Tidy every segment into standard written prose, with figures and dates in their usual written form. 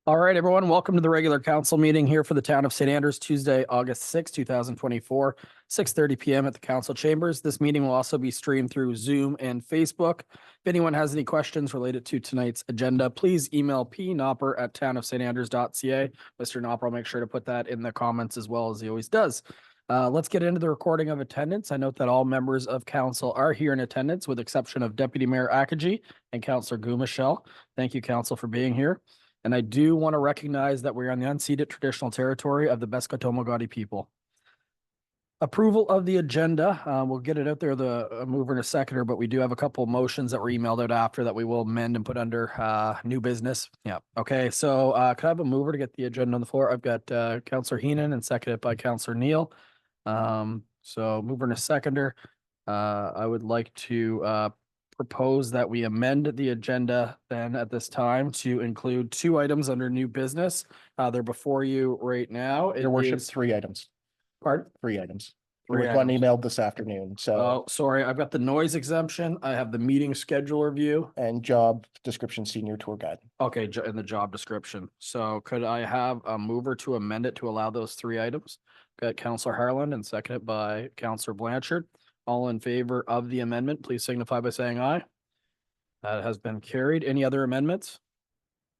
All right, everyone, welcome to the regular council meeting here for the town of St. Andrews, Tuesday, August 6, 2024, 6:30 p.m. at the council chambers. This meeting will also be streamed through Zoom and Facebook. If anyone has any questions related to tonight's agenda, please email pnopper@townofstandrews.ca. Mr. Nopper will make sure to put that in the comments as well as he always does. Let's get into the recording of attendance. I note that all members of council are here in attendance with exception of Deputy Mayor Akaji and Councillor Gumashel. Thank you, council, for being here. And I do want to recognize that we're on the unceded traditional territory of the Peskotomuhkati people. Approval of the agenda. We'll get it out there, the mover and a seconder, but we do have a couple of motions that were emailed out after that we will amend and put under new business. Yeah. Okay. So could I have a mover to get the agenda on the floor? I've got Councillor Heenan and seconded by Councillor Neal. So mover and a seconder. I would like to propose that we amend the agenda then at this time to include 2 items under new business. They're before you right now. Your worship, 3 items. Pardon? 3 items. Three There was one items. emailed this afternoon, so. Oh, sorry, I've got the noise exemption. I have the meeting schedule review. And job description, senior tour guide. Okay, in the job description. So could I have a mover to amend it to allow those 3 items? Got Councillor Harland and seconded by Councillor Blanchard. All in favor of the amendment, please signify by saying aye. That has been carried. Any other amendments?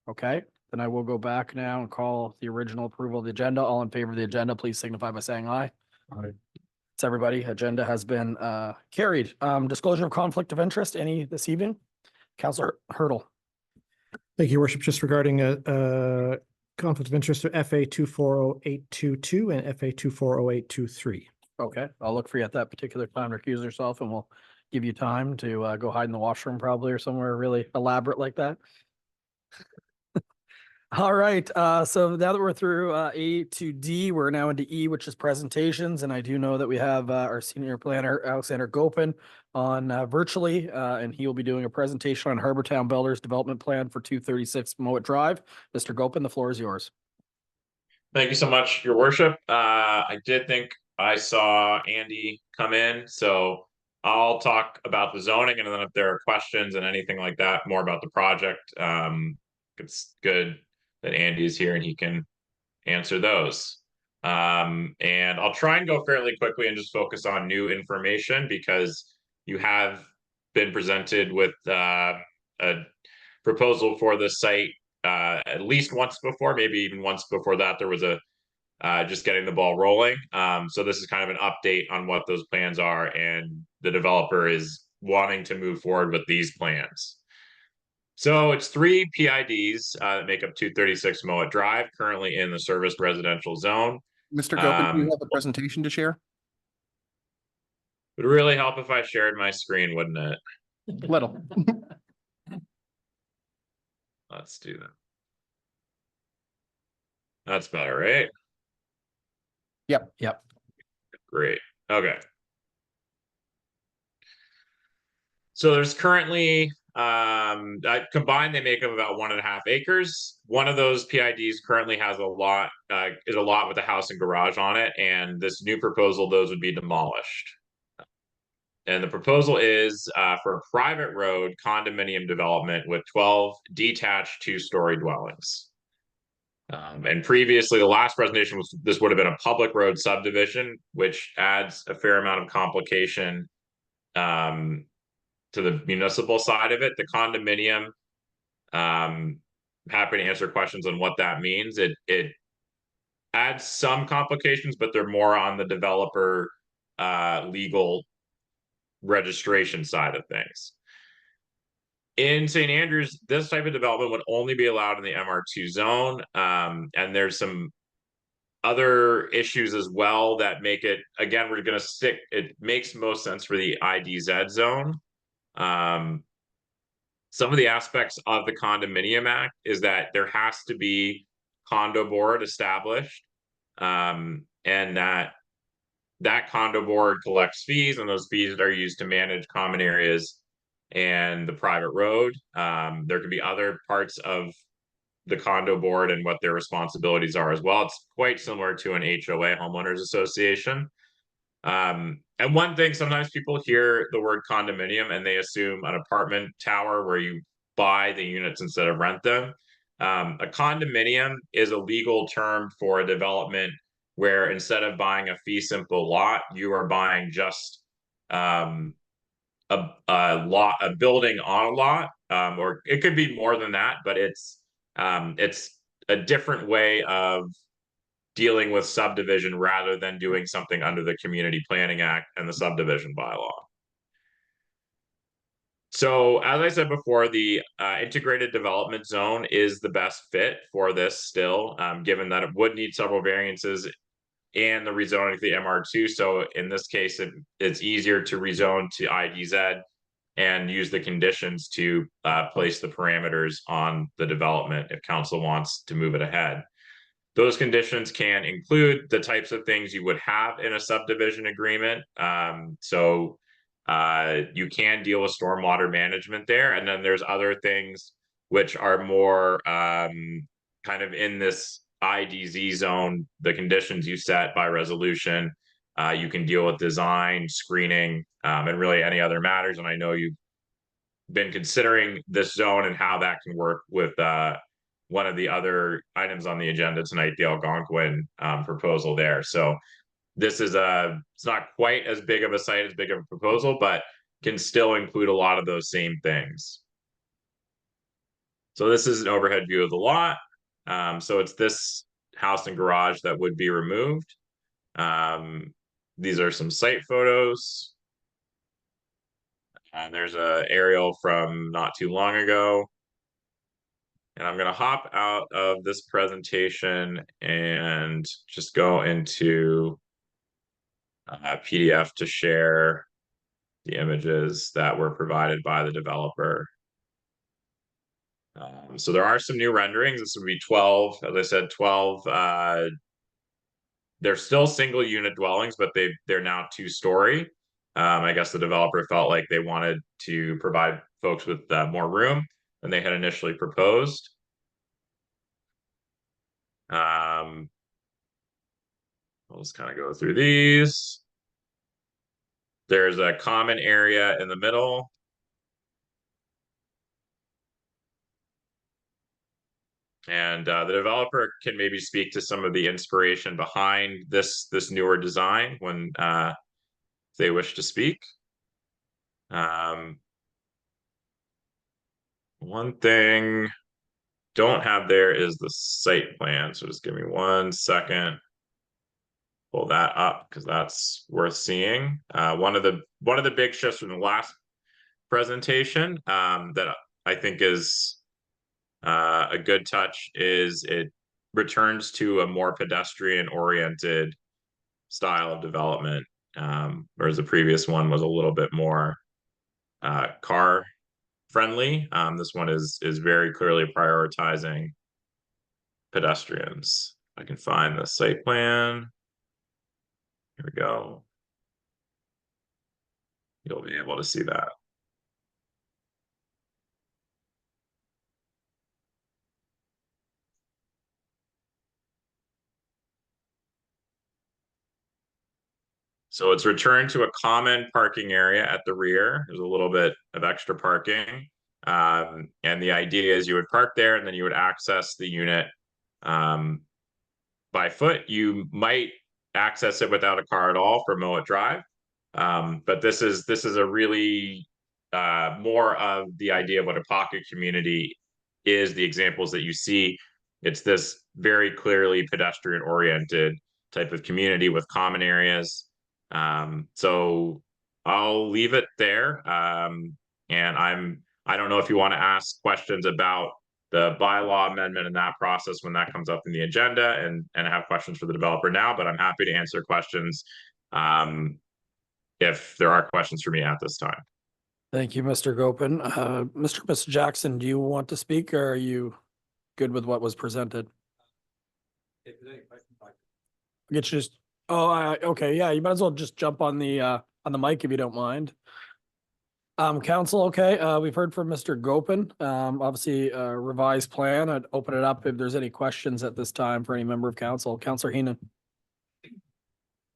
Okay, then I will go back now and call the original approval of the agenda. All in favor of the agenda, please signify by saying aye. Aye. It's everybody. Agenda has been carried. Disclosure of conflict of interest, any this evening? Councillor Hurdle. Thank you, Your Worship. Just regarding a conflict of interest of FA 240822 and FA 240823. Okay, I'll look for you at that particular time. Recuse yourself and we'll give you time to go hide in the washroom probably or somewhere really elaborate like that. All right, so now that we're through A to D, we're now into E, which is presentations. And I do know that we have our senior planner, Alexander Gopen, on virtually, and he will be doing a presentation on Harbour Town Builders Development Plan for 236 Mowat Drive. Mr. Gopen, the floor is yours. Thank you so much, Your Worship. I did think I saw Andy come in, so I'll talk about the zoning, and then if there are questions and anything like that, more about the project, it's good that Andy is here and he can answer those. And I'll try and go fairly quickly and just focus on new information because you have been presented with a proposal for the site at least once before, maybe even once before that. There was a just getting the ball rolling. So this is kind of an update on what those plans are, and the developer is wanting to move forward with these plans. So it's 3 PIDs that make up 236 Mowat Drive, currently in the serviced residential zone. Mr. Gopen, do you have a presentation to share? Would really help if I shared my screen, wouldn't it? Little. Let's do that. That's better, right? Yep. Great. Okay. So there's currently combined they make up about 1.5 acres. One of those PIDs currently has a lot with a house and garage on it, and this new proposal, those would be demolished. And the proposal is for a private road condominium development with 12 detached 2-story dwellings. And previously, the last presentation was this would have been a public road subdivision, which adds a fair amount of complication to the municipal side of it. The condominium, happy to answer questions on what that means. It adds some complications, but they're more on the developer legal registration side of things. In St. Andrews, this type of development would only be allowed in the MR2 zone. And there's some other issues as well that make it, again, we're going to stick, it makes most sense for the IDZ zone. Some of the aspects of the Condominium Act is that there has to be condo board established, and that condo board collects fees, and those fees are used to manage common areas and the private road. There could be other parts of the condo board and what their responsibilities are as well. It's quite similar to an HOA, homeowners association. And one thing, sometimes people hear the word condominium and they assume an apartment tower where you buy the units instead of rent them. A condominium is a legal term for a development where instead of buying a fee simple lot, you are buying just a building on a lot, or it could be more than that, but it's a different way of dealing with subdivision rather than doing something under the Community Planning Act and the subdivision bylaw. So as I said before, the integrated development zone is the best fit for this still, given that it would need several variances and the rezoning to the MR2. So in this case, it's easier to rezone to IDZ and use the conditions to place the parameters on the development if council wants to move it ahead. Those conditions can include the types of things you would have in a subdivision agreement. So you can deal with stormwater management there. And then there's other things which are more kind of in this IDZ zone, the conditions you set by resolution. You can deal with design, screening, and really any other matters. And I know you've been considering this zone and how that can work with one of the other items on the agenda tonight, the Algonquin proposal there. So this is it's not quite as big of a site, as big of a proposal, but can still include a lot of those same things. So this is an overhead view of the lot. So it's this house and garage that would be removed. These are some site photos. And there's an aerial from not too long ago. And I'm going to hop out of this presentation and just go into PDF to share the images that were provided by the developer. So there are some new renderings. This would be 12, as I said, 12. They're still single unit dwellings, but they're now 2-story. I guess the developer felt like they wanted to provide folks with more room than they had initially proposed. I'll just kind of go through these. There's a common area in the middle. And the developer can maybe speak to some of the inspiration behind this newer design when they wish to speak. One thing don't have there is the site plan. So just give me 1 second. Pull that up because that's worth seeing. One of the big shifts from the last presentation that I think is a good touch is it returns to a more pedestrian oriented style of development, whereas the previous one was a little bit more car friendly. This one is very clearly prioritizing pedestrians. I can find the site plan. Here we go. You'll be able to see that. So it's returned to a common parking area at the rear. There's a little bit of extra parking. And the idea is you would park there and then you would access the unit by foot. You might access it without a car at all for Mowat Drive. But this is a really more of the idea of what a pocket community is, the examples that you see. It's this very clearly pedestrian oriented type of community with common areas. So I'll leave it there. And I don't know if you want to ask questions about the bylaw amendment and that process when that comes up in the agenda and have questions for the developer now, but I'm happy to answer questions if there are questions for me at this time. Thank you, Mr. Gopen. Mr. Jackson, do you want to speak or are you good with what was presented? Get you just, okay, yeah, you might as well just jump on the mic if you don't mind. Council, okay, we've heard from Mr. Gopen, obviously a revised plan. I'd open it up if there's any questions at this time for any member of council. Councilor Heenan.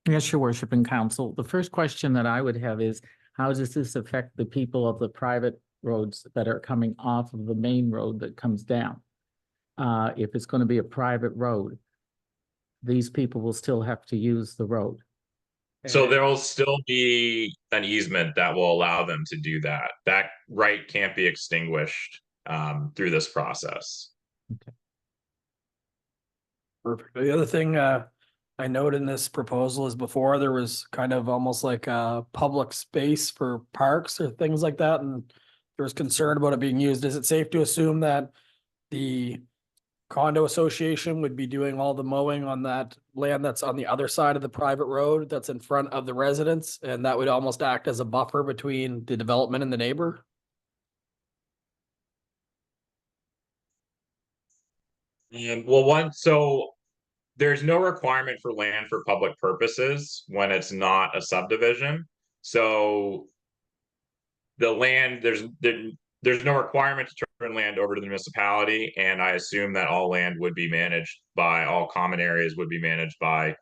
Yes, your worship and council. The first question that I would have is, how does this affect the people of the private roads that are coming off of the main road that comes down? if it's going to be a private road, these people will still have to use the road. So And- there will still be an easement that will allow them to do that. That right can't be extinguished through this process. Perfect. The other thing, I note in this proposal is before there was kind of almost like a public space for parks or things like that, and there was concern about it being used. Is it safe to assume that the condo association would be doing all the mowing on that land that's on the other side of the private road that's in front of the residence, and that would almost act as a buffer between the development and the neighbor? So there's no requirement for land for public purposes when it's not a subdivision. So the land, there's no requirement to turn land over to the municipality, and I assume that all land would be managed by, all common areas would be managed by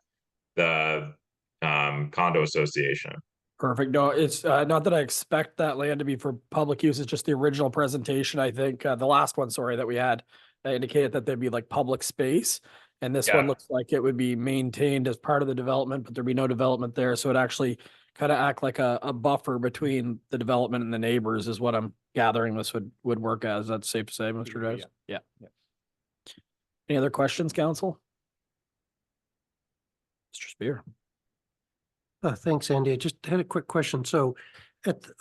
the condo association. Perfect. No, it's not that I expect that land to be for public use. It's just the original presentation. I think the last one, sorry, that we had indicated that there'd be like public space. And this one Yeah. looks like it would be maintained as part of the development, but there'd be no development there. So it actually kind of act like a buffer between the development and the neighbors is what I'm gathering this would work as. That's safe to say, Mr. Dice? Yeah. Any other questions, council? Mr. Spear? Thanks, Andy. I just had a quick question. So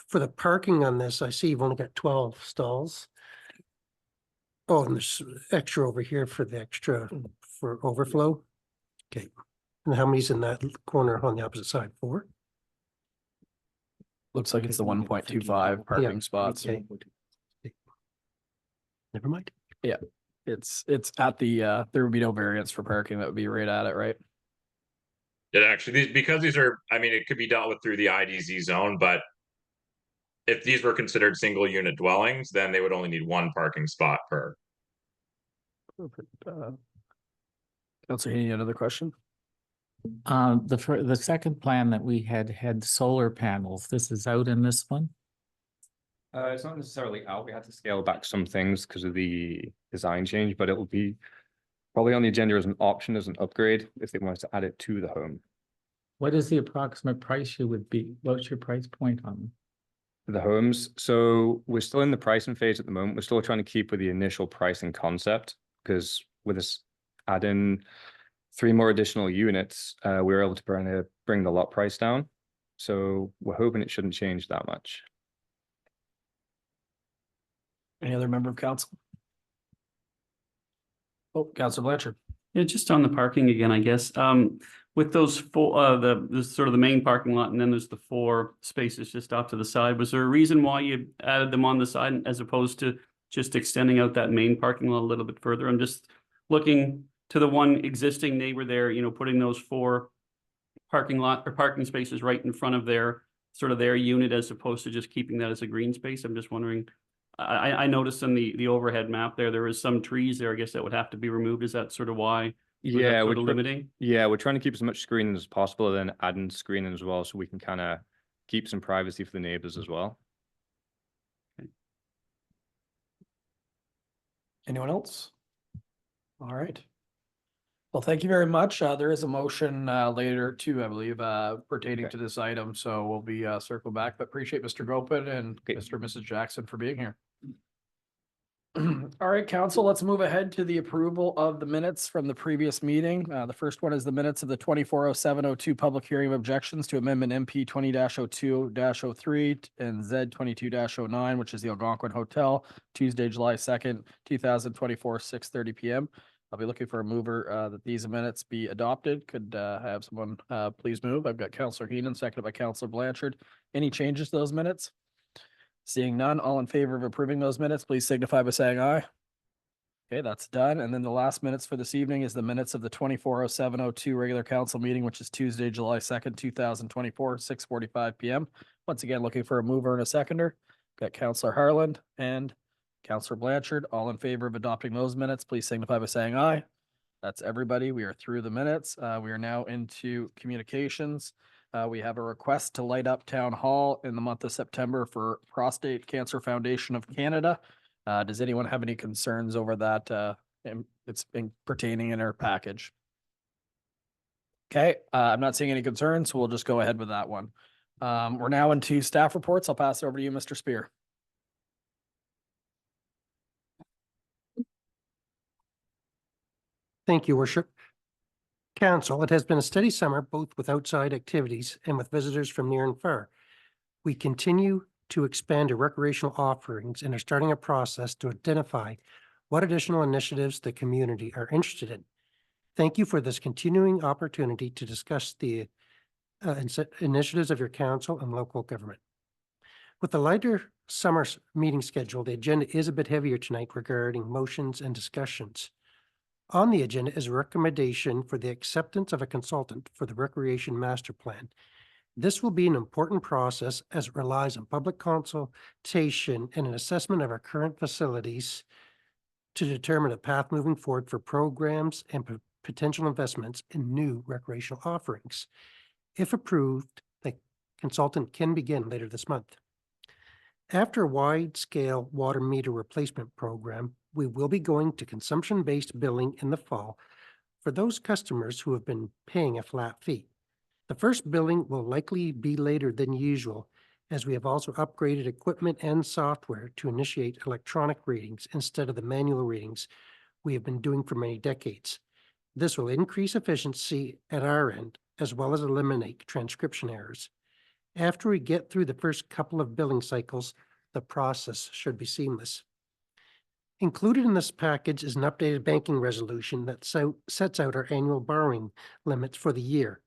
for the parking on this, I see you've only got 12 stalls. Oh, and there's extra over here for the extra for overflow. Okay. And how many's in that corner on the opposite side? 4? Looks like it's the 1.25 parking spots. Okay. Never mind. It's at the, there would be no variance for parking. That would be right at it, right? It actually, because these are, I mean, it could be dealt with through the IDZ zone, but if these were considered single unit dwellings, then they would only need 1 parking spot per. Perfect. Councilor Haney, another question? The second plan that we had solar panels. This is out in this one. It's not necessarily out. We had to scale back some things because of the design change, but it will be probably on the agenda as an option, as an upgrade, if they wanted to add it to the home. What is the approximate price you would be? What's your price point on them? For the homes, so we're still in the pricing phase at the moment. We're still trying to keep with the initial pricing concept, because with this add in 3 more additional units, we were able to bring the lot price down. So we're hoping it shouldn't change that much. Any other member of council? Oh, Councilor Blanchard. Yeah, just on the parking again, I guess. With those 4, the sort of the main parking lot, and then there's the 4 spaces just off to the side. Was there a reason why you added them on the side as opposed to just extending out that main parking lot a little bit further? I'm just looking to the one existing neighbor there, you know, putting those 4 parking spaces right in front of their sort of their unit as opposed to just keeping that as a green space. I'm just wondering. I noticed in the overhead map there is some trees there, I guess, that would have to be removed. Is that sort of why? Yeah, Sort of limiting? Yeah, we're trying to keep as much screening as possible, and then adding screening as well, so we can kind of keep some privacy for the neighbors as well. Anyone else? All right. Well, thank you very much. There is a motion later too, I believe, pertaining to this item, so we'll be circle back, but appreciate Mr. Gopen and Mr. and Mrs. Jackson for being here. All right, council, let's move ahead to the approval of the minutes from the previous meeting. The first one is the minutes of the 240702 public hearing of objections to amendment MP 20-02-03 and Z 22-09, which is the Algonquin Hotel, Tuesday, July 2nd, 2024, 6:30 PM. I'll be looking for a mover that these minutes be adopted. Could have someone please move. I've got Councilor Heenan, seconded by Councilor Blanchard. Any changes to those minutes? Seeing none, all in favor of approving those minutes, please signify by saying aye. Okay, that's done. And then the last minutes for this evening is the minutes of the 240702 regular council meeting, which is Tuesday, July 2nd, 2024, 6:45 PM. Once again, looking for a mover and a seconder. Got Councilor Harland and Councilor Blanchard, all in favor of adopting those minutes, please signify by saying aye. That's everybody. We are through the minutes. We are now into communications. We have a request to light up Town Hall in the month of September for Prostate Cancer Foundation of Canada. Does anyone have any concerns over that it's been pertaining in our package. Okay, I'm not seeing any concerns, so we'll just go ahead with that one. We're now into staff reports. I'll pass it over to you, Mr. Spear. Thank you, Worship. Council, it has been a steady summer, both with outside activities and with visitors from near and far. We continue to expand our recreational offerings and are starting a process to identify what additional initiatives the community are interested in. Thank you for this continuing opportunity to discuss the initiatives of your council and local government. With the lighter summer meeting schedule, the agenda is a bit heavier tonight regarding motions and discussions. On the agenda is a recommendation for the acceptance of a consultant for the Recreation Master Plan. This will be an important process as it relies on public consultation and an assessment of our current facilities to determine a path moving forward for programs and potential investments in new recreational offerings. If approved, the consultant can begin later this month. After a wide-scale water meter replacement program, we will be going to consumption-based billing in the fall for those customers who have been paying a flat fee. The first billing will likely be later than usual, as we have also upgraded equipment and software to initiate electronic readings instead of the manual readings we have been doing for many decades. This will increase efficiency at our end, as well as eliminate transcription errors. After we get through the first couple of billing cycles, the process should be seamless. Included in this package is an updated banking resolution that sets out our annual borrowing limits for the year.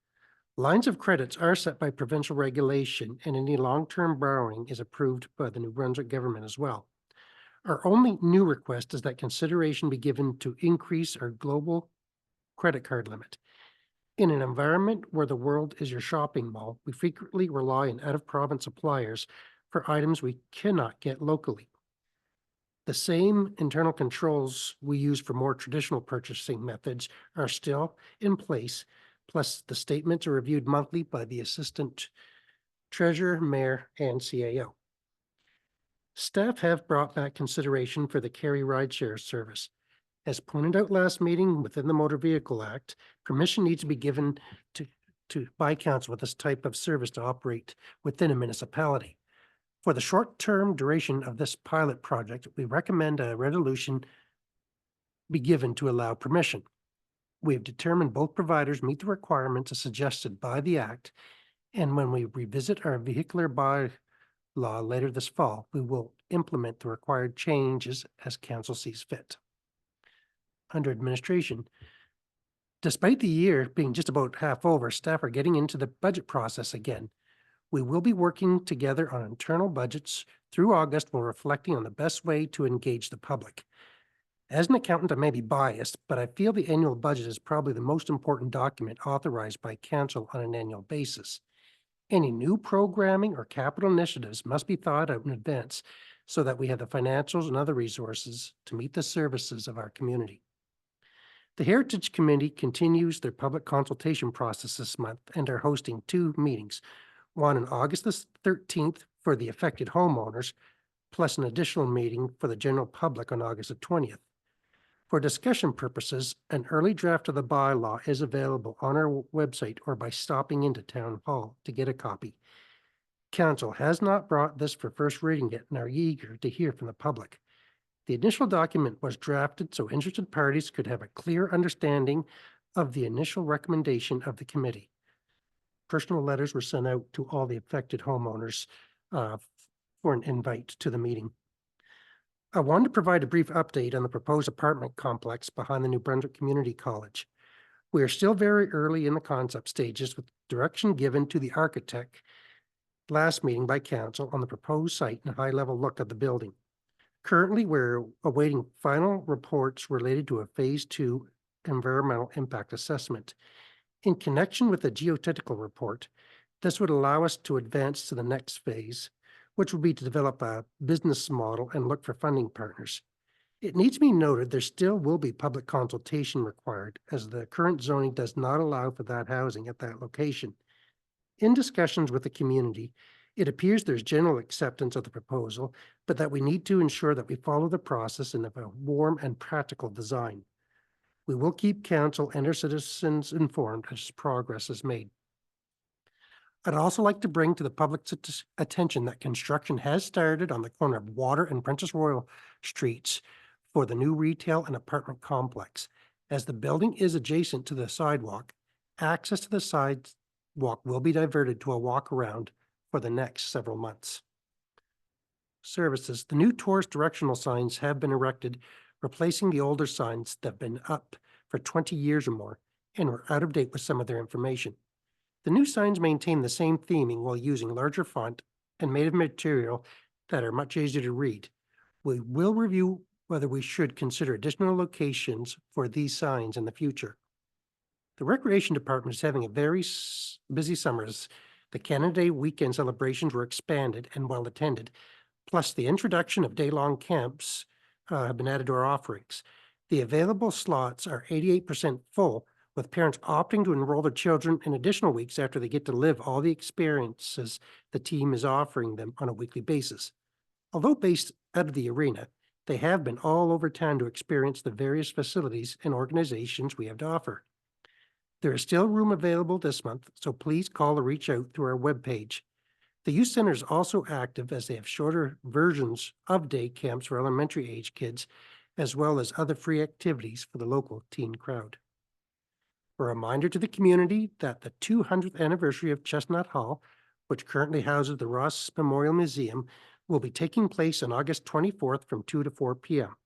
Lines of credits are set by provincial regulation, and any long-term borrowing is approved by the New Brunswick government as well. Our only new request is that consideration be given to increase our global credit card limit. In an environment where the world is your shopping mall, we frequently rely on out-of-province suppliers for items we cannot get locally. The same internal controls we use for more traditional purchasing methods are still in place, plus the statements are reviewed monthly by the Assistant Treasurer, Mayor, and CAO. Staff have brought back consideration for the Carry Rideshare service. As pointed out last meeting within the Motor Vehicle Act, permission needs to be given by council with this type of service to operate within a municipality. For the short-term duration of this pilot project, we recommend a resolution be given to allow permission. We have determined both providers meet the requirements as suggested by the Act, and when we revisit our vehicular bylaw later this fall, we will implement the required changes as council sees fit. Under administration, despite the year being just about half over, staff are getting into the budget process again. We will be working together on internal budgets through August while reflecting on the best way to engage the public. As an accountant, I may be biased, but I feel the annual budget is probably the most important document authorized by council on an annual basis. Any new programming or capital initiatives must be thought out in advance so that we have the financials and other resources to meet the services of our community. The Heritage Committee continues their public consultation process this month and are hosting 2 meetings, one on August the 13th for the affected homeowners, plus an additional meeting for the general public on August the 20th. For discussion purposes, an early draft of the bylaw is available on our website or by stopping into Town Hall to get a copy. Council has not brought this for first reading yet and are eager to hear from the public. The initial document was drafted so interested parties could have a clear understanding of the initial recommendation of the committee. Personal letters were sent out to all the affected homeowners for an invite to the meeting. I wanted to provide a brief update on the proposed apartment complex behind the New Brunswick Community College. We are still very early in the concept stages with direction given to the architect last meeting by council on the proposed site and a high-level look of the building. Currently, we're awaiting final reports related to a phase 2 environmental impact assessment. In connection with the geotechnical report, this would allow us to advance to the next phase, which would be to develop a business model and look for funding partners. It needs to be noted there still will be public consultation required, as the current zoning does not allow for that housing at that location. In discussions with the community, It appears there's general acceptance of the proposal, but that we need to ensure that we follow the process in a warm and practical design. We will keep council and our citizens informed as progress is made. I'd also like to bring to the public's attention that construction has started on the corner of Water and Princess Royal Streets for the new retail and apartment complex. As the building is adjacent to the sidewalk, access to the sidewalk will be diverted to a walk around for the next several months. Services. The new tourist directional signs have been erected, replacing the older signs that have been up for 20 years or more and were out of date with some of their information. The new signs maintain the same theming while using larger font and made of material that are much easier to read. We will review whether we should consider additional locations for these signs in the future. The Recreation Department is having a very busy summer as the Canada Day weekend celebrations were expanded and well attended, plus the introduction of day-long camps have been added to our offerings. The available slots are 88% full, with parents opting to enroll their children in additional weeks after they get to live all the experiences the team is offering them on a weekly basis. Although based out of the arena, they have been all over town to experience the various facilities and organizations we have to offer. There is still room available this month, so please call or reach out through our webpage. The youth center is also active as they have shorter versions of day camps for elementary age kids, as well as other free activities for the local teen crowd. A reminder to the community that the 200th anniversary of Chestnut Hall, which currently houses the Ross Memorial Museum, will be taking place on August 24th from 2 to 4 p.m.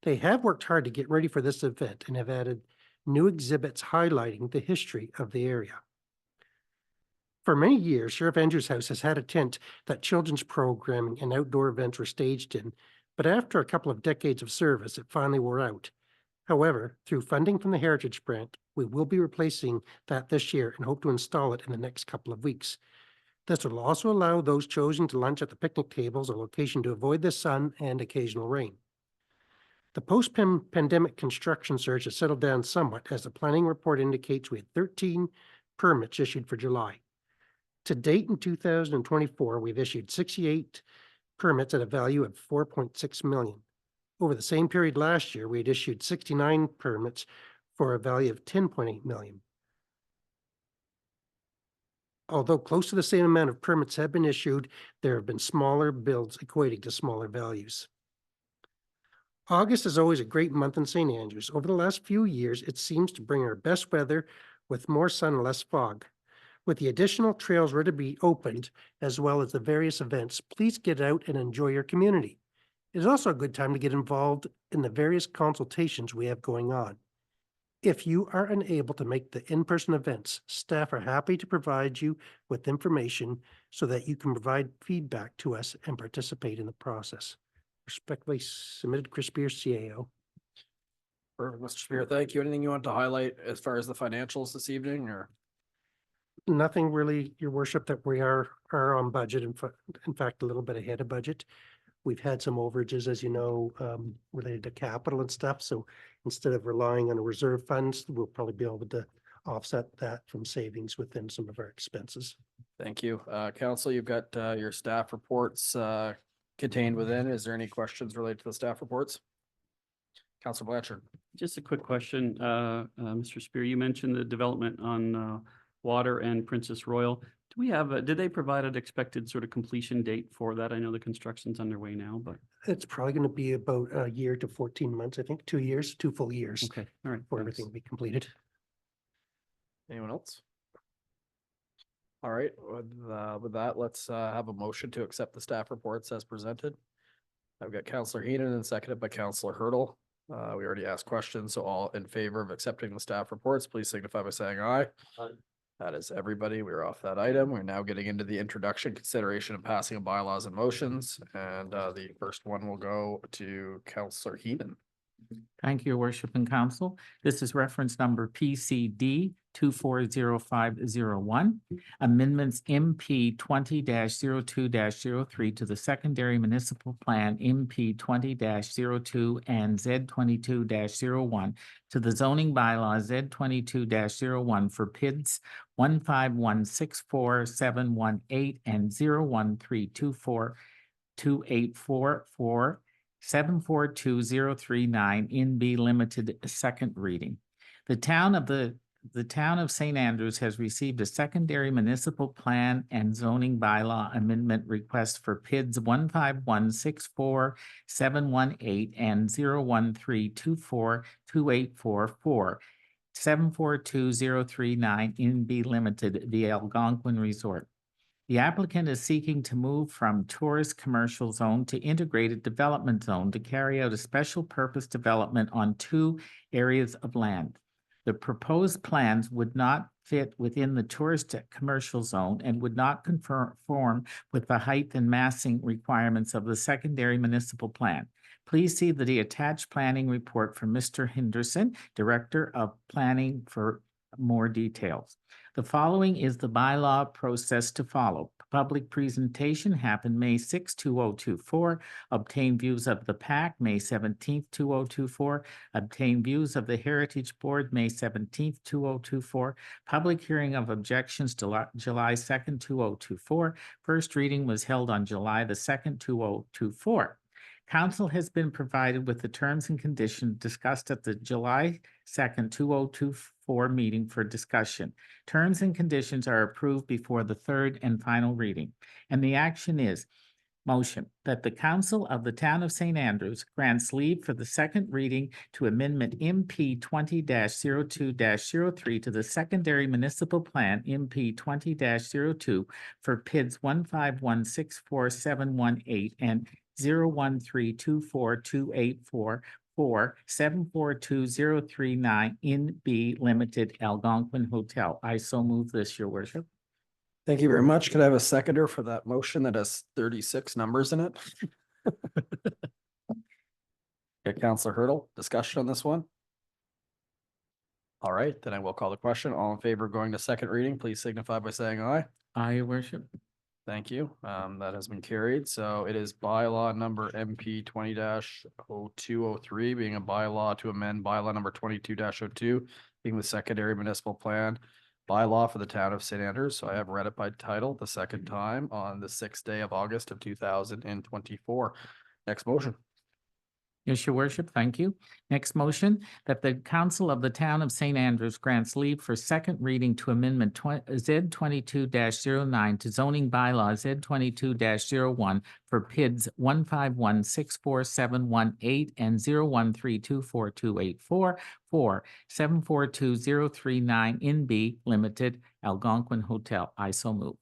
They have worked hard to get ready for this event and have added new exhibits highlighting the history of the area. For many years, Sheriff Andrews' house has had a tent that children's programming and outdoor events were staged in, but after a couple of decades of service, it finally wore out. However, through funding from the Heritage Grant, we will be replacing that this year and hope to install it in the next couple of weeks. This will also allow those choosing to lunch at the picnic tables a location to avoid the sun and occasional rain. The post-pandemic construction surge has settled down somewhat as the planning report indicates we had 13 permits issued for July. To date in 2024, we've issued 68 permits at a value of $4.6 million. Over the same period last year, we had issued 69 permits for a value of $10.8 million. Although close to the same amount of permits have been issued, there have been smaller builds equating to smaller values. August is always a great month in St. Andrews. Over the last few years, it seems to bring our best weather with more sun and less fog. With the additional trails ready to be opened, as well as the various events, please get out and enjoy your community. It is also a good time to get involved in the various consultations we have going on. If you are unable to make the in-person events, staff are happy to provide you with information so that you can provide feedback to us and participate in the process. Respectfully submitted, Chris Spear, CAO. Perfect, Mr. Spear, thank you. Anything you want to highlight as far as the financials this evening, or? Nothing really, Your Worship, that we are on budget. In fact, a little bit ahead of budget. We've had some overages, as you know, related to capital and stuff. So instead of relying on reserve funds, we'll probably be able to offset that from savings within some of our expenses. Thank you. Council, you've got your staff reports contained within. Is there any questions related to the staff reports? Councilor Blanchard. Just a quick question, Mr. Spear, you mentioned the development on Water and Princess Royal. Do we have, did they provide an expected sort of completion date for that? I know the construction's underway now, but. It's probably going to be about a year to 14 months, I think, 2 years, 2 full years. Okay, all right. For thanks. everything to be completed. Anyone else? All right, with that, let's have a motion to accept the staff reports as presented. I've got Councillor Heenan and seconded by Councillor Hurdle. We already asked questions, so all in favor of accepting the staff reports, please signify by saying aye. Aye. That is everybody. We're off that item. We're now getting into the introduction, consideration, and passing of bylaws and motions. And the first one will go to Councillor Heenan. Thank you, Your Worship and Council. This is reference number PCD 240501. Amendments MP 20-02-03 to the secondary municipal plan MP 20-02 and Z 22-01 to the zoning bylaw Z 22-01 for PIDs 15164-718 and 01324-2844 742039 in B limited second reading. The town of St. Andrews has received a secondary municipal plan and zoning bylaw amendment request for PIDs 15164-718 and 01324-2844 742039 in B limited, the Algonquin Resort. The applicant is seeking to move from tourist commercial zone to integrated development zone to carry out a special purpose development on 2 areas of land. The proposed plans would not fit within the tourist commercial zone and would not conform with the height and massing requirements of the secondary municipal plan. Please see the attached planning report from Mr. Henderson, Director of Planning, for more details. The following is the bylaw process to follow. Public presentation happened May 6, 2024. Obtain views of the PAC, May 17th, 2024. Obtain views of the Heritage Board, May 17th, 2024. Public hearing of objections, July 2nd, 2024. First reading was held on July the 2nd, 2024. Council has been provided with the terms and conditions discussed at the July 2nd, 2024 meeting for discussion. Terms and conditions are approved before the third and final reading. And the action is motion that the Council of the Town of St. Andrews grants leave for the second reading to Amendment MP 20-02-03 to the secondary municipal plan MP 20-02 for PIDs 15164-718 and 01324-284 742039 in B Limited Algonquin Hotel. I so move this, Your Worship. Thank you very much. Could I have a seconder for that motion that has 36 numbers in it? Okay, Counselor Hurdle, discussion on this one? All right, then I will call the question. All in favor of going to second reading, please signify by saying aye. Aye, Your Worship. Thank you. That has been carried. So it is bylaw number MP 20-0203 being a bylaw to amend bylaw number 22-02 being the secondary municipal plan bylaw for the town of St. Andrews. So I have read it by title the second time on the 6th day of August of 2024. Next motion. Yes, Your Worship, thank you. Next motion, that the Council of the Town of St. Andrews grants leave for second reading to Amendment Z 22-09 to zoning bylaw Z 22-01 for PIDs 15164-718 and 01324-284 for 742039 in B Limited Algonquin Hotel. I so move.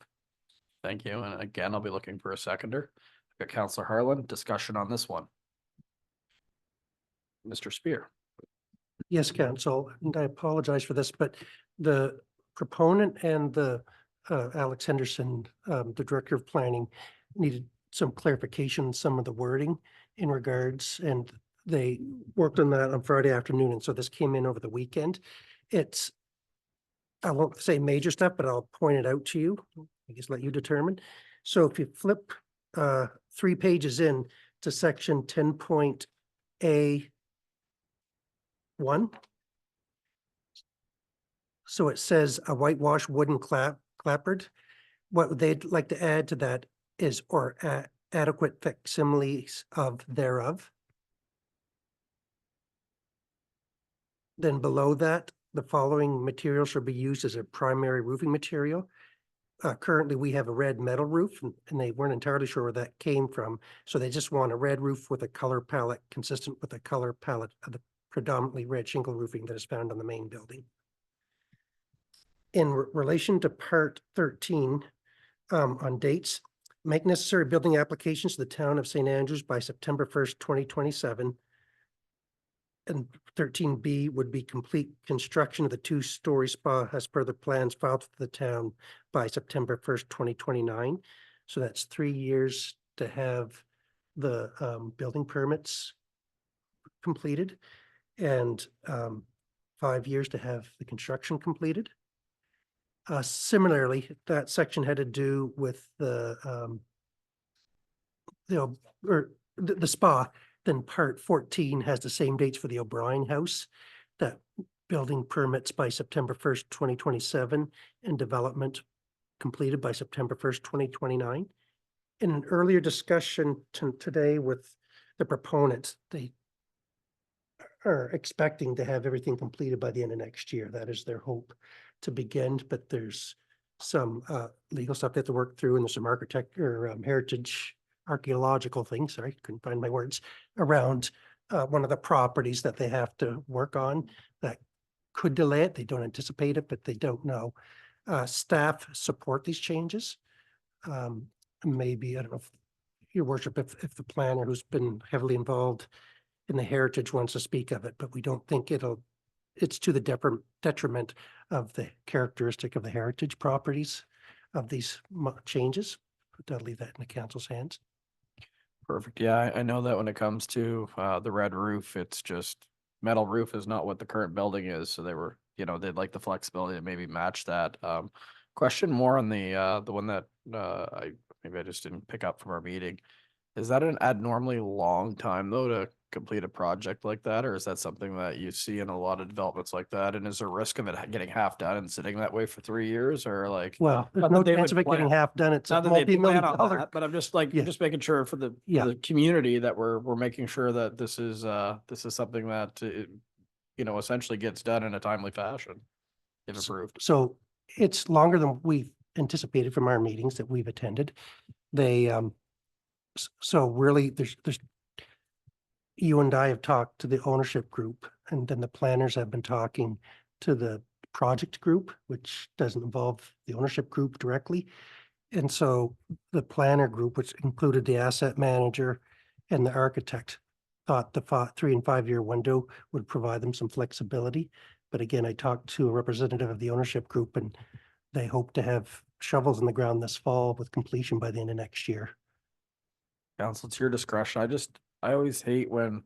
Thank you. And again, I'll be looking for a seconder. I've got Counselor Harlan. Discussion on this one. Mr. Spear. Yes, Council, and I apologize for this, but the proponent and the Alex Henderson, the Director of Planning, needed some clarification on some of the wording in regards, and they worked on that on Friday afternoon, and so this came in over the weekend. It's, I won't say major stuff, but I'll point it out to you. I guess let you determine. So if you flip 3 pages in to section 10.A1. So it says a whitewashed wooden clapboard. What they'd like to add to that is or adequate facsimiles of thereof. Then below that, the following material should be used as a primary roofing material. Currently, we have a red metal roof, and they weren't entirely sure where that came from. So they just want a red roof with a color palette consistent with the color palette of the predominantly red shingle roofing that is found on the main building. In relation to part 13, on dates, make necessary building applications to the town of St. Andrews by September 1st, 2027. And 13B would be complete construction of the 2-story spa as per the plans filed for the town by September 1st, 2029. So that's 3 years to have the building permits completed and 5 years to have the construction completed. Similarly, that section had to do with the spa. Then part 14 has the same dates for the O'Brien House. That building permits by September 1st, 2027, and development completed by September 1st, 2029. In an earlier discussion today with the proponents, they are expecting to have everything completed by the end of next year. That is their hope to begin, but there's some legal stuff they have to work through, and there's some architect or heritage archaeological things, sorry, couldn't find my words, around one of the properties that they have to work on that could delay it. They don't anticipate it, but they don't know. Staff support these changes. Maybe, I don't know if your worship, if the planner who's been heavily involved in the heritage wants to speak of it, but we don't think it's to the detriment of the characteristic of the heritage properties of these changes. But I'll leave that in the council's hands. Perfect. Yeah, I know that when it comes to the red roof, it's just metal roof is not what the current building is. So they were, they'd like the flexibility to maybe match that. Question more on the one that maybe I just didn't pick up from our meeting. Is that an abnormally long time though to complete a project like that, or is that something that you see in a lot of developments like that? And is there a risk of it getting half done and sitting that way for 3 years, or like? Well, there's Not no that they chance would of it getting plan- half done. It's a Not that they multi-million plan on dollar. that, but I'm just like, Yeah. just making sure for the, Yeah. for the community that we're making sure that this is something that, essentially gets done in a timely fashion, if approved. So it's longer than we've anticipated from our meetings that we've attended. They, so really there's, you and I have talked to the ownership group, and then the planners have been talking to the project group, which doesn't involve the ownership group directly. And so the planner group, which included the asset manager and the architect, thought the 3 and 5 year window would provide them some flexibility. But again, I talked to a representative of the ownership group, and they hope to have shovels in the ground this fall with completion by the end of next year. Council, it's your discretion. I always hate when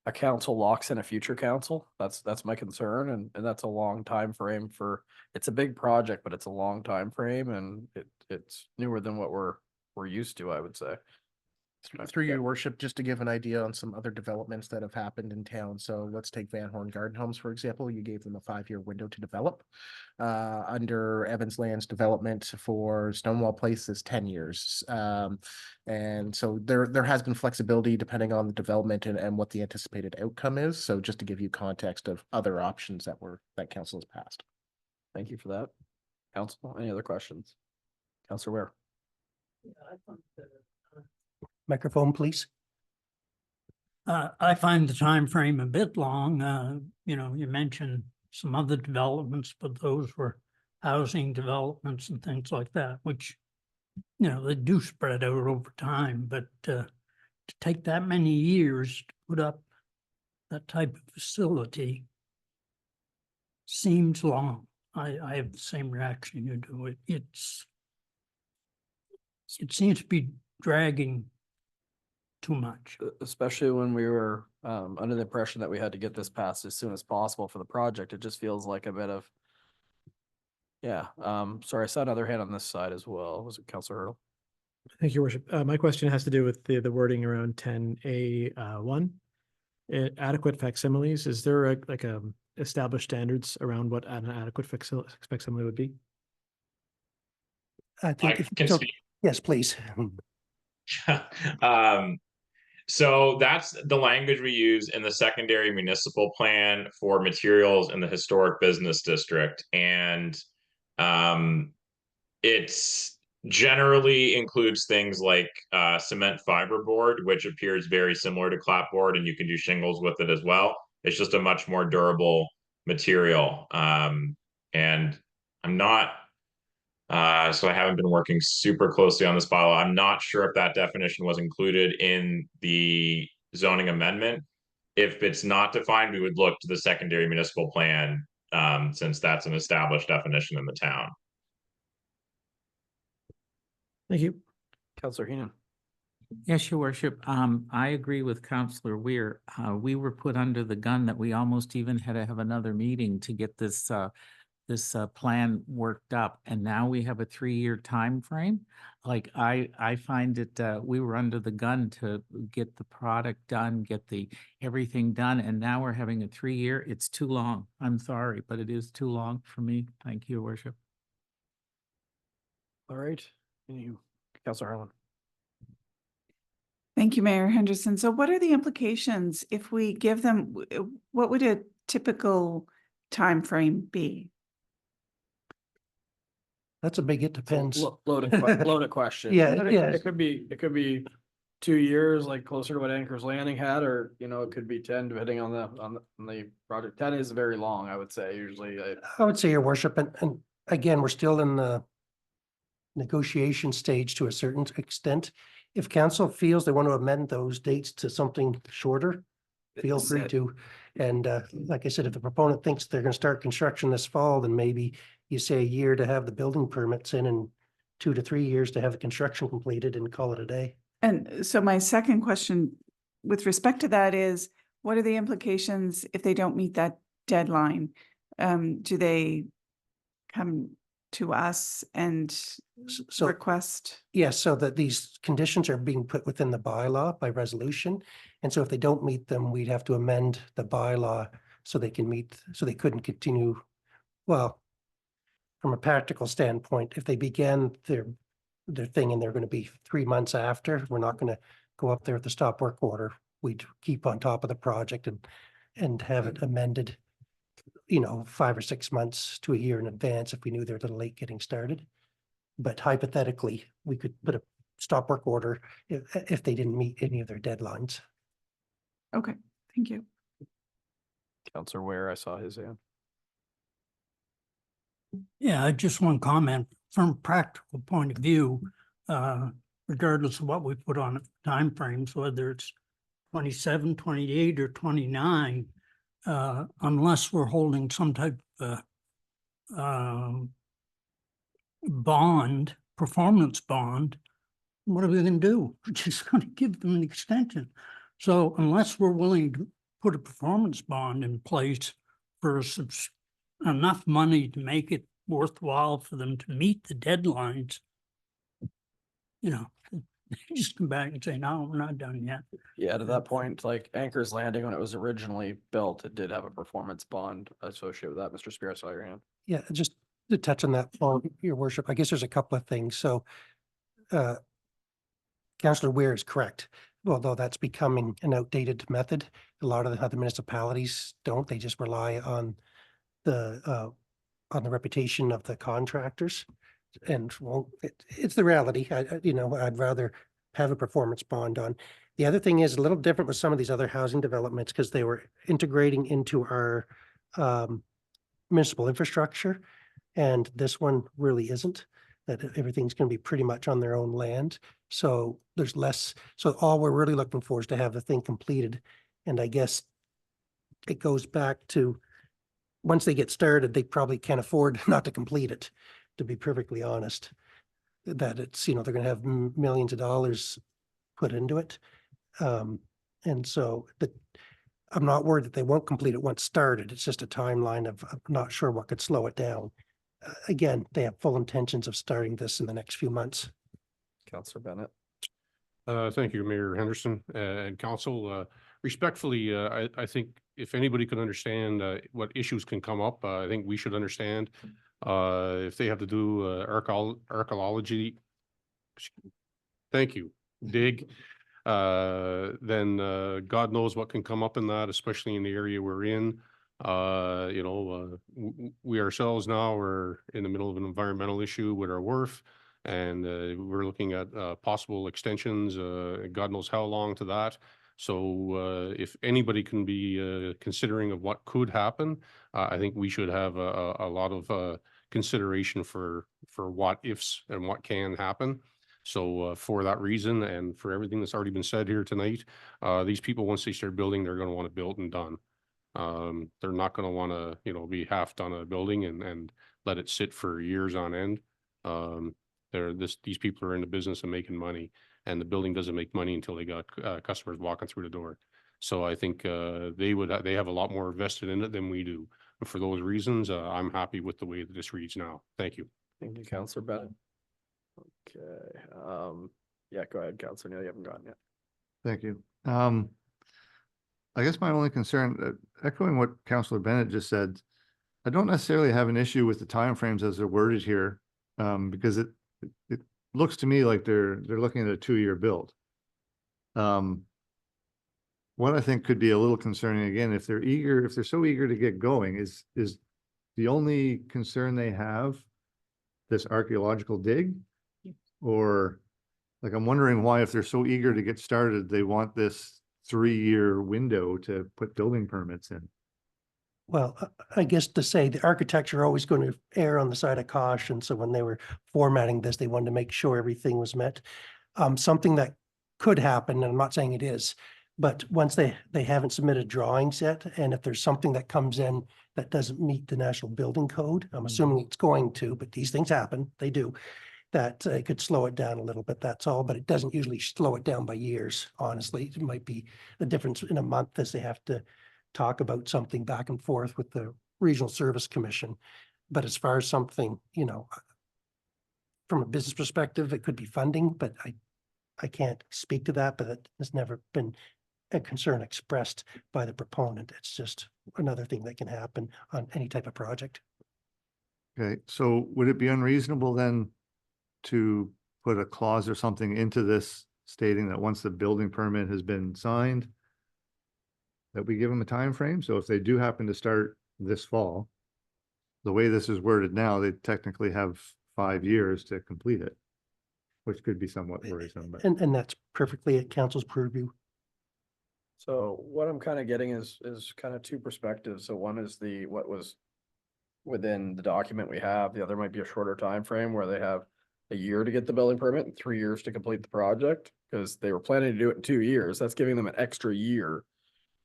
a council locks in a future council. That's my concern, and that's a long time frame for, it's a big project, but it's a long time frame, and it's newer than what we're used to, I would say. Through your worship, just to give an idea on some other developments that have happened in town. So let's take Van Horn Garden Homes, for example. You gave them a 5-year window to develop. Under Evans Land's development for Stonewall Place is 10 years. And so there has been flexibility depending on the development and what the anticipated outcome is. So just to give you context of other options that council has passed. Thank you for that. Council, any other questions? Councilor Ware. Microphone, please. I find the time frame a bit long. You mentioned some other developments, but those were housing developments and things like that, which, they do spread out over time, but to take that many years to put up that type of facility seems long. I have the same reaction you do. It seems to be dragging too much. Especially when we were under the impression that we had to get this passed as soon as possible for the project. It just feels like a bit of, yeah. Sorry, I saw another hand on this side as well. Was it Councilor Hurdle? Thank you, Worship. My question has to do with the wording around 10A1. Adequate facsimiles, is there a established standards around what an adequate facsimile would be? I I think if can so- speak. yes, please. So that's the language we use in the secondary municipal plan for materials in the historic business district. And it's generally includes things like cement fiberboard, which appears very similar to clapboard, and you can do shingles with it as well. It's just a much more durable material. And I'm not so I haven't been working super closely on this bylaw. I'm not sure if that definition was included in the zoning amendment. If it's not defined, we would look to the secondary municipal plan, since that's an established definition in the town. Thank you. Councilor Heenan. Yes, your worship. I agree with Councillor Weir. We were put under the gun that we almost even had to have another meeting to get this this plan worked up, and now we have a 3-year time frame. Like I find it, we were under the gun to get the product done, get the everything done, and now we're having a 3-year. It's too long. I'm sorry, but it is too long for me. Thank you, Your Worship. All right. You, Councillor Harlan. Thank you, Mayor Henderson. So what are the implications if we give them, what would a typical time frame be? That's a big, it depends. Loaded question. Yeah, But yeah. It could be 2 years, like closer to what Anchor's Landing had, or, you know, it could be 10, depending on the project. 10 is very long, I would say, usually. I would say, Your Worship, and again, we're still in the negotiation stage to a certain extent. If council feels they want to amend those dates to something shorter, feel free to. And like I said, if the proponent thinks they're going to start construction this fall, then maybe you say a year to have the building permits in and 2 to 3 years to have the construction completed and call it a day. And so my second question with respect to that is, what are the implications if they don't meet that deadline? Do they come to us and So request? yes, so that these conditions are being put within the bylaw by resolution. And so if they don't meet them, we'd have to amend the bylaw so they can meet, so they couldn't continue. Well, from a practical standpoint, if they began their thing and they're going to be 3 months after, we're not going to go up there with the stop work order. We'd keep on top of the project and have it amended, you know, 5 or 6 months to a year in advance if we knew they're a little late getting started. But hypothetically, we could put a stop work order if they didn't meet any of their deadlines. Okay, thank you. Councillor Ware, I saw his hand. Yeah, just one comment from a practical point of view, regardless of what we put on timeframes, whether it's 27, 28, or 29, unless we're holding some type of bond, performance bond, what are we going to do? We're just going to give them an extension. So unless we're willing to put a performance bond in place for enough money to make it worthwhile for them to meet the deadlines, you know, just come back and say, no, we're not done yet. Yeah, to that point, like Anchor's Landing, when it was originally built, it did have a performance bond associated with that. Mr. Spear, I saw your hand. Yeah, just to touch on that, Your Worship, I guess there's a couple of things. So Councillor Ware is correct. Although that's becoming an outdated method, a lot of the other municipalities don't. They just rely on the reputation of the contractors. And well, it's the reality. You know, I'd rather have a performance bond on. The other thing is a little different with some of these other housing developments because they were integrating into our municipal infrastructure. And this one really isn't, that everything's going to be pretty much on their own land. So there's less, so all we're really looking for is to have the thing completed. And I guess it goes back to, once they get started, they probably can't afford not to complete it, to be perfectly honest. That it's, you know, they're going to have millions of dollars put into it. And so I'm not worried that they won't complete it once started. It's just a timeline of I'm not sure what could slow it down. Again, they have full intentions of starting this in the next few months. Councillor Bennett. Thank you, Mayor Henderson and Council. Respectfully, I think if anybody can understand what issues can come up, I think we should understand. If they have to do archaeology, thank you, dig, then God knows what can come up in that, especially in the area we're in. You know, we ourselves now are in the middle of an environmental issue with our wharf, and we're looking at possible extensions, God knows how long to that. So if anybody can be considering of what could happen, I think we should have a lot of consideration for what ifs and what can happen. So for that reason, and for everything that's already been said here tonight, these people, once they start building, they're going to want to build and done. They're not going to want to, you know, be half done a building and let it sit for years on end. These people are in the business of making money, and the building doesn't make money until they got customers walking through the door. So I think they have a lot more vested in it than we do. for those reasons, I'm happy with the way that this reads now. Thank you. Thank you, Counselor Bennett. Okay, yeah, go ahead, Counselor Neal, you haven't gotten yet. Thank you. I guess my only concern, echoing what Councillor Bennett just said, I don't necessarily have an issue with the timeframes as they're worded here, because it looks to me like they're looking at a 2-year build. What I think could be a little concerning, again, if they're so eager to get going, is the only concern they have this archaeological dig? Or, like, I'm wondering why, if they're so eager to get started, they want this 3-year window to put building permits in. Well, I guess to say the architects are always going to err on the side of caution. So when they were formatting this, they wanted to make sure everything was met. Something that could happen, and I'm not saying it is, but once they haven't submitted drawings yet, and if there's something that comes in that doesn't meet the National Building Code, I'm assuming it's going to, but these things happen, they do, that it could slow it down a little bit, that's all, but it doesn't usually slow it down by years, honestly. It might be a difference in a month as they have to talk about something back and forth with the Regional Service Commission. But as far as something, you know, from a business perspective, it could be funding, but I can't speak to that, but it has never been a concern expressed by the proponent. It's just another thing that can happen on any type of project. Okay, so would it be unreasonable then to put a clause or something into this stating that once the building permit has been signed, that we give them a time frame? So if they do happen to start this fall, the way this is worded now, they technically have 5 years to complete it, which could be somewhat worrisome, but. And that's perfectly at council's purview. So what I'm kind of getting is kind of two perspectives. So one is what was within the document we have. The other might be a shorter time frame where they have a year to get the building permit and 3 years to complete the project, because they were planning to do it in 2 years. That's giving them an extra year.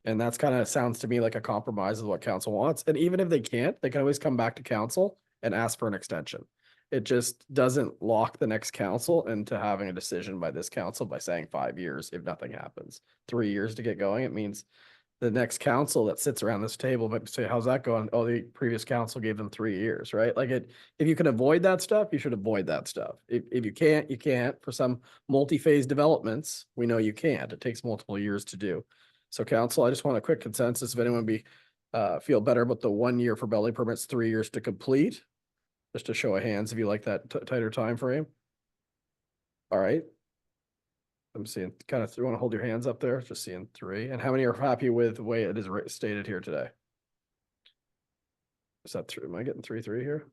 And that's kind of sounds to me like a compromise of what council wants. And even if they can't, they can always come back to council and ask for an extension. It just doesn't lock the next council into having a decision by this council by saying 5 years if nothing happens. 3 years to get going. It means the next council that sits around this table might say, how's that going? Oh, the previous council gave them 3 years, right? Like if you can avoid that stuff, you should avoid that stuff. If you can't, you can't. For some multi-phase developments, we know you can't. It takes multiple years to do. So council, I just want a quick consensus. If anyone feel better about the 1 year for building permits, 3 years to complete, just to show of hands, if you like that tighter time frame. All right. I'm seeing kind of, you want to hold your hands up there, just seeing 3. And how many are happy with the way it is stated here today? Is that 3? Am I getting 3 here?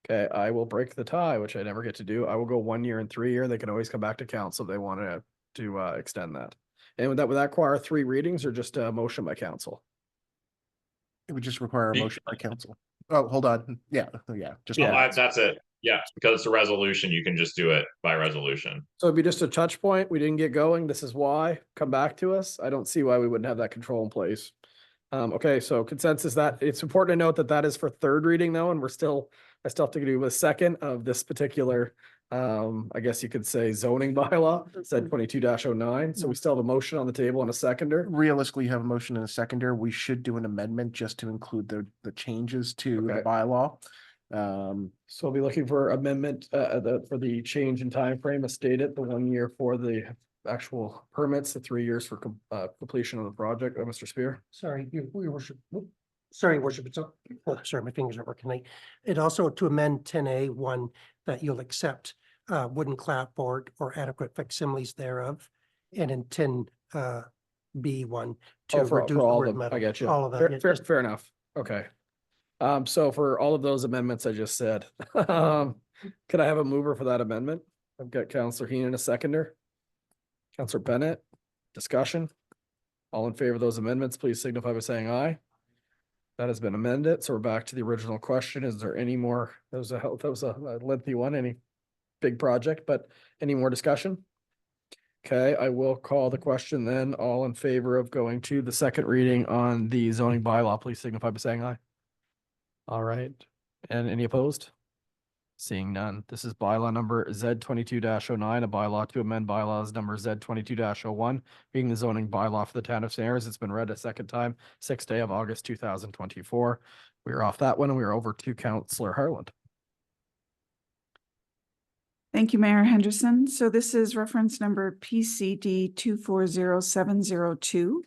Okay, I will break the tie, which I never get to do. I will go 1 year and 3 year. They can always come back to council if they want to extend that. And would that require 3 readings or just a motion by council? It would just require a motion by council. Oh, hold on. Yeah. Just That's it. Yeah, because it's a resolution, you can just do it by resolution. So it'd be just a touch point. We didn't get going. This is why. Come back to us. I don't see why we wouldn't have that control in place. Okay, so consensus that it's important to note that is for 3rd reading though, and I still have to do a second of this particular, I guess you could say zoning bylaw, said 22-09. So we still have a motion on the table and a seconder. realistically, you have a motion and a seconder. We should do an amendment just to include the changes to the bylaw. So we'll be looking for amendment for the change in time frame as stated, the 1 year for the actual permits, the 3 years for completion of the project. Mr. Spear. Sorry, your worship. Sorry, worship. It's sorry, my fingers aren't working right. It also to amend 10A1 that you'll accept wooden clapboard or adequate facsimiles thereof, and in 10B1 to For reduce all word of them. metal. I get you. All of that. Fair enough. Okay. So for all of those amendments I just said, could I have a mover for that amendment? I've got Councillor Heenan, a seconder. Councillor Bennett, discussion. All in favor of those amendments, please signify by saying aye. That has been amended. So we're back to the original question. Is there any more? That was a lengthy one, any big project, but any more discussion? Okay, I will call the question then. All in favor of going to the 2nd reading on the zoning bylaw, please signify by saying aye. All right. And any opposed? Seeing none, this is bylaw number Z 22-09, a bylaw to amend bylaws number Z 22-01, being the zoning bylaw for the town of St. Andrews. It's been read a second time, 6th day of August 2024. We're off that one and we're over to Councillor Harland. Thank you, Mayor Henderson. So this is reference number PCD 240702.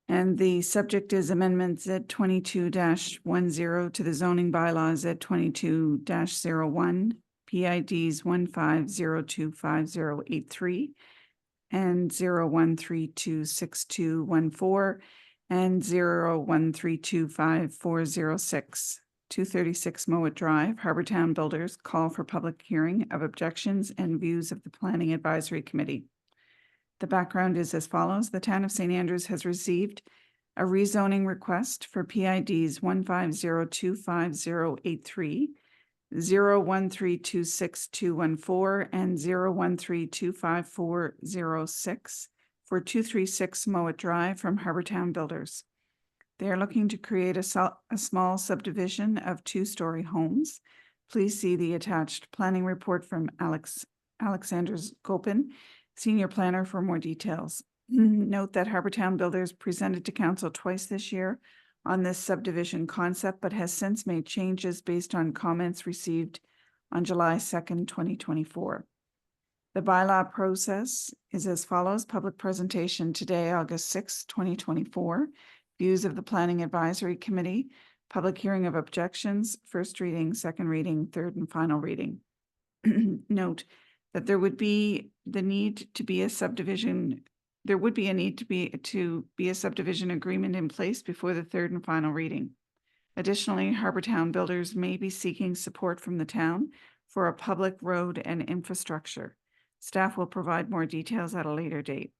And the subject is amendment Z 22-10 to the zoning bylaw Z 22-01, PIDs 15025083 and 01326214 and 01325406. 236 Mowat Drive, Harbour Town Builders call for public hearing of objections and views of the Planning Advisory Committee. The background is as follows. The town of St. Andrews has received a rezoning request for PIDs 15025083, 01326214, and 01325406 for 236 Mowat Drive from Harbour Town Builders. They are looking to create a small subdivision of 2-story homes. Please see the attached planning report from Alexander's Gopen, Senior Planner, for more details. Note that Harbour Town Builders presented to council twice this year on this subdivision concept, but has since made changes based on comments received on July 2nd, 2024. The bylaw process is as follows. Public presentation today, August 6th, 2024. Views of the Planning Advisory Committee, public hearing of objections, first reading, second reading, third and final reading. Note that there would be the need to be a subdivision. There would be a need to be a subdivision agreement in place before the third and final reading. Additionally, Harbour Town Builders may be seeking support from the town for a public road and infrastructure. Staff will provide more details at a later date.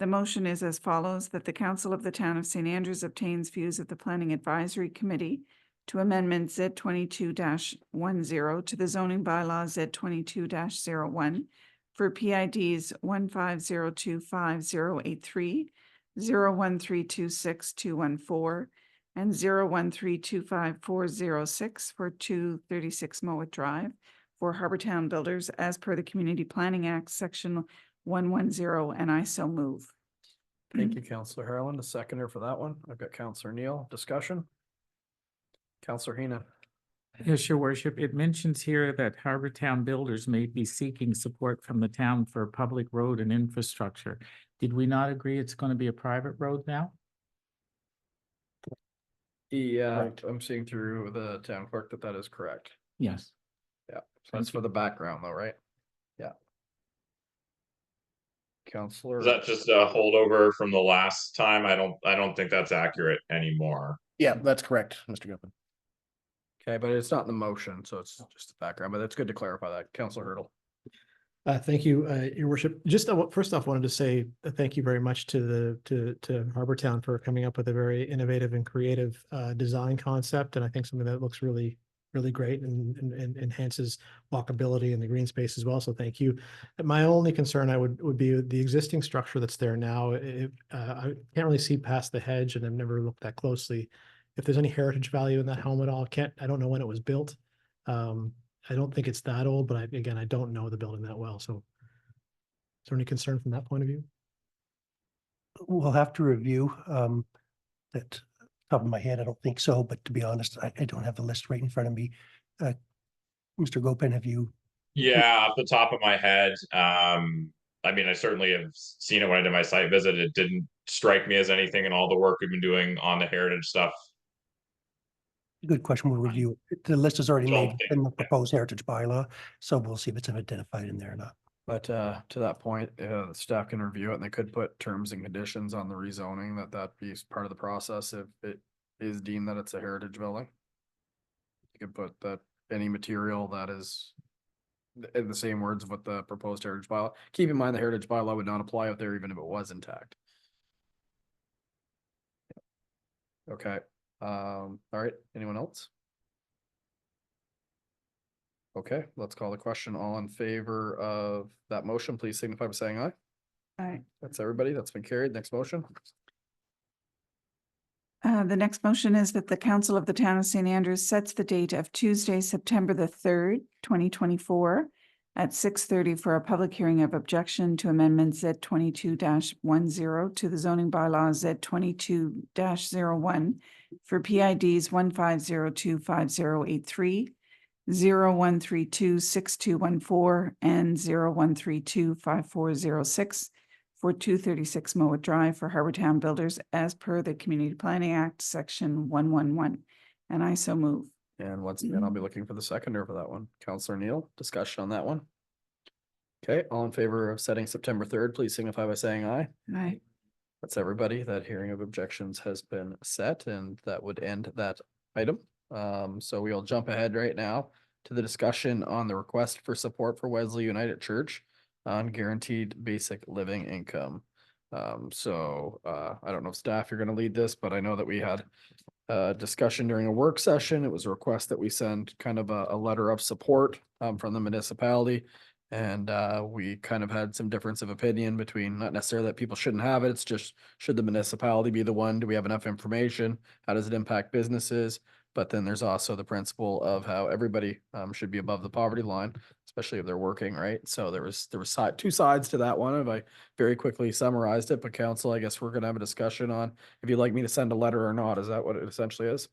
The motion is as follows, that the Council of the Town of St. Andrews obtains views of the Planning Advisory Committee to amendment Z 22-10 to the zoning bylaw Z 22-01 for PIDs 15025083, 01326214, and 01325406 for 236 Mowat Drive for Harbour Town Builders as per the Community Planning Act, Section 110, and I so move. Thank you, Councillor Harland. A seconder for that one. I've got Councillor Neal. Discussion? Councillor Heenan. Yes, your worship. It mentions here that Harbour Town Builders may be seeking support from the town for public road and infrastructure. Did we not agree it's going to be a private road now? Yeah, Right. I'm seeing through the town clerk that is correct. Yes. Yeah, so that's for the background though, right? Yeah. Councillor. Is that just a holdover from the last time? I don't think that's accurate anymore. Yeah, that's correct, Mr. Gopen. Okay, but it's not in the motion, so it's just the background, but it's good to clarify that. Councillor Hurdle. Thank you, your worship. Just first off, wanted to say thank you very much to Harbour Town for coming up with a very innovative and creative design concept, and I think something that looks really great and enhances walkability in the green space as well. So thank you. My only concern would be the existing structure that's there now. I can't really see past the hedge, and I've never looked that closely. If there's any heritage value in that home at all, I don't know when it was built. I don't think it's that old, but again, I don't know the building that well. So is there any concern from that point of view? We'll have to review that. Top of my head, I don't think so, but to be honest, I don't have the list right in front of me. Mr. Gopen, have you? Yeah, off the top of my head, I mean, I certainly have seen it when I did my site visit. It didn't strike me as anything in all the work we've been doing on the heritage stuff. Good question. We'll review it. The list is already Don't made think- in the proposed heritage bylaw, so we'll see if it's identified in there or not. But to that point, the staff can review it and they could put terms and conditions on the rezoning that be part of the process if it is deemed that it's a heritage building. You could put that any material that is in the same words of what the proposed heritage bylaw. Keep in mind the heritage bylaw would not apply out there even if it was intact. Okay. All right. Anyone else? Okay, let's call the question. All in favor of that motion, please signify by saying aye. Aye. That's everybody. That's been carried. Next motion. The next motion is that the Council of the Town of St. Andrews sets the date of Tuesday, September the 3rd, 2024 at 6:30 for a public hearing of objection to Amendment Z 22-10 to the zoning bylaw Z 22-01 for PIDs 15025083, 01326214, and 01325406 for 236 Mowat Drive for Harbour Town Builders as per the Community Planning Act, Section 111. And I so move. And once again, I'll be looking for the seconder for that one. Counselor Neal, discussion on that one. Okay, all in favor of setting September 3rd, please signify by saying aye. Aye. That's everybody. That hearing of objections has been set, and that would end that item. So we'll jump ahead right now to the discussion on the request for support for Wesley United Church on guaranteed basic living income. I don't know if staff, you're gonna lead this, but I know that we had a discussion during a work session. It was a request that we send kind of a letter of support from the municipality. And we kind of had some difference of opinion between, not necessarily that people shouldn't have it, it's just, should the municipality be the one? Do we have enough information? How does it impact businesses? But then there's also the principle of how everybody should be above the poverty line, especially if they're working, right? So there was two sides to that one. If I very quickly summarized it, but council, I guess we're gonna have a discussion on if you'd like me to send a letter or not. Is that what it essentially is?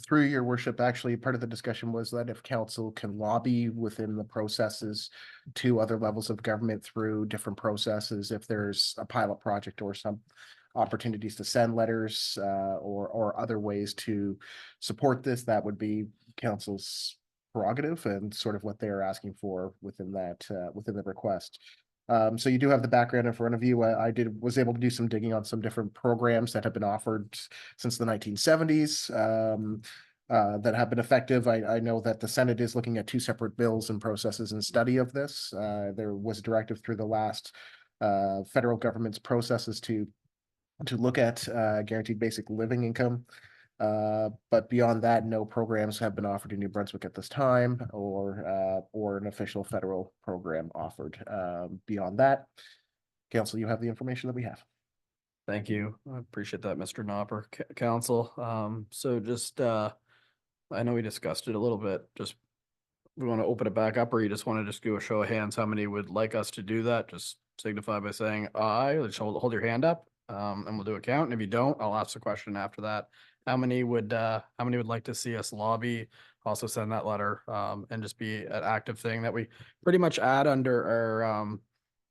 Through your worship, actually, part of the discussion was that if council can lobby within the processes to other levels of government through different processes, if there's a pilot project or some opportunities to send letters or other ways to support this, that would be council's prerogative and sort of what they're asking for within that within the request. So you do have the background in front of you. I was able to do some digging on some different programs that have been offered since the 1970s that have been effective. I know that the Senate is looking at two separate bills and processes and study of this. There was a directive through the last federal government's processes to look at guaranteed basic living income. But beyond that, no programs have been offered in New Brunswick at this time, or an official federal program offered. Beyond that, council, you have the information that we have. Thank you. I appreciate that, Mr. Nopper. Council, so just, I know we discussed it a little bit, just we want to open it back up, or you just want to just do a show of hands? How many would like us to do that? Just signify by saying aye, just hold your hand up, and we'll do a count. And if you don't, I'll ask the question after that. How many would like to see us lobby? Also send that letter, and just be an active thing that we pretty much add under our,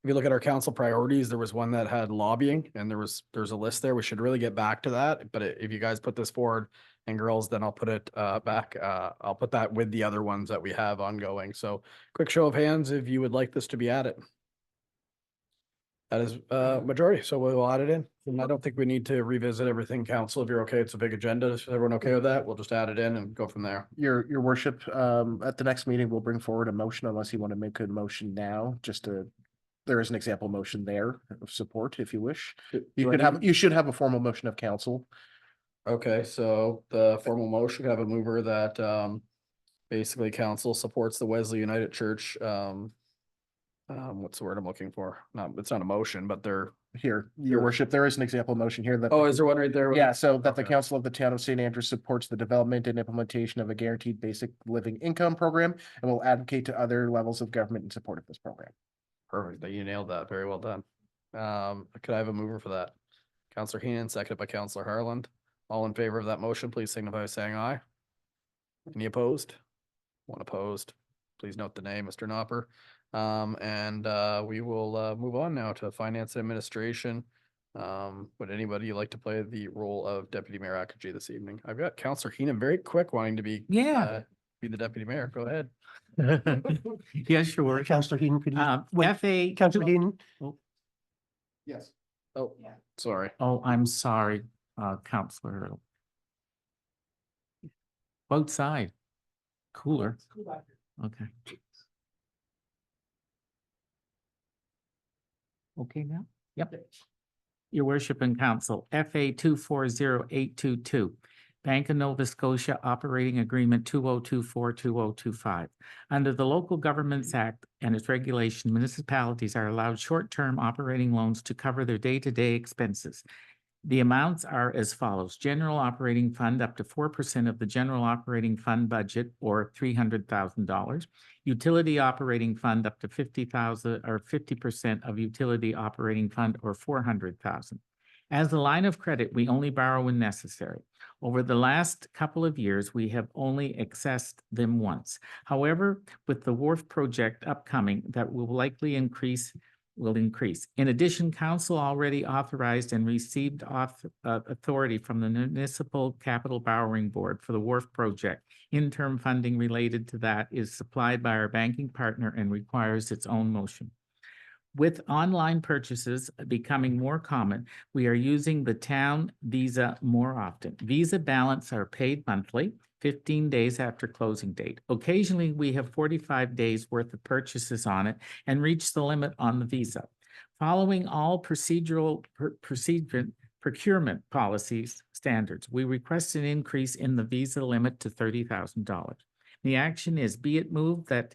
if you look at our council priorities, there was one that had lobbying, and there's a list there. We should really get back to that. But if you guys put this forward, and girls, then I'll put it back. I'll put that with the other ones that we have ongoing. So quick show of hands if you would like this to be added. That is majority, so we'll add it in. And I don't think we need to revisit everything, council. If you're okay, it's a big agenda. Is everyone okay with that? We'll just add it in and go from there. Your worship, at the next meeting, we'll bring forward a motion unless you want to make a motion now, there is an example motion there of support if you wish. You should have a formal motion of council. Okay, so the formal motion could have a mover that basically council supports the Wesley United Church. What's the word I'm looking for? It's not a motion, but they're here. Your worship, there is an example motion here that. Oh, is there one right there? Yeah, so that the Okay. Council of the Town of St. Andrews supports the development and implementation of a guaranteed basic living income program and will advocate to other levels of government in support of this program. Perfect. You nailed that. Very well done. Could I have a mover for that? Counselor Heenan, seconded by Counselor Harland. All in favor of that motion, please signify by saying aye. Any opposed? One opposed. Please note the name, Mr. Nopper. We will move on now to Finance and Administration. Would anybody like to play the role of Deputy Mayor Akaji this evening? I've got Counselor Heenan very quick wanting to be be the Deputy Mayor. Go ahead. Yes, your worship. Councillor Heenan, could you, wait, FA. Councillor Heenan, Yes. Oh, sorry. Oh, I'm sorry, Counselor. Both side. Cooler. Okay. Okay now? Yep. Your worship and council, FA 240822, Bank of Nova Scotia Operating Agreement 2024-2025. Under the Local Governments Act and its regulation, municipalities are allowed short-term operating loans to cover their day-to-day expenses. The amounts are as follows: general operating fund up to 4% of the general operating fund budget, or $300,000. Utility operating fund up to 50,000 or 50% of utility operating fund, or 400,000. As a line of credit, we only borrow when necessary. Over the last couple of years, we have only accessed them once. However, with the wharf project upcoming, that will likely increase. In addition, council already authorized and received authority from the Municipal Capital Borrowing Board for the wharf project. Interim funding related to that is supplied by our banking partner and requires its own motion. With online purchases becoming more common, we are using the town Visa more often. Visa balance are paid monthly, 15 days after closing date. Occasionally, we have 45 days worth of purchases on it and reach the limit on the Visa. Following all procurement policies standards, we request an increase in the Visa limit to $30,000. The action is, be it moved that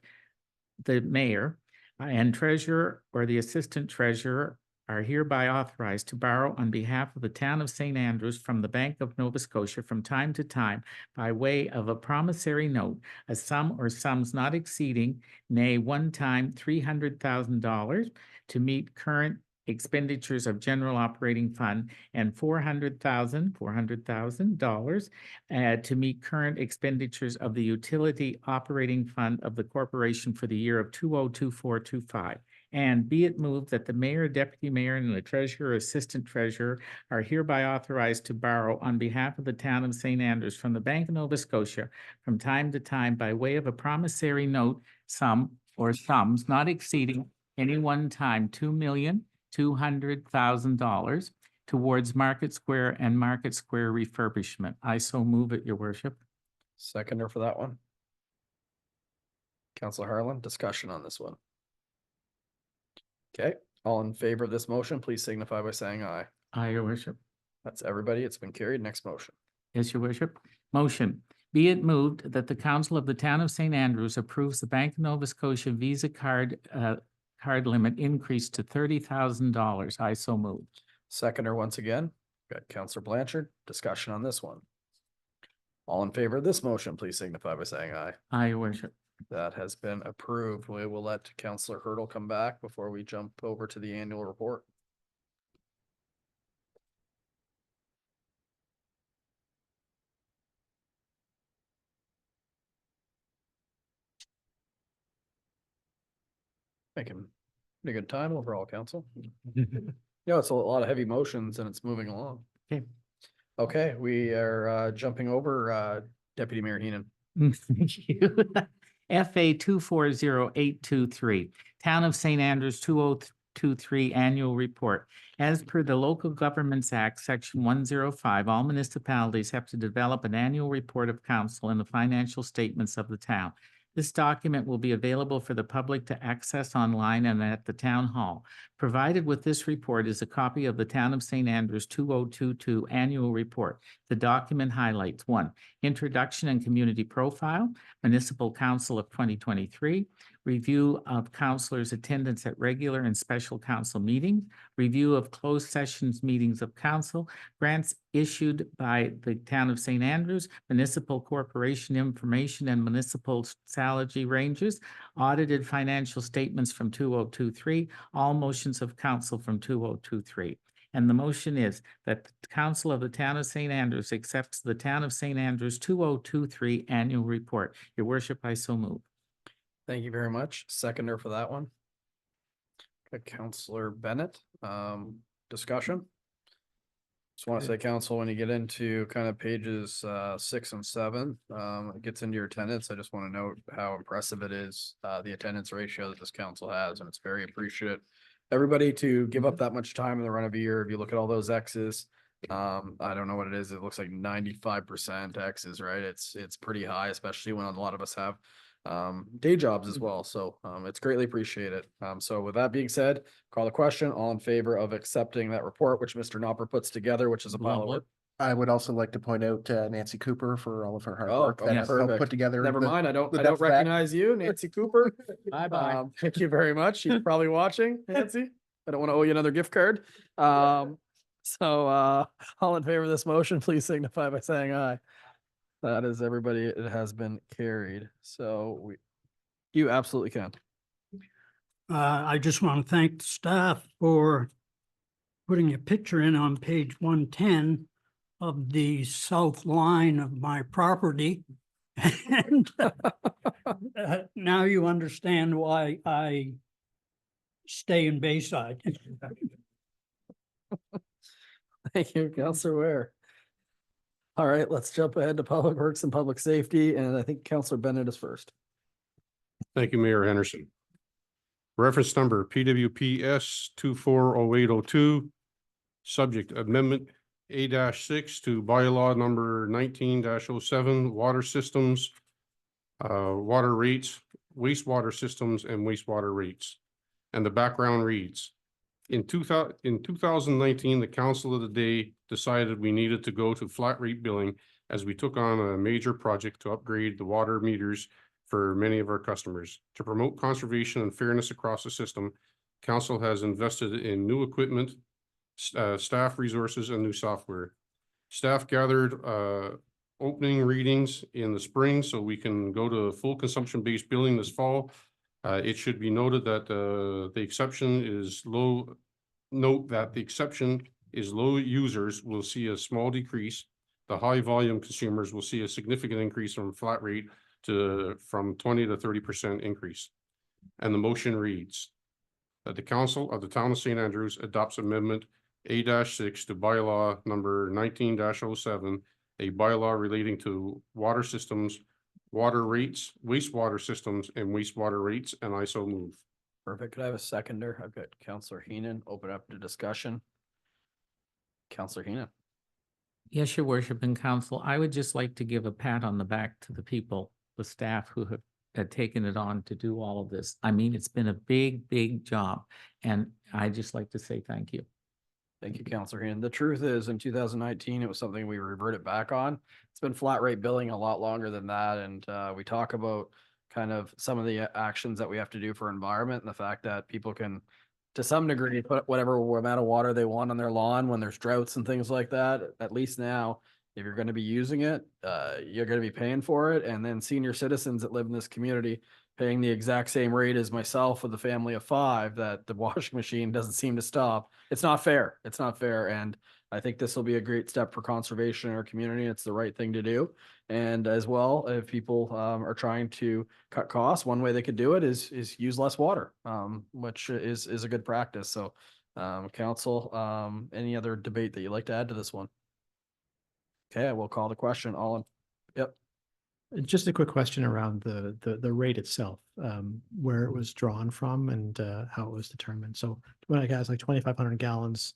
the mayor and treasurer or the assistant treasurer are hereby authorized to borrow on behalf of the town of St. Andrews from the Bank of Nova Scotia from time to time by way of a promissory note, a sum or sums not exceeding, nay, one time $300,000 to meet current expenditures of general operating fund, and $400,000 to meet current expenditures of the utility operating fund of the corporation for the year of 2024-25. And be it moved that the mayor, deputy mayor, and the treasurer, assistant treasurer are hereby authorized to borrow on behalf of the town of St. Andrews from the Bank of Nova Scotia from time to time by way of a promissory note, sum or sums not exceeding any one time $2,200,000 towards Market Square and Market Square refurbishment. I so move it, your worship. Seconder for that one. Councilor Harlan, discussion on this one. Okay, all in favor of this motion, please signify by saying aye. Aye, your worship. That's everybody. It's been carried. Next motion. Yes, your worship. Motion. Be it moved that the council of the town of St. Andrews approves the Bank of Nova Scotia Visa card limit increase to $30,000. I so move. Seconder once again. Got Councilor Blanchard. Discussion on this one. All in favor of this motion, please signify by saying aye. Aye, your worship. That has been approved. We will let Councilor Hurdle come back before we jump over to the annual report. Making pretty good time overall, council. Yeah, it's a lot of heavy motions and it's moving along. Okay. Okay, we are jumping over Deputy Mayor Heenan. Thank you. FA 240823, Town of St. Andrews 2023 Annual Report. As per the Local Governments Act, Section 105, all municipalities have to develop an annual report of council and the financial statements of the town. This document will be available for the public to access online and at the town hall. Provided with this report is a copy of the Town of St. Andrews 2022 Annual Report. The document highlights: 1, introduction and community profile, Municipal Council of 2023, review of councilors' attendance at regular and special council meetings, review of closed sessions meetings of council, grants issued by the Town of St. Andrews, municipal corporation information and municipal salary ranges, audited financial statements from 2023, all motions of council from 2023. And the motion is that the Council of the Town of St. Andrews accepts the Town of St. Andrews 2023 Annual Report. Your worship, I so move. Thank you very much. Seconder for that one. Okay, Councilor Bennett, discussion. Just want to say, council, when you get into kind of pages 6 and 7, it gets into your attendance. I just want to note how impressive it is, the attendance ratio that this council has, and it's very appreciated. Everybody to give up that much time in the run of a year. If you look at all those X's, I don't know what it is. It looks like 95% X's, right? It's pretty high, especially when a lot of us have day jobs as well. So it's greatly appreciated. So with that being said, call the question. All in favor of accepting that report, which Mr. Knopper puts together, which is a pile of work. I would also like to point out Nancy Cooper for all of her hard Oh, work that okay, has helped perfect. put together. Never mind. I don't deck. recognize you, Nancy Cooper. Bye-bye. Thank you very much. She's probably watching, Nancy. I don't want to owe you another gift card. So, all in favor of this motion, please signify by saying aye. That is everybody. It has been carried. So you absolutely can. I just want to thank the staff for putting a picture in on page 110 of the south line of my property. And now you understand why I stay in Bayside. Thank you, Counselor Ware. All right, let's jump ahead to Public Works and Public Safety, and I think Counselor Bennett is first. Thank you, Mayor Henderson. Reference number PWPS 240802. Subject amendment A-6 to bylaw number 19-07, water systems, water rates, wastewater systems and wastewater rates. And the background reads, in 2019, the council of the day decided we needed to go to flat rate billing as we took on a major project to upgrade the water meters for many of our customers. To promote conservation and fairness across the system, council has invested in new equipment, staff resources, and new software. Staff gathered opening readings in the spring so we can go to full consumption-based billing this fall. It should be noted that the exception is low. Note that the exception is low users will see a small decrease. The high volume consumers will see a significant increase from flat rate from 20 to 30% increase. And the motion reads that the council of the town of St. Andrews adopts amendment A-6 to bylaw number 19-07, a bylaw relating to water systems, water rates, wastewater systems, and wastewater rates, and I so move. Perfect. Could I have a seconder? I've got Counselor Heenan. Open up to discussion. Counselor Heenan. Yes, your worship and council, I would just like to give a pat on the back to the people, the staff who have taken it on to do all of this. I mean, it's been a big, big job, and I just like to say thank you. Thank you, Counselor Heenan. The truth is, in 2019, it was something we reverted back on. It's been flat rate billing a lot longer than that, and we talk about kind of some of the actions that we have to do for environment and the fact that people can, to some degree, put whatever amount of water they want on their lawn when there's droughts and things like that. At least now, if you're going to be using it, you're going to be paying for it. And then senior citizens that live in this community paying the exact same rate as myself with a family of 5, that the washing machine doesn't seem to stop. It's not fair. It's not fair. And I think this will be a great step for conservation in our community. It's the right thing to do. And as well, if people are trying to cut costs, one way they could do it is use less water, which is a good practice. So council, any other debate that you'd like to add to this one? Okay, I will call the question. All in. Yep. Just a quick question around the rate itself, where it was drawn from and how it was determined. So when I guess like 2,500 gallons,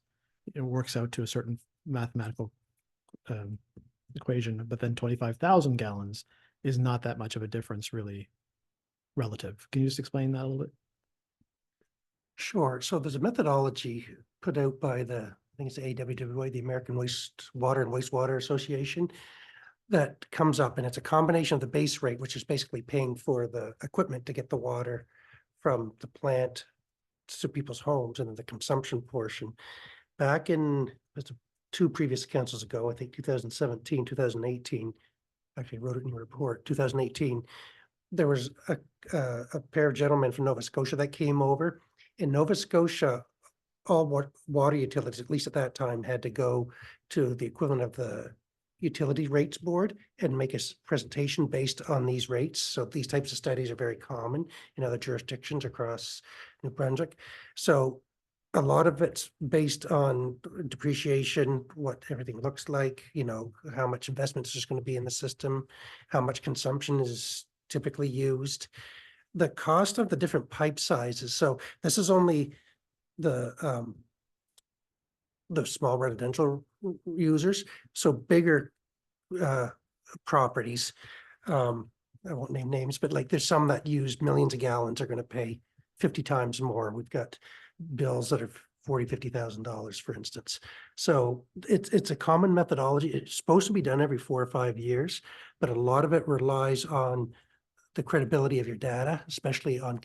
it works out to a certain mathematical equation, but then 25,000 gallons is not that much of a difference really relative. Can you just explain that a little bit? Sure. So there's a methodology put out by I think it's the AWWA, the American Water and Wastewater Association, that comes up, and it's a combination of the base rate, which is basically paying for the equipment to get the water from the plant to people's homes, and then the consumption portion. Back in 2 previous councils ago, I think 2017, 2018, actually wrote it in your report, 2018, there was a pair of gentlemen from Nova Scotia that came over. In Nova Scotia, all water utilities, at least at that time, had to go to the equivalent of the utility rates board and make a presentation based on these rates. So these types of studies are very common in other jurisdictions across New Brunswick. So a lot of it's based on depreciation, what everything looks like, how much investment is just going to be in the system, how much consumption is typically used, the cost of the different pipe sizes. So this is only the small residential users. So bigger properties, I won't name names, but like there's some that use millions of gallons are going to pay 50 times more. We've got bills that are $40,000, $50,000, for instance. So it's a common methodology. It's supposed to be done every 4 or 5 years, but a lot of it relies on the credibility of your data, especially on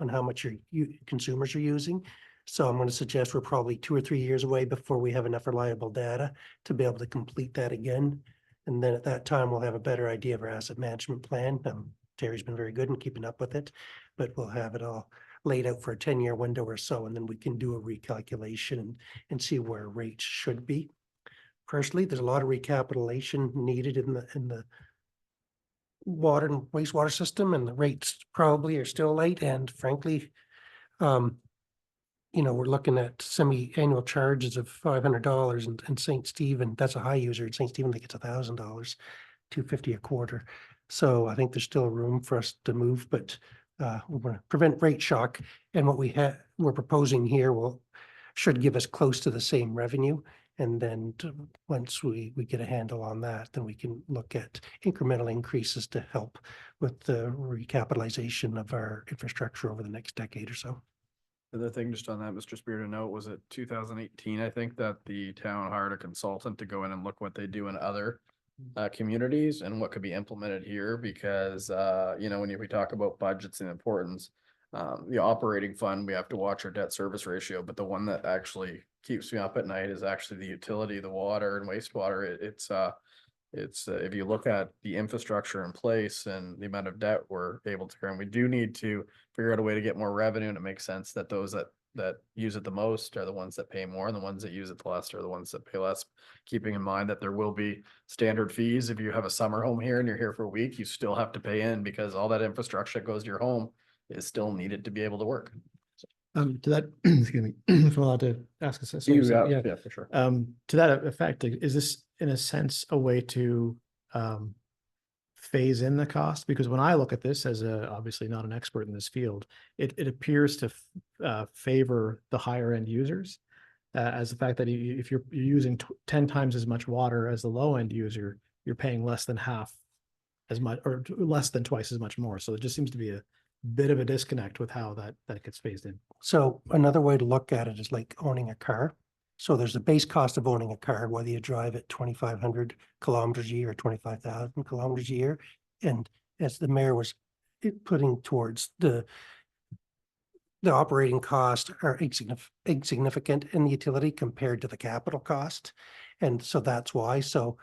how much your consumers are using. So I'm going to suggest we're probably 2 or 3 years away before we have enough reliable data to be able to complete that again. And then at that time, we'll have a better idea of our asset management plan. Terry's been very good in keeping up with it, but we'll have it all laid out for a 10-year window or so, and then we can do a recalculation and see where rates should be. Personally, there's a lot of recapitalization needed in the water and wastewater system, and the rates probably are still late. And frankly, we're looking at semi-annual charges of $500 and St. Stephen, that's a high user. At St. Stephen, I think it's $1,000, $250 a quarter. So I think there's still room for us to move, but we want to prevent rate shock. And what we're proposing here should give us close to the same revenue. And then once we get a handle on that, then we can look at incremental increases to help with the recapitalization of our infrastructure over the next decade or so. The other thing just on that, Mr. Spear, to note, was it 2018, I think, that the town hired a consultant to go in and look what they do in other communities and what could be implemented here, because when we talk about budgets and importance, the operating fund, we have to watch our debt service ratio, but the one that actually keeps me up at night is actually the utility, the water and wastewater. It's if you look at the infrastructure in place and the amount of debt we're able to carry, and we do need to figure out a way to get more revenue, and it makes sense that those that use it the most are the ones that pay more, and the ones that use it the less are the ones that pay less. Keeping in mind that there will be standard fees. If you have a summer home here and you're here for a week, you still have to pay in, because all that infrastructure that goes to your home is still needed to be able to work. To that, excuse me, if I'm allowed to ask a Yeah, for sure. To that effect, is this in a sense a way to phase in the cost? Because when I look at this as obviously not an expert in this field, it appears to favor the higher end users, as the fact that if you're using 10 times as much water as the low end user, you're paying less than half as much, or less than twice as much more. So it just seems to be a bit of a disconnect with how that gets phased in. So another way to look at it is like owning a car. So there's a base cost of owning a car, whether you drive at 2,500 kilometers a year or 25,000 kilometers a year. And as the mayor was putting towards the operating costs are insignificant in the utility compared to the capital cost. And so that's why. So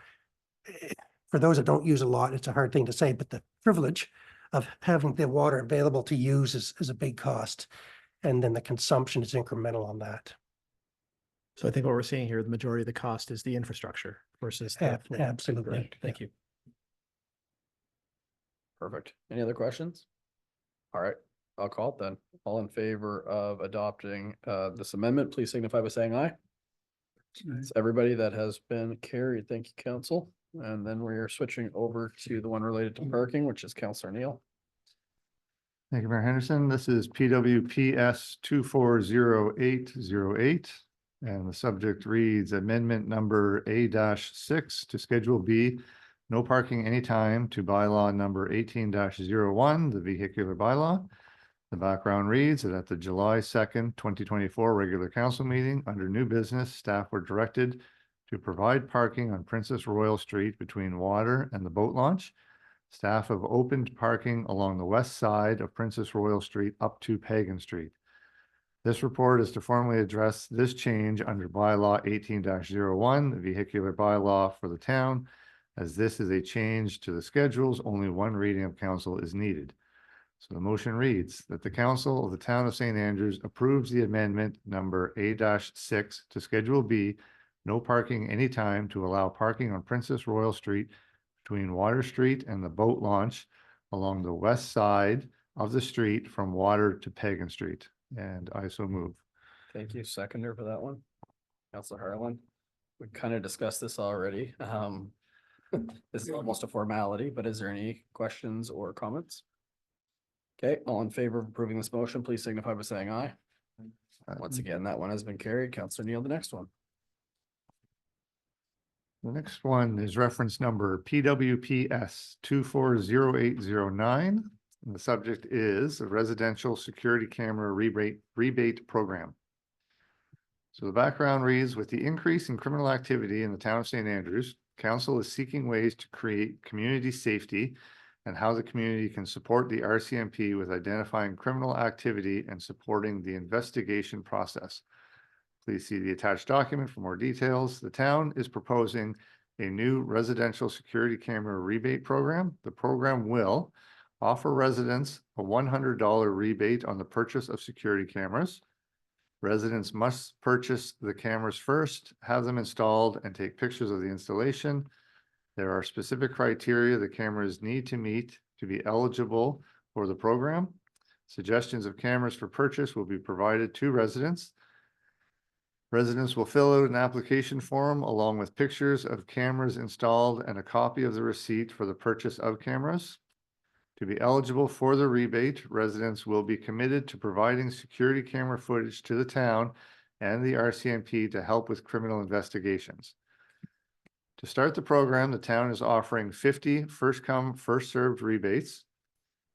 for those that don't use a lot, it's a hard thing to say, but the privilege of having the water available to use is a big cost. And then the consumption is incremental on that. So I think what we're seeing here, the majority of the cost is the infrastructure versus the Absolutely. Thank you. Perfect. Any other questions? All right, I'll call it then. All in favor of adopting this amendment, please signify by saying aye. It's everybody that has been carried. Thank you, council. And then we are switching over to the one related to parking, which is Councillor Neal. Thank you, Mayor Henderson. This is PWPS 240808. And the subject reads amendment number A-6 to Schedule B, no parking anytime, to bylaw number 18-01, the vehicular bylaw. The background reads that at the July 2nd, 2024 regular council meeting under new business, staff were directed to provide parking on Princess Royal Street between Water and the boat launch. Staff have opened parking along the west side of Princess Royal Street up to Pagan Street. This report is to formally address this change under bylaw 18-01, the vehicular bylaw for the town. As this is a change to the schedules, only one reading of council is needed. So the motion reads that the council of the town of St. Andrews approves the amendment number A-6 to Schedule B, no parking anytime, to allow parking on Princess Royal Street between Water Street and the boat launch along the west side of the street from Water to Pagan Street. And I so move. Thank you. Seconder for that one. Councillor Harlan. We kind of discussed this already. This is almost a formality, but is there any questions or comments? Okay, all in favor of approving this motion, please signify by saying aye. Once again, that one has been carried. Councillor Neal, the next one. The next one is reference number PWPS 240809. And the subject is a residential security camera rebate program. So the background reads, with the increase in criminal activity in the town of St. Andrews, council is seeking ways to create community safety and how the community can support the RCMP with identifying criminal activity and supporting the investigation process. Please see the attached document for more details. The town is proposing a new residential security camera rebate program. The program will offer residents a $100 rebate on the purchase of security cameras. Residents must purchase the cameras first, have them installed, and take pictures of the installation. There are specific criteria the cameras need to meet to be eligible for the program. Suggestions of cameras for purchase will be provided to residents. Residents will fill out an application form along with pictures of cameras installed and a copy of the receipt for the purchase of cameras. To be eligible for the rebate, residents will be committed to providing security camera footage to the town and the RCMP to help with criminal investigations. To start the program, the town is offering 50 first-come, first-served rebates.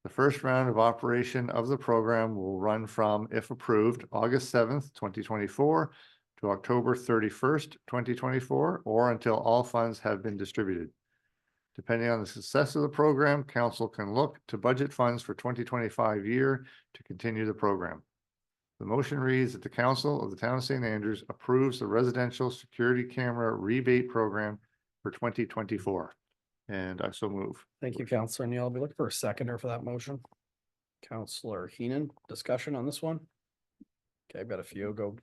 The first round of operation of the program will run from, if approved, August 7th, 2024 to October 31st, 2024, or until all funds have been distributed. Depending on the success of the program, council can look to budget funds for 2025 year to continue the program. The motion reads that the council of the town of St. Andrews approves the residential security camera rebate program for 2024. And I so move. Thank you, Counselor Neal. I'll be looking for a seconder for that motion. Counselor Heenan, discussion on this one? Okay, I've got a few. Go,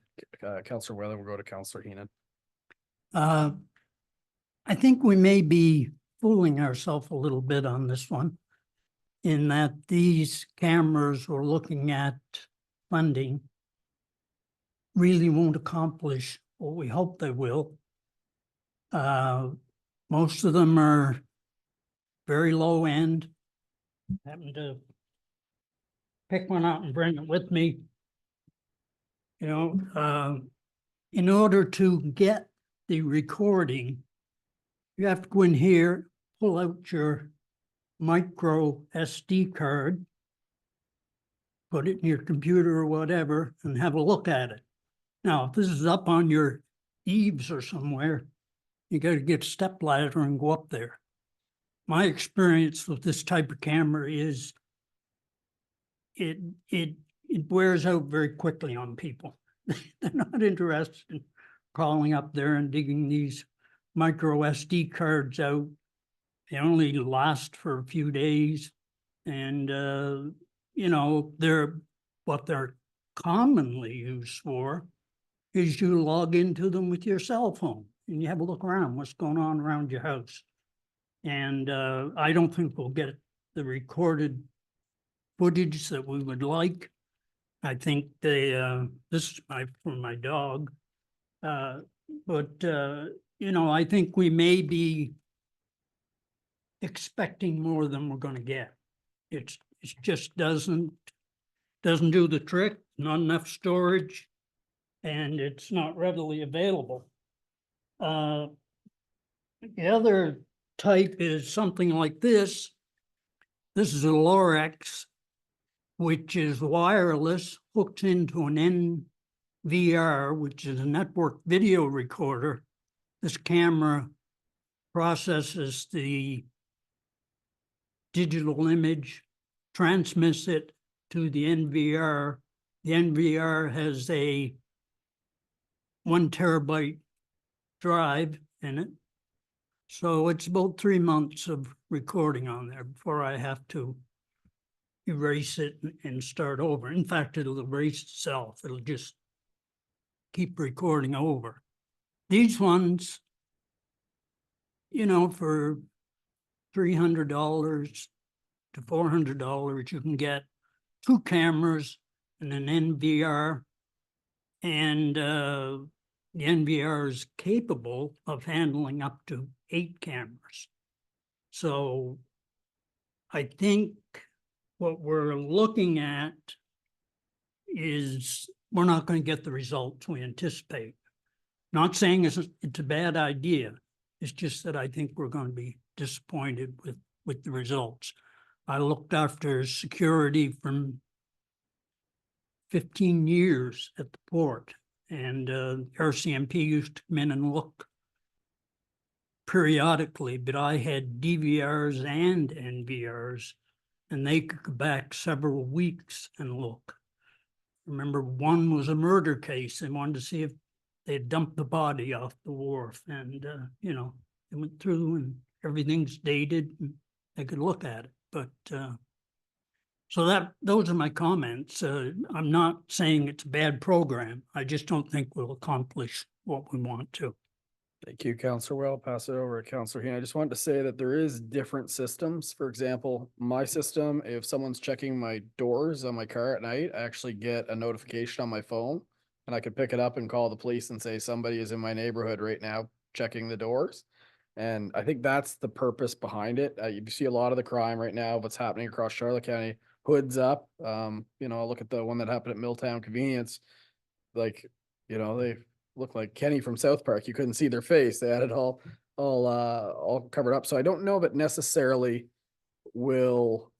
Counselor Whalen, we'll go to Counselor Heenan. I think we may be fooling ourselves a little bit on this one, in that these cameras we're looking at funding really won't accomplish what we hope they will. Most of them are very low end. Happened to pick one out and bring it with me. You know, in order to get the recording, you have to go in here, pull out your micro SD card, put it in your computer or whatever, and have a look at it. Now, if this is up on your eaves or somewhere, you got to get a step ladder and go up there. My experience with this type of camera is it wears out very quickly on people. They're not interested in crawling up there and digging these micro SD cards out. They only last for a few days. And, you know, what they're commonly used for is you log into them with your cell phone and you have a look around what's going on around your house. And I don't think we'll get the recorded footage that we would like. I think this is from my dog. But you know, I think we may be expecting more than we're going to get. It just doesn't do the trick. Not enough storage, and it's not readily available. The other type is something like this. This is a Lorex, which is wireless, hooked into an NVR, which is a network video recorder. This camera processes the digital image, transmits it to the NVR. The NVR has a 1 terabyte drive in it. So it's about 3 months of recording on there before I have to erase it and start over. In fact, it'll erase itself. It'll just keep recording over. These ones, you know, for $300 to $400, you can get 2 cameras and an NVR. And the NVR is capable of handling up to 8 cameras. So I think what we're looking at is we're not going to get the results we anticipate. Not saying it's a bad idea. It's just that I think we're going to be disappointed with the results. I looked after security from 15 years at the port, and RCMP used to come in and look periodically, but I had DVRs and NVRs, and they could go back several weeks and look. Remember, one was a murder case. They wanted to see if they had dumped the body off the wharf, and, you know, they went through and everything's dated and they could look at it, but, so those are my comments. I'm not saying it's a bad program. I just don't think we'll accomplish what we want to. Thank you, Counselor Well. Pass it over to Counselor Heen. I just wanted to say that there is different systems. For example, my system, if someone's checking my doors on my car at night, I actually get a notification on my phone and I could pick it up and call the police and say somebody is in my neighborhood right now checking the doors. And I think that's the purpose behind it. You see a lot of the crime right now, what's happening across Charlotte County, hoods up. You know, look at the one that happened at Milltown Convenience. Like, you know, they look like Kenny from South Park. You couldn't see their face. They had it all covered up. So I don't know if it necessarily will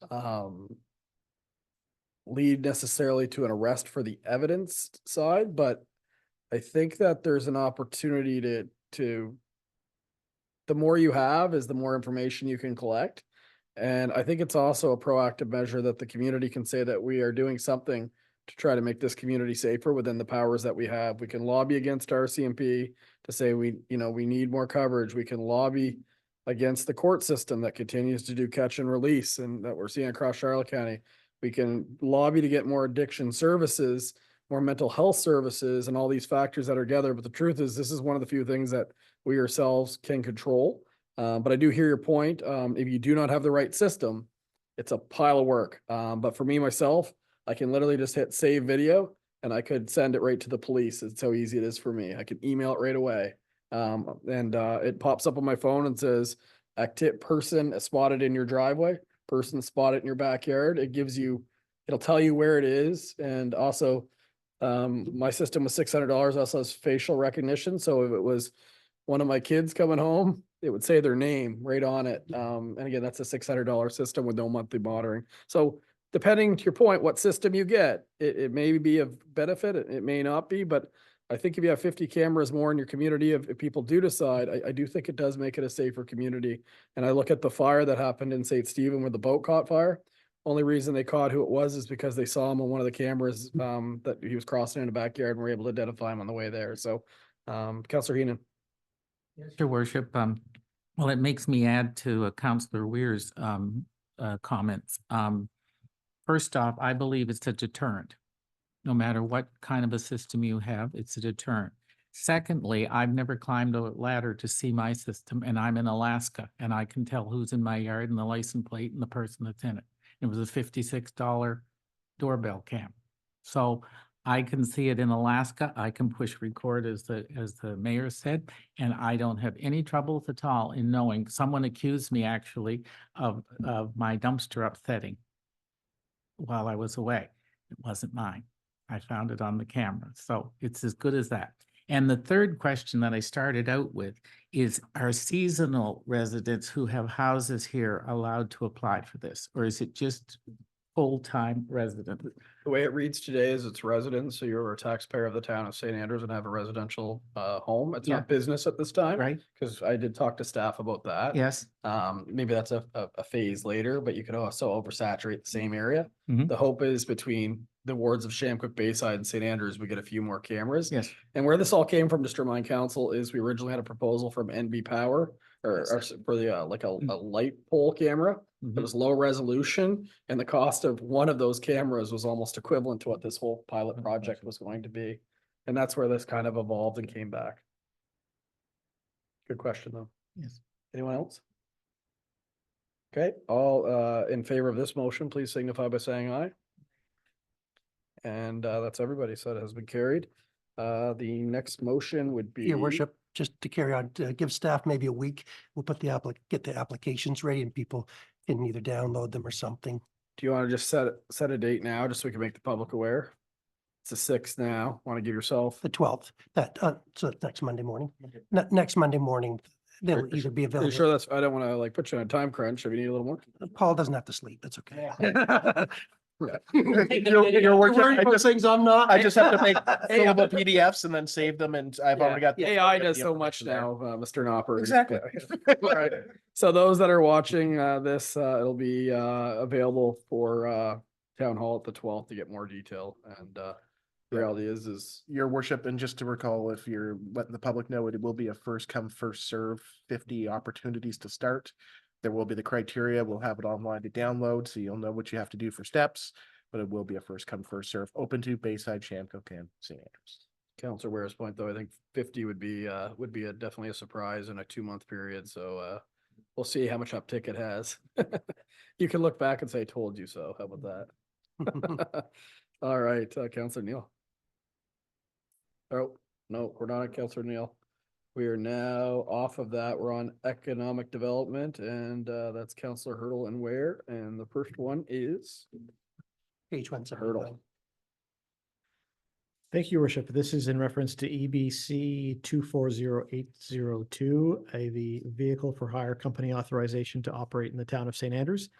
lead necessarily to an arrest for the evidence side, but I think that there's an opportunity to the more you have is the more information you can collect. And I think it's also a proactive measure that the community can say that we are doing something to try to make this community safer within the powers that we have. We can lobby against RCMP to say we need more coverage. We can lobby against the court system that continues to do catch and release and that we're seeing across Charlotte County. We can lobby to get more addiction services, more mental health services, and all these factors that are together. But the truth is, this is one of the few things that we ourselves can control. But I do hear your point. If you do not have the right system, it's a pile of work. But for me, myself, I can literally just hit save video and I could send it right to the police. It's how easy it is for me. I can email it right away. It pops up on my phone and says, person spotted in your driveway, person spotted in your backyard. It'll tell you where it is. And also, my system was $600. Also has facial recognition. So if it was one of my kids coming home, it would say their name right on it. And again, that's a $600 system with no monthly monitoring. So depending to your point, what system you get, it may be of benefit, it may not be, but I think if you have 50 cameras more in your community, if people do decide, I do think it does make it a safer community. And I look at the fire that happened in St. Stephen where the boat caught fire. Only reason they caught who it was is because they saw him on one of the cameras that he was crossing in the backyard and were able to identify him on the way there. So, Councillor Heenan. Yes, Your Worship. Well, it makes me add to Councillor Weir's comments. First off, I believe it's a deterrent. No matter what kind of a system you have, it's a deterrent. Secondly, I've never climbed a ladder to see my system, and I'm in Alaska, and I can tell who's in my yard and the license plate and the person that's in it. It was a $56 doorbell cam. So I can see it in Alaska. I can push record as the mayor said, and I don't have any troubles at all in knowing. Someone accused me actually of my dumpster upsetting while I was away. It wasn't mine. I found it on the camera. So it's as good as that. And the third question that I started out with is, are seasonal residents who have houses here allowed to apply for this? Or is it just full-time residents? The way it reads today is it's residents, so you're a taxpayer of the town of St. Andrews and have a residential home. It's Yeah. not business at this time. Right? Because I did talk to staff about that. Yes. Maybe that's a phase later, but you could also oversaturate the same area. Mhm. The hope is between the wards of Shamquik Bayside and St. Andrews, we get a few more cameras. Yes. And where this all came from, just to remind council, is we originally had a proposal from NB Power or for the like a light pole camera. It was low resolution, and the cost of one of those cameras was almost equivalent to what this whole pilot project was going to be. And that's where this kind of evolved and came back. Good question, though. Yes. Anyone else? Okay, all in favor of this motion, please signify by saying aye. And that's everybody, so it has been carried. The next motion would be. Your worship, just to carry on, to give staff maybe a week, we'll put get the applications ready and people can either download them or something. Do you want to just set a date now, just so we can make the public aware? It's the 6th now. Want to give yourself? The 12th, so it's next Monday morning. Next Monday morning, they'll either be Are available. you sure I don't want to like put you on a time crunch if you need a little more. Paul doesn't have to sleep. It's okay. Your worship, Worried about things I'm not. I just have to make fillable PDFs and then save them, and I've already got. the- AI does the so much information there. now, Mr. Nopper. Exactly. All right. So those that are watching this, it'll be available for town hall at the 12th to get more detail. And the reality is Your worship, and just to recall, if you're letting the public know, it will be a first come, first serve, 50 opportunities to start. There will be the criteria. We'll have it online to download, so you'll know what you have to do for steps, but it will be a first come, first serve, open to Bayside, Shamco, and St. Andrews. Counselor Ware's point, though, I think 50 would be definitely a surprise in a 2-month period. So we'll see how much uptick it has. You can look back and say, "Told you so." How about that? All right, Counselor Neal. Oh, no, we're not on Counselor Neal. We are now off of that. We're on economic development, and that's Counselor Hurdle and Ware. And the first one is Page 1. Hurdle. Thank you, Your Worship. This is in reference to EBC 240802, the Vehicle for Hire Company Authorization to Operate in the Town of St. Andrews.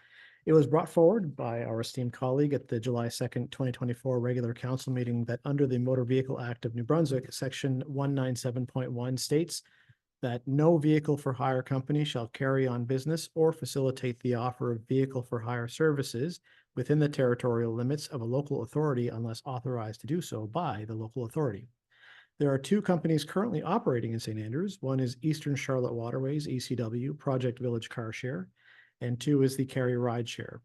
It was brought forward by our esteemed colleague at the July 2nd, 2024 regular council meeting that under the Motor Vehicle Act of New Brunswick, section 197.1 states that no vehicle for hire company shall carry on business or facilitate the offer of vehicle for hire services within the territorial limits of a local authority unless authorized to do so by the local authority. There are 2 companies currently operating in St. Andrews. One is Eastern Charlotte Waterways, ECW, Project Village Car Share, and 2 is the Carry Ride Share.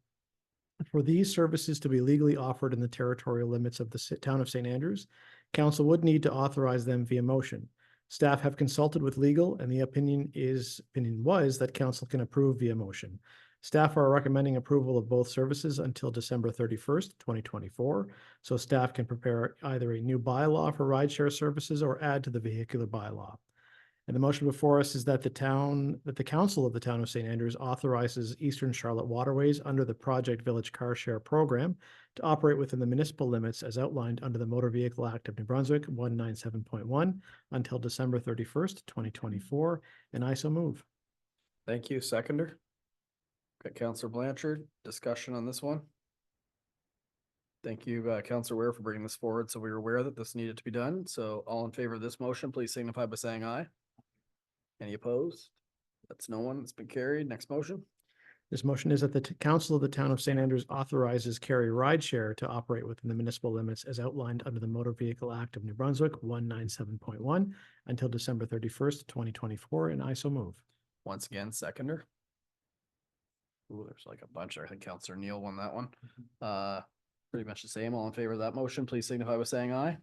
For these services to be legally offered in the territorial limits of the town of St. Andrews, council would need to authorize them via motion. Staff have consulted with legal, and the opinion was that council can approve via motion. Staff are recommending approval of both services until December 31st, 2024, so staff can prepare either a new bylaw for rideshare services or add to the vehicular bylaw. And the motion before us is that the council of the town of St. Andrews authorizes Eastern Charlotte Waterways under the Project Village Car Share Program to operate within the municipal limits as outlined under the Motor Vehicle Act of New Brunswick 197.1 until December 31st, 2024, and I so move. Thank you. Seconder. Okay, Counselor Blanchard, discussion on this one. Thank you, Counselor Ware, for bringing this forward. So we were aware that this needed to be done. So all in favor of this motion, please signify by saying aye. Any opposed? That's no one. It's been carried. Next motion. This motion is that the council of the town of St. Andrews authorizes Carry Rideshare to operate within the municipal limits as outlined under the Motor Vehicle Act of New Brunswick 197.1 until December 31st, 2024, and I so move. Once again, seconder. Ooh, there's like a bunch. I think Counselor Neal won that one. Pretty much the same. All in favor of that motion, please signify by saying aye.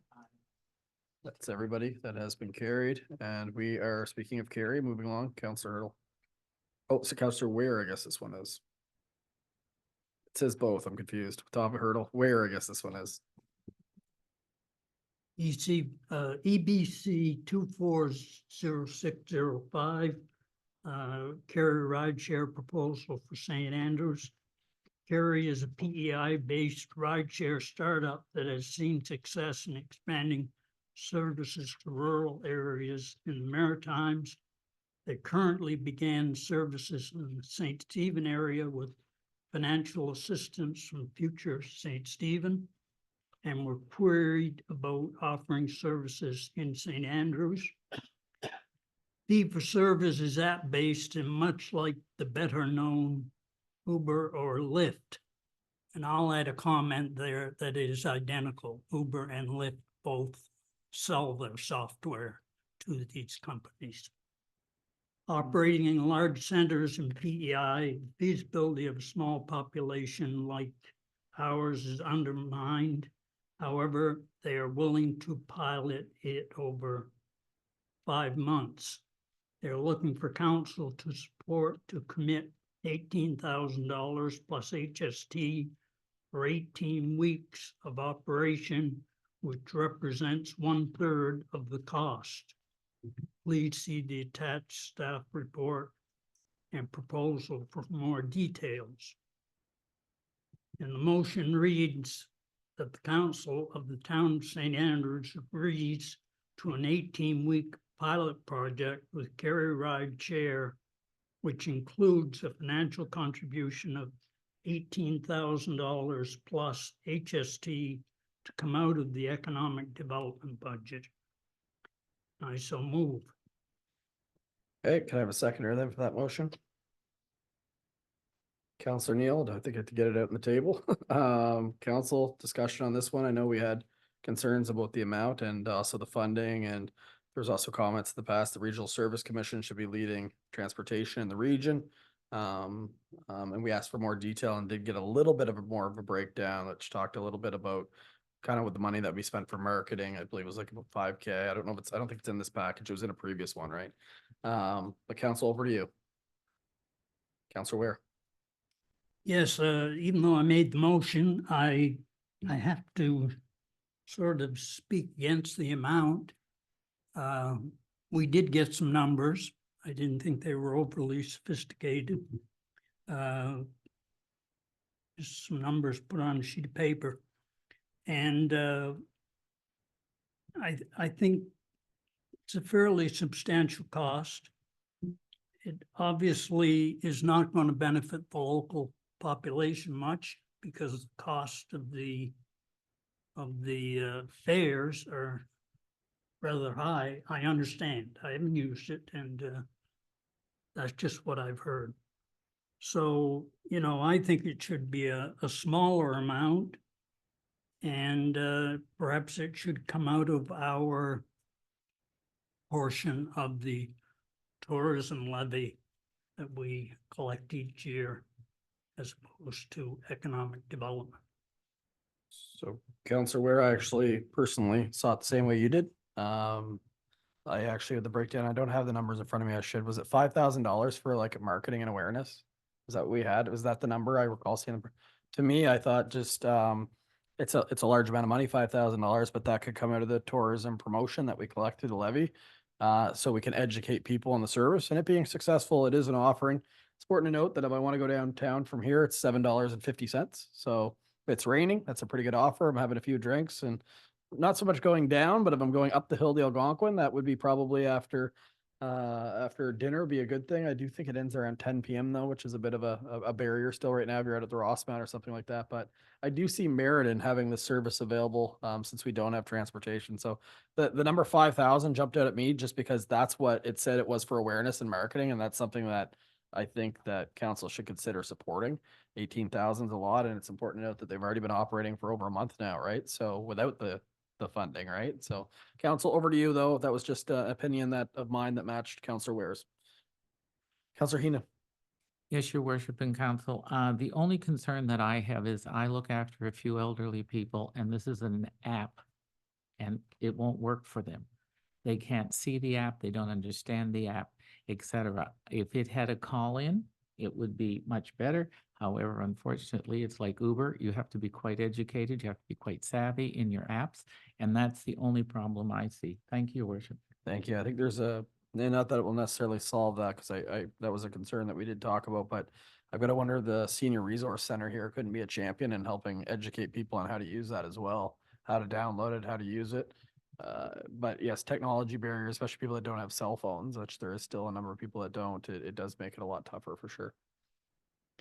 That's everybody. That has been carried. And we are, speaking of carry, moving along, Counselor Hurdle. Oh, so Counselor Ware, I guess this one is. It says both. I'm confused. Top of Hurdle. Where I guess this one is. EBC 240605, Carry Rideshare proposal for St. Andrews. Carry is a PEI-based rideshare startup that has seen success in expanding services to rural areas in the Maritimes. They currently began services in the St. Stephen area with financial assistance from future St. Stephen, and were queried about offering services in St. Andrews. Fee-for-service is app-based and much like the better-known Uber or Lyft. And I'll add a comment there that it is identical. Uber and Lyft both sell their software to these companies. Operating in large centers in PEI, feasibility of a small population like ours is undermined. However, they are willing to pilot it over 5 months. They're looking for council to support to commit $18,000 plus HST for 18 weeks of operation, which represents 1/3 of the cost. Please see the attached staff report and proposal for more details. And the motion reads that the council of the town of St. Andrews agrees to an 18-week pilot project with Carry Ride Share, which includes a financial contribution of $18,000 plus HST to come out of the economic development budget. I so move. Okay, can I have a seconder then for that motion? Counselor Neal, I think I have to get it out on the table. Council discussion on this one. I know we had concerns about the amount and also the funding, and there's also comments in the past, the Regional Service Commission should be leading transportation in the region. And we asked for more detail and did get a little bit of more of a breakdown, which talked a little bit about kind of with the money that we spent for marketing. I believe it was like about 5K. I don't know if I don't think it's in this package. It was in a previous one, right? But council, over to you. Councilor Ware. Yes, even though I made the motion, I have to sort of speak against the amount. We did get some numbers. I didn't think they were overly sophisticated. Just some numbers put on a sheet of paper. And I think it's a fairly substantial cost. It obviously is not going to benefit the local population much because the cost of the fares are rather high. I understand. I haven't used it, and that's just what I've heard. So, you know, I think it should be a smaller amount, and perhaps it should come out of our portion of the tourism levy that we collect each year, as opposed to economic development. So Councilor Ware, I actually personally saw it the same way you did. I actually had the breakdown. I don't have the numbers in front of me. I should. Was it $5,000 for like marketing and awareness? Is that what we had? Was that the number I recall seeing? To me, I thought just it's a large amount of money, $5,000, but that could come out of the tourism promotion that we collected the levy. So we can educate people on the service, and it being successful, it is an offering. It's important to note that if I want to go downtown from here, it's $7.50. So if it's raining, that's a pretty good offer. I'm having a few drinks and not so much going down, but if I'm going up the hill to Algonquin, that would be probably after dinner would be a good thing. I do think it ends around 10 p.m. though, which is a bit of a barrier still right now if you're out at the Rossmount or something like that. But I do see merit in having the service available since we don't have transportation. So the number 5,000 jumped out at me just because that's what it said it was for awareness and marketing. And that's something that I think that council should consider supporting. 18,000 is a lot, and it's important to note that they've already been operating for over a month now, right? So without the funding, right? So council, over to you though. That was just an opinion of mine that matched Councilor Ware's. Councilor Heenan. Yes, your worship and council. The only concern that I have is I look after a few elderly people, and this is an app and it won't work for them. They can't see the app, they don't understand the app, etc. If it had a call in, it would be much better. However, unfortunately, it's like Uber. You have to be quite educated. You have to be quite savvy in your apps. And that's the only problem I see. Thank you, your worship. Thank you. I think there's not that it will necessarily solve that, because I that was a concern that we did talk about, but I've got to wonder the Senior Resource Center here couldn't be a champion in helping educate people on how to use that as well, how to download it, how to use it. But yes, technology barriers, especially people that don't have cell phones, which there is still a number of people that don't, it does make it a lot tougher for sure.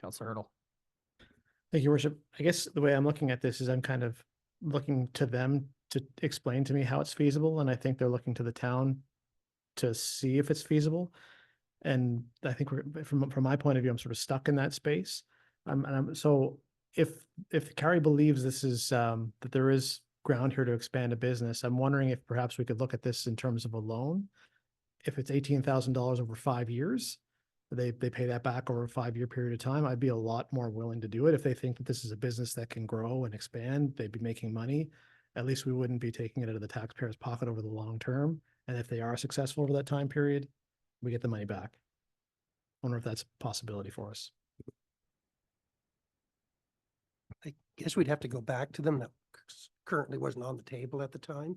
Councilor Hurdle. Thank you, worship. I guess the way I'm looking at this is I'm kind of looking to them to explain to me how it's feasible. And I think they're looking to the town to see if it's feasible. And I think from my point of view, I'm sort of stuck in that space. So if Carrie believes this is, that there is ground here to expand a business, I'm wondering if perhaps we could look at this in terms of a loan. If it's $18,000 over 5 years, they pay that back over a 5-year period of time, I'd be a lot more willing to do it. If they think that this is a business that can grow and expand, they'd be making money. At least we wouldn't be taking it out of the taxpayer's pocket over the long term. And if they are successful over that time period, we get the money back. I wonder if that's a possibility for us. I guess we'd have to go back to them. That currently wasn't on the table at the time.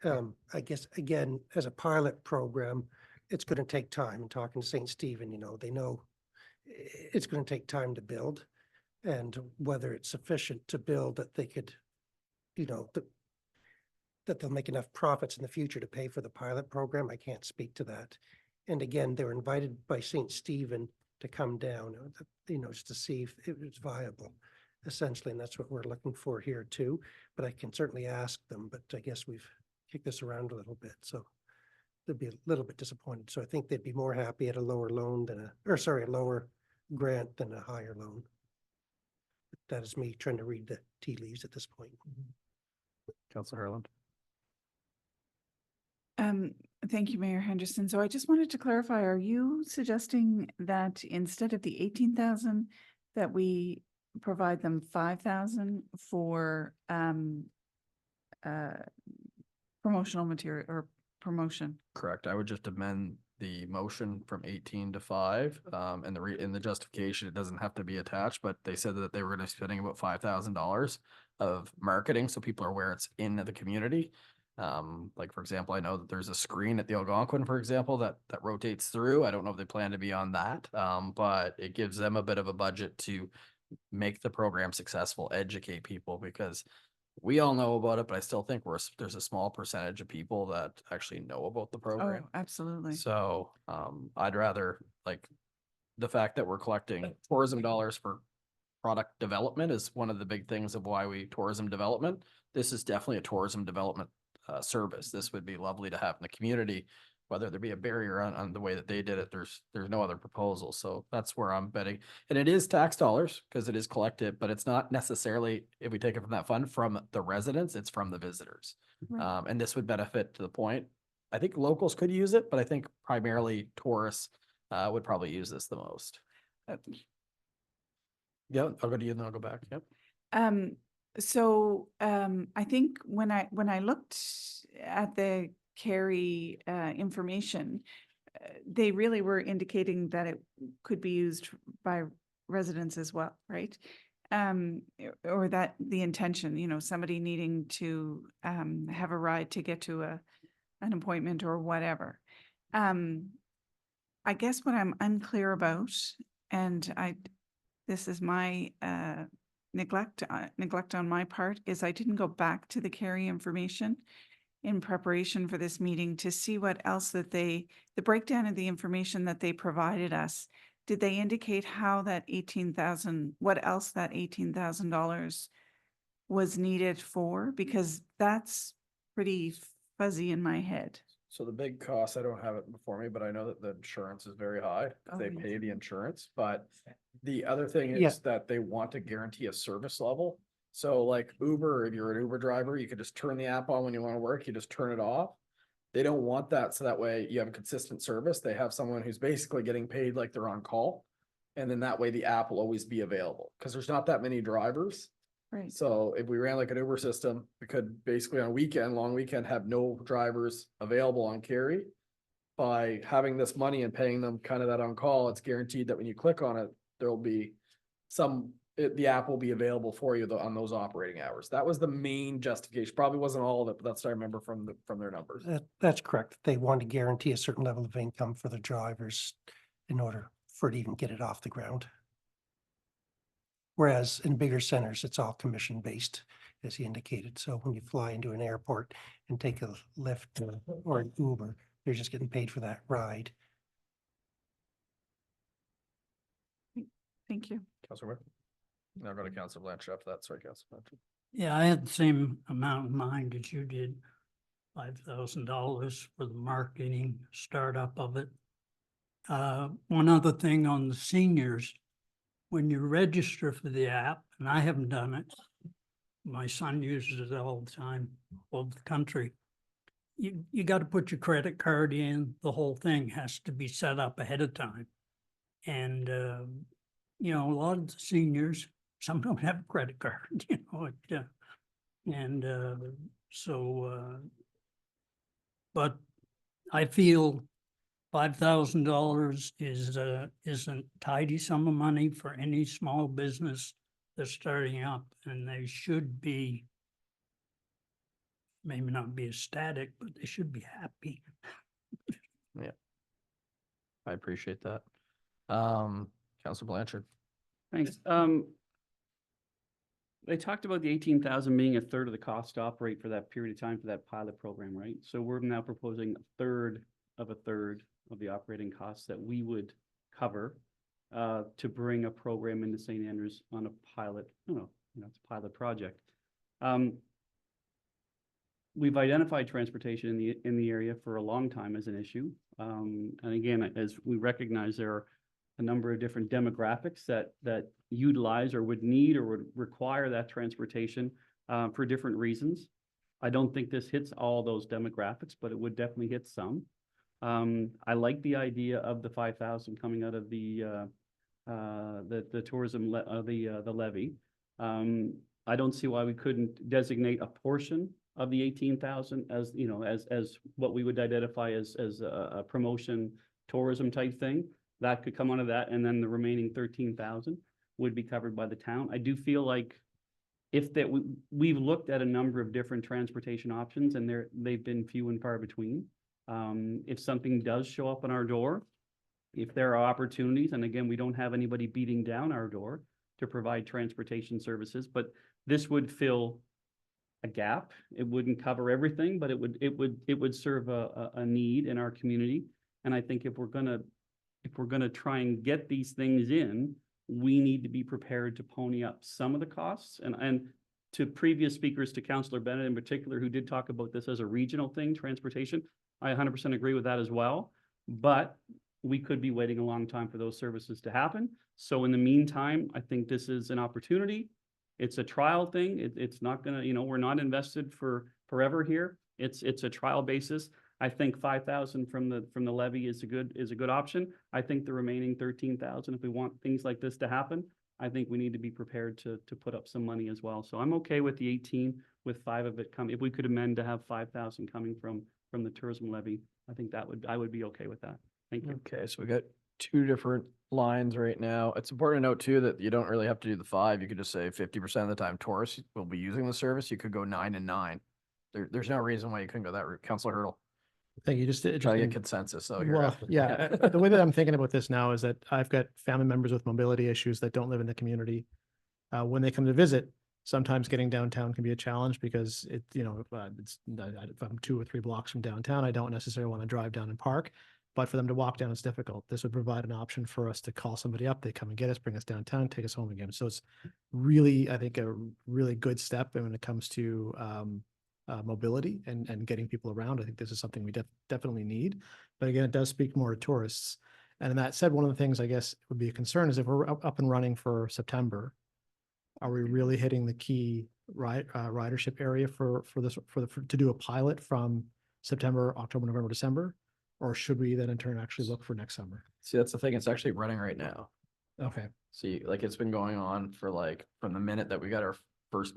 I guess, again, as a pilot program, it's going to take time. And talking to St. Stephen, they know it's going to take time to build, and whether it's sufficient to build that they could, that they'll make enough profits in the future to pay for the pilot program. I can't speak to that. And again, they were invited by St. Stephen to come down, just to see if it was viable. Essentially, and that's what we're looking for here too, but I can certainly ask them, but I guess we've kicked this around a little bit, so they'd be a little bit disappointed. So I think they'd be more happy at a lower loan than a lower grant than a higher loan. But that is me trying to read the tea leaves at this point. Councillor Harland. Thank you, Mayor Henderson. So I just wanted to clarify, are you suggesting that instead of the 18,000 that we provide them 5,000 for promotional material or promotion? Correct. I would just amend the motion from 18 to 5. And in the justification, it doesn't have to be attached, but they said that they were going to be spending about $5,000 of marketing, so people are aware it's in the community. Like for example, I know that there's a screen at the Algonquin, for example, that rotates through. I don't know if they plan to be on that, but it gives them a bit of a budget to make the program successful, educate people, because we all know about it, but I still think there's a small percentage of people that actually know about the program. Oh, absolutely. So I'd rather, like, the fact that we're collecting tourism dollars for product development is one of the big things of why tourism development. This is definitely a tourism development service. This would be lovely to have in the community. Whether there be a barrier on the way that they did it, there's no other proposal. So that's where I'm betting. And it is tax dollars because it is collected, but it's not necessarily, if we take it from that fund, from the residents, it's from the visitors. Right. And this would benefit to the point. I think locals could use it, but I think primarily tourists would probably use this the most. Yeah, I'll go to you and then I'll go back. Yep. I think when I looked at the Kerry information, they really were indicating that it could be used by residents as well, right? Or that the intention, somebody needing to have a ride to get to an appointment or whatever. I guess what I'm unclear about, and this is my neglect on my part, is I didn't go back to the Kerry information in preparation for this meeting to see what else that the breakdown of the information that they provided us. Did they indicate how that what else that $18,000 was needed for? Because that's pretty fuzzy in my head. So the big cost, I don't have it before me, but I know that the insurance is very high. Oh, They yes. pay the insurance, but the other thing Yeah. is that they want to guarantee a service level. So like Uber, if you're an Uber driver, you could just turn the app on when you want to work, you just turn it off. They don't want that. So that way you have a consistent service. They have someone who's basically getting paid like they're on call. And then that way the app will always be available because there's not that many drivers. Right. So if we ran like an Uber system, we could basically on a long weekend, have no drivers available on Kerry. By having this money and paying them kind of that on call, it's guaranteed that when you click on it, there'll be the app will be available for you on those operating hours. That was the main justification. Probably wasn't all of it, but that's what I remember from their numbers. That's correct. They want to guarantee a certain level of income for the drivers in order for it to even get it off the ground. Whereas in bigger centers, it's all commission based, as he indicated. So when you fly into an airport and take a Lyft or an Uber, they're just getting paid for that ride. Thank you. Councilor Webb? Now go to Councilor Blanchard after that. Sorry, Councilor Blanchard. Yeah, I had the same amount in mind as you did, $5,000 for the marketing startup of it. One other thing on the seniors, when you register for the app, and I haven't done it, my son uses it all the time, all over the country. You got to put your credit card in. The whole thing has to be set up ahead of time. And, a lot of the seniors, some don't have a credit card, but I feel $5,000 is a tidy sum of money for any small business that's starting up, and they should be, maybe not be ecstatic, but they should be happy. Yeah. I appreciate that. Councilor Blanchard. Thanks. They talked about the 18,000 being a third of the cost to operate for that period of time for that pilot program, right? So we're now proposing a third of the operating costs that we would cover to bring a program into St. Andrews on a pilot, it's a pilot project. We've identified transportation in the area for a long time as an issue. And again, as we recognize, there are a number of different demographics that utilize or would need or would require that transportation for different reasons. I don't think this hits all those demographics, but it would definitely hit some. I like the idea of the 5,000 coming out of the tourism the levy. I don't see why we couldn't designate a portion of the 18,000 as, as what we would identify as a promotion tourism type thing. That could come out of that, and then the remaining 13,000 would be covered by the town. I do feel like if that we've looked at a number of different transportation options, and they've been few and far between. If something does show up on our door, if there are opportunities, and again, we don't have anybody beating down our door to provide transportation services, but this would fill a gap. It wouldn't cover everything, but it would serve a need in our community. And I think if we're gonna try and get these things in, we need to be prepared to pony up some of the costs. And to previous speakers, to Councillor Bennett in particular, who did talk about this as a regional thing, transportation, I 100% agree with that as well. But we could be waiting a long time for those services to happen. So in the meantime, I think this is an opportunity. It's a trial thing. It's not gonna, we're not invested for forever here. It's a trial basis. I think 5,000 from the levy is a good option. I think the remaining 13,000, if we want things like this to happen, I think we need to be prepared to put up some money as well. So I'm okay with the 18, with 5 of it coming. If we could amend to have 5,000 coming from the tourism levy, I think I would be okay with that. Thank you. Okay, so we got 2 different lines right now. It's important to note too that you don't really have to do the 5. You could just say 50% of the time tourists will be using the service. You could go 9 and 9. There's no reason why you couldn't go that route. Councillor Hurdle. Thank you. Just Try to get interesting. consensus. So here. Well, yeah, the way that I'm thinking about this now is that I've got family members with mobility issues that don't live in the community. When they come to visit, sometimes getting downtown can be a challenge because if I'm 2 or 3 blocks from downtown, I don't necessarily want to drive down and park. But for them to walk down, it's difficult. This would provide an option for us to call somebody up. They come and get us, bring us downtown, take us home again. So it's really, I think, a really good step when it comes to mobility and getting people around. I think this is something we definitely need. But again, it does speak more to tourists. And that said, one of the things I guess would be a concern is if we're up and running for September, are we really hitting the key ridership area to do a pilot from September, October, November, December? Or should we then in turn actually look for next summer? See, that's the thing. It's actually running right now. Okay. See, like it's been going on for from the minute that we got our first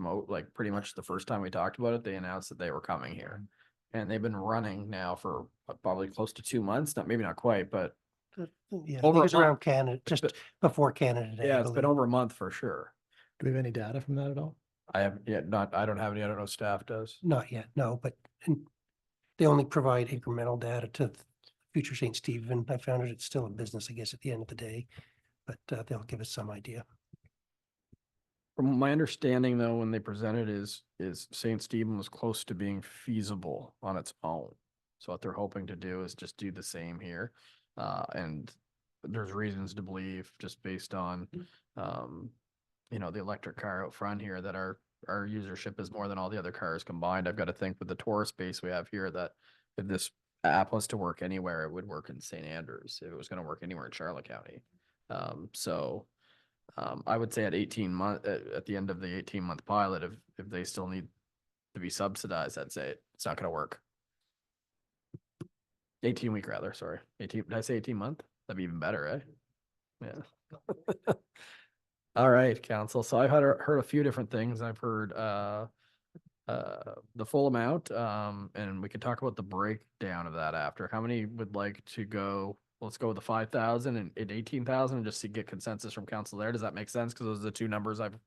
pretty much the first time we talked about it, they announced that they were coming here. And they've been running now for probably close to 2 months. Maybe not quite, but Yeah, over it was a month. around Canada, just before Canada Day. I yeah, it's been believe. over a month for sure. Do we have any data from that at all? I don't have any. I don't know if staff does. Not yet, no, but they only provide incremental data to Future St. Stephen. I found it's still a business, I guess, at the end of the day, but they'll give us some idea. From my understanding, though, when they presented is St. Stephen was close to being feasible on its own. So what they're hoping to do is just do the same here. And there's reasons to believe, just based on, the electric car out front here, that our usership is more than all the other cars combined. I've got to think with the tourist base we have here that if this app was to work anywhere, it would work in St. Andrews if it was going to work anywhere in Charlotte County. I would say at 18 months, at the end of the 18-month pilot, if they still need to be subsidized, I'd say it's not going to work. 18-week rather, sorry. 18, did I say 18-month? That'd be even better, eh? Yeah. All right, council. So I've heard a few different things. I've heard the full amount, and we can talk about the breakdown of that after. How many would like to go? Let's go with the 5,000 and 18,000 and just get consensus from council there. Does that make sense? Because those are the 2 numbers I've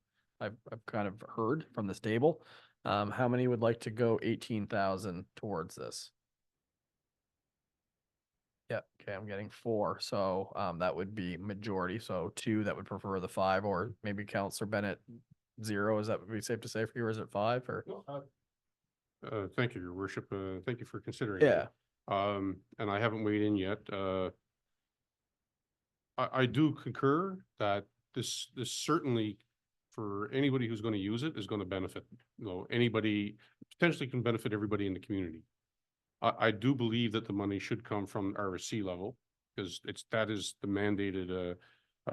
kind of heard from this table. How many would like to go 18,000 towards this? Yep. Okay, I'm getting 4. So that would be majority. So 2 that would prefer the 5, or maybe Councillor Bennett 0. Is that would be safe to say for you, or is it 5? Or Thank you, Your Worship. Thank you for considering. yeah. And I haven't weighed in yet. I do concur that this certainly, for anybody who's going to use it, is going to benefit, anybody, potentially can benefit everybody in the community. I do believe that the money should come from RSC level, because that is the mandated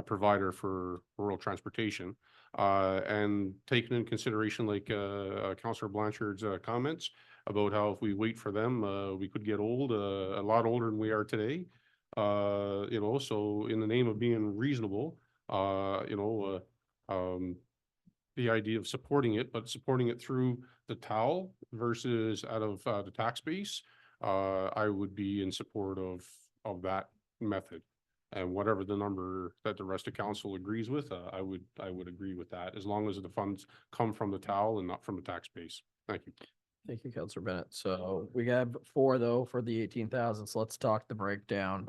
provider for rural transportation. And taking in consideration, like Councillor Blanchard's comments about how if we wait for them, we could get old, a lot older than we are today. So in the name of being reasonable, the idea of supporting it, but supporting it through the TAL versus out of the tax base, I would be in support of that method. And whatever the number that the rest of council agrees with, I would agree with that, as long as the funds come from the TAL and not from the tax base. Thank you. Thank you, Councillor Bennett. So we have 4 though for the 18,000. So let's talk the breakdown.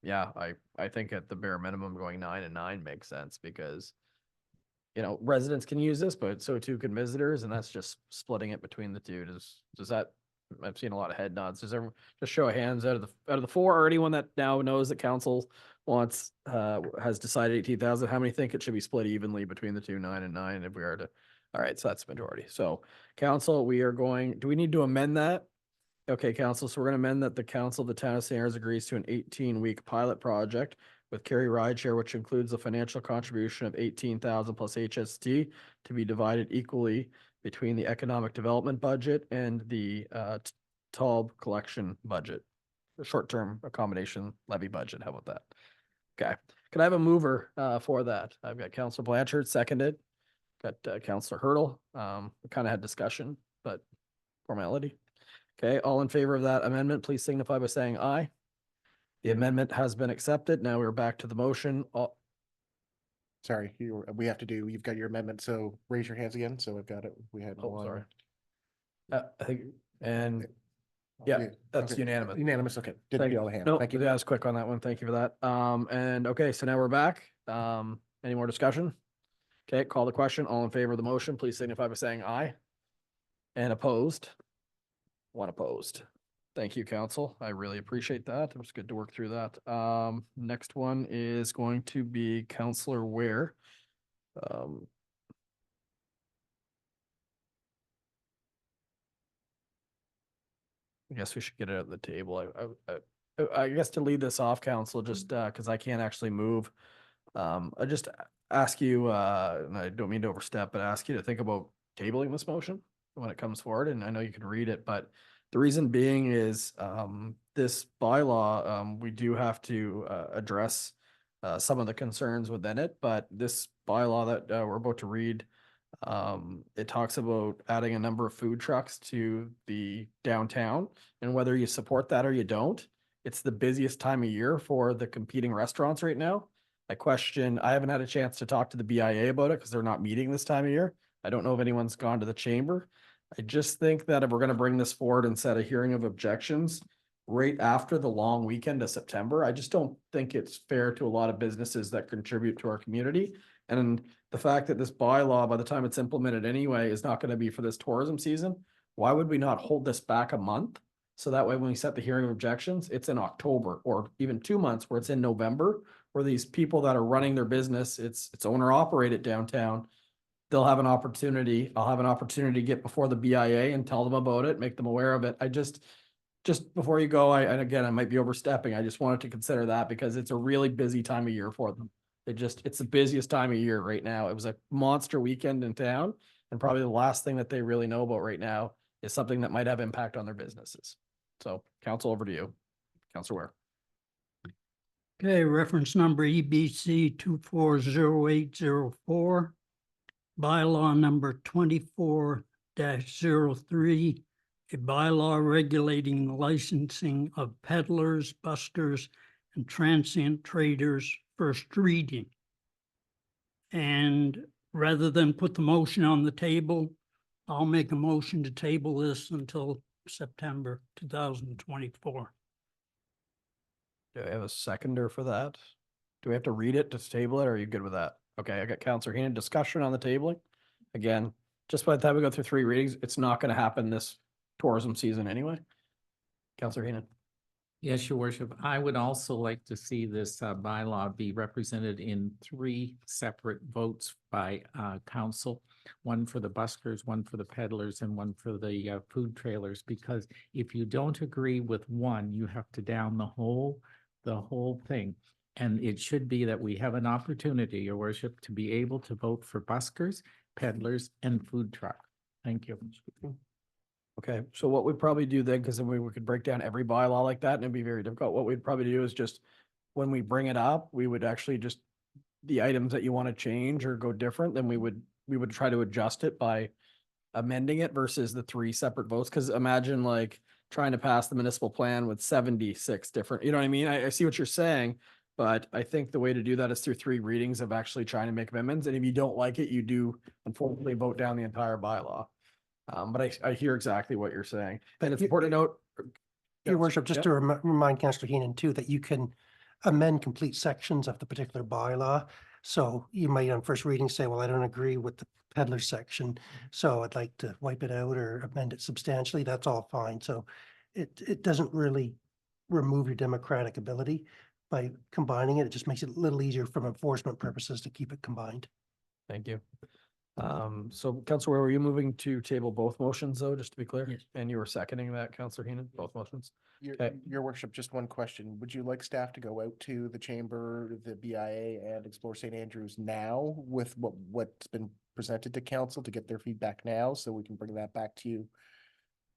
Yeah, I think at the bare minimum going 9 and 9 makes sense, because residents can use this, but so too can visitors, and that's just splitting it between the two. Does that? I've seen a lot of head nods. Does everyone just show of hands out of the 4, or anyone that now knows that council wants has decided 18,000? How many think it should be split evenly between the two, 9 and 9? If we are to, all right, so that's the majority. So council, we are going. Do we need to amend that? Okay, council. So we're going to amend that the council of the town of St. Andrews agrees to an 18-week pilot project with Kerry Rideshare, which includes a financial contribution of 18,000 plus HST to be divided equally between the economic development budget and the TALB collection budget, the short-term accommodation levy budget. How about that? Okay. Can I have a mover for that? I've got Councillor Blanchard, seconded. Got Councillor Hurdle. We kind of had discussion, but formality. Okay, all in favor of that amendment, please signify by saying aye. The amendment has been accepted. Now we're back to the motion. Sorry, you've got your amendment, so raise your hands again. So I've got it. We had one. Sorry. I think, and yeah, that's okay. unanimous. Unanimous, okay. Didn't Thank see you. all the hands. No, Thank you. I was quick on that one. Thank you for that. And okay, so now we're back. Any more discussion? Okay, call the question. All in favor of the motion, please signify by saying aye. And opposed? 1 opposed. Thank you, council. I really appreciate that. It was good to work through that. Next one is going to be Councillor Ware. I guess we should get it at the table. I guess to lead this off, council, just because I can't actually move. I just ask you, and I don't mean to overstep, but ask you to think about tabling this motion when it comes forward. And I know you can read it, but the reason being is this bylaw, we do have to address some of the concerns within it, but this bylaw that we're about to read, it talks about adding a number of food trucks to the downtown, and whether you support that or you don't, it's the busiest time of year for the competing restaurants right now. I haven't had a chance to talk to the BIA about it because they're not meeting this time of year. I don't know if anyone's gone to the chamber. I just think that if we're going to bring this forward and set a hearing of objections right after the long weekend of September, I just don't think it's fair to a lot of businesses that contribute to our community. And the fact that this bylaw, by the time it's implemented anyway, is not going to be for this tourism season, why would we not hold this back a month? So that way, when we set the hearing of objections, it's in October, or even 2 months where it's in November, where these people that are running their business, it's owner operated downtown. They'll have an opportunity. I'll have an opportunity to get before the BIA and tell them about it, make them aware of it. I just before you go, and again, I might be overstepping. I just wanted to consider that because it's a really busy time of year for them. It's the busiest time of year right now. It was a monster weekend in town, and probably the last thing that they really know about right now is something that might have impact on their businesses. So council, over to you. Councilor Ware. Okay, reference number EBC 240804. Bylaw number 24-03, a bylaw regulating the licensing of peddlers, busters, and transient traders, first reading. And rather than put the motion on the table, I'll make a motion to table this until September 2024. Do I have a seconder for that? Do we have to read it to table it, or are you good with that? Okay, I got Councillor Heenan. Discussion on the tabling. Again, just by the time we go through 3 readings, it's not going to happen this tourism season anyway. Councillor Heenan. Yes, your worship. I would also like to see this bylaw be represented in 3 separate votes by council. One for the buskers, one for the peddlers, and one for the food trailers, because if you don't agree with one, you have to down the whole thing. And it should be that we have an opportunity, your worship, to be able to vote for buskers, peddlers, and food truck. Thank you. Okay, so what we'd probably do then, because then we could break down every bylaw like that and it'd be very difficult. What we'd probably do is just, when we bring it up, we would actually just, the items that you want to change or go different, then we would try to adjust it by amending it versus the 3 separate votes. Because imagine like trying to pass the municipal plan with 76 different, you know what I mean? I see what you're saying, but I think the way to do that is through 3 readings of actually trying to make amendments. And if you don't like it, you do unfortunately vote down the entire bylaw. But I hear exactly what you're saying. And it's important to note. Your worship, just Yeah. to remind Councillor Heenan too, that you can amend complete sections of the particular bylaw. So you might on first reading say, well, I don't agree with the peddler section, so I'd like to wipe it out or amend it substantially. That's all fine. So it doesn't really remove your democratic ability by combining it. It just makes it a little easier from enforcement purposes to keep it combined. Thank you. So Councilor, were you moving to table both motions though, just to be clear? Yes. And you were seconding that, Councilor Heenan, both motions? Okay. Your worship, just one question. Would you like staff to go out to the chamber, the BIA and explore St. Andrews now with what's been presented to council to get their feedback now, so we can bring that back to you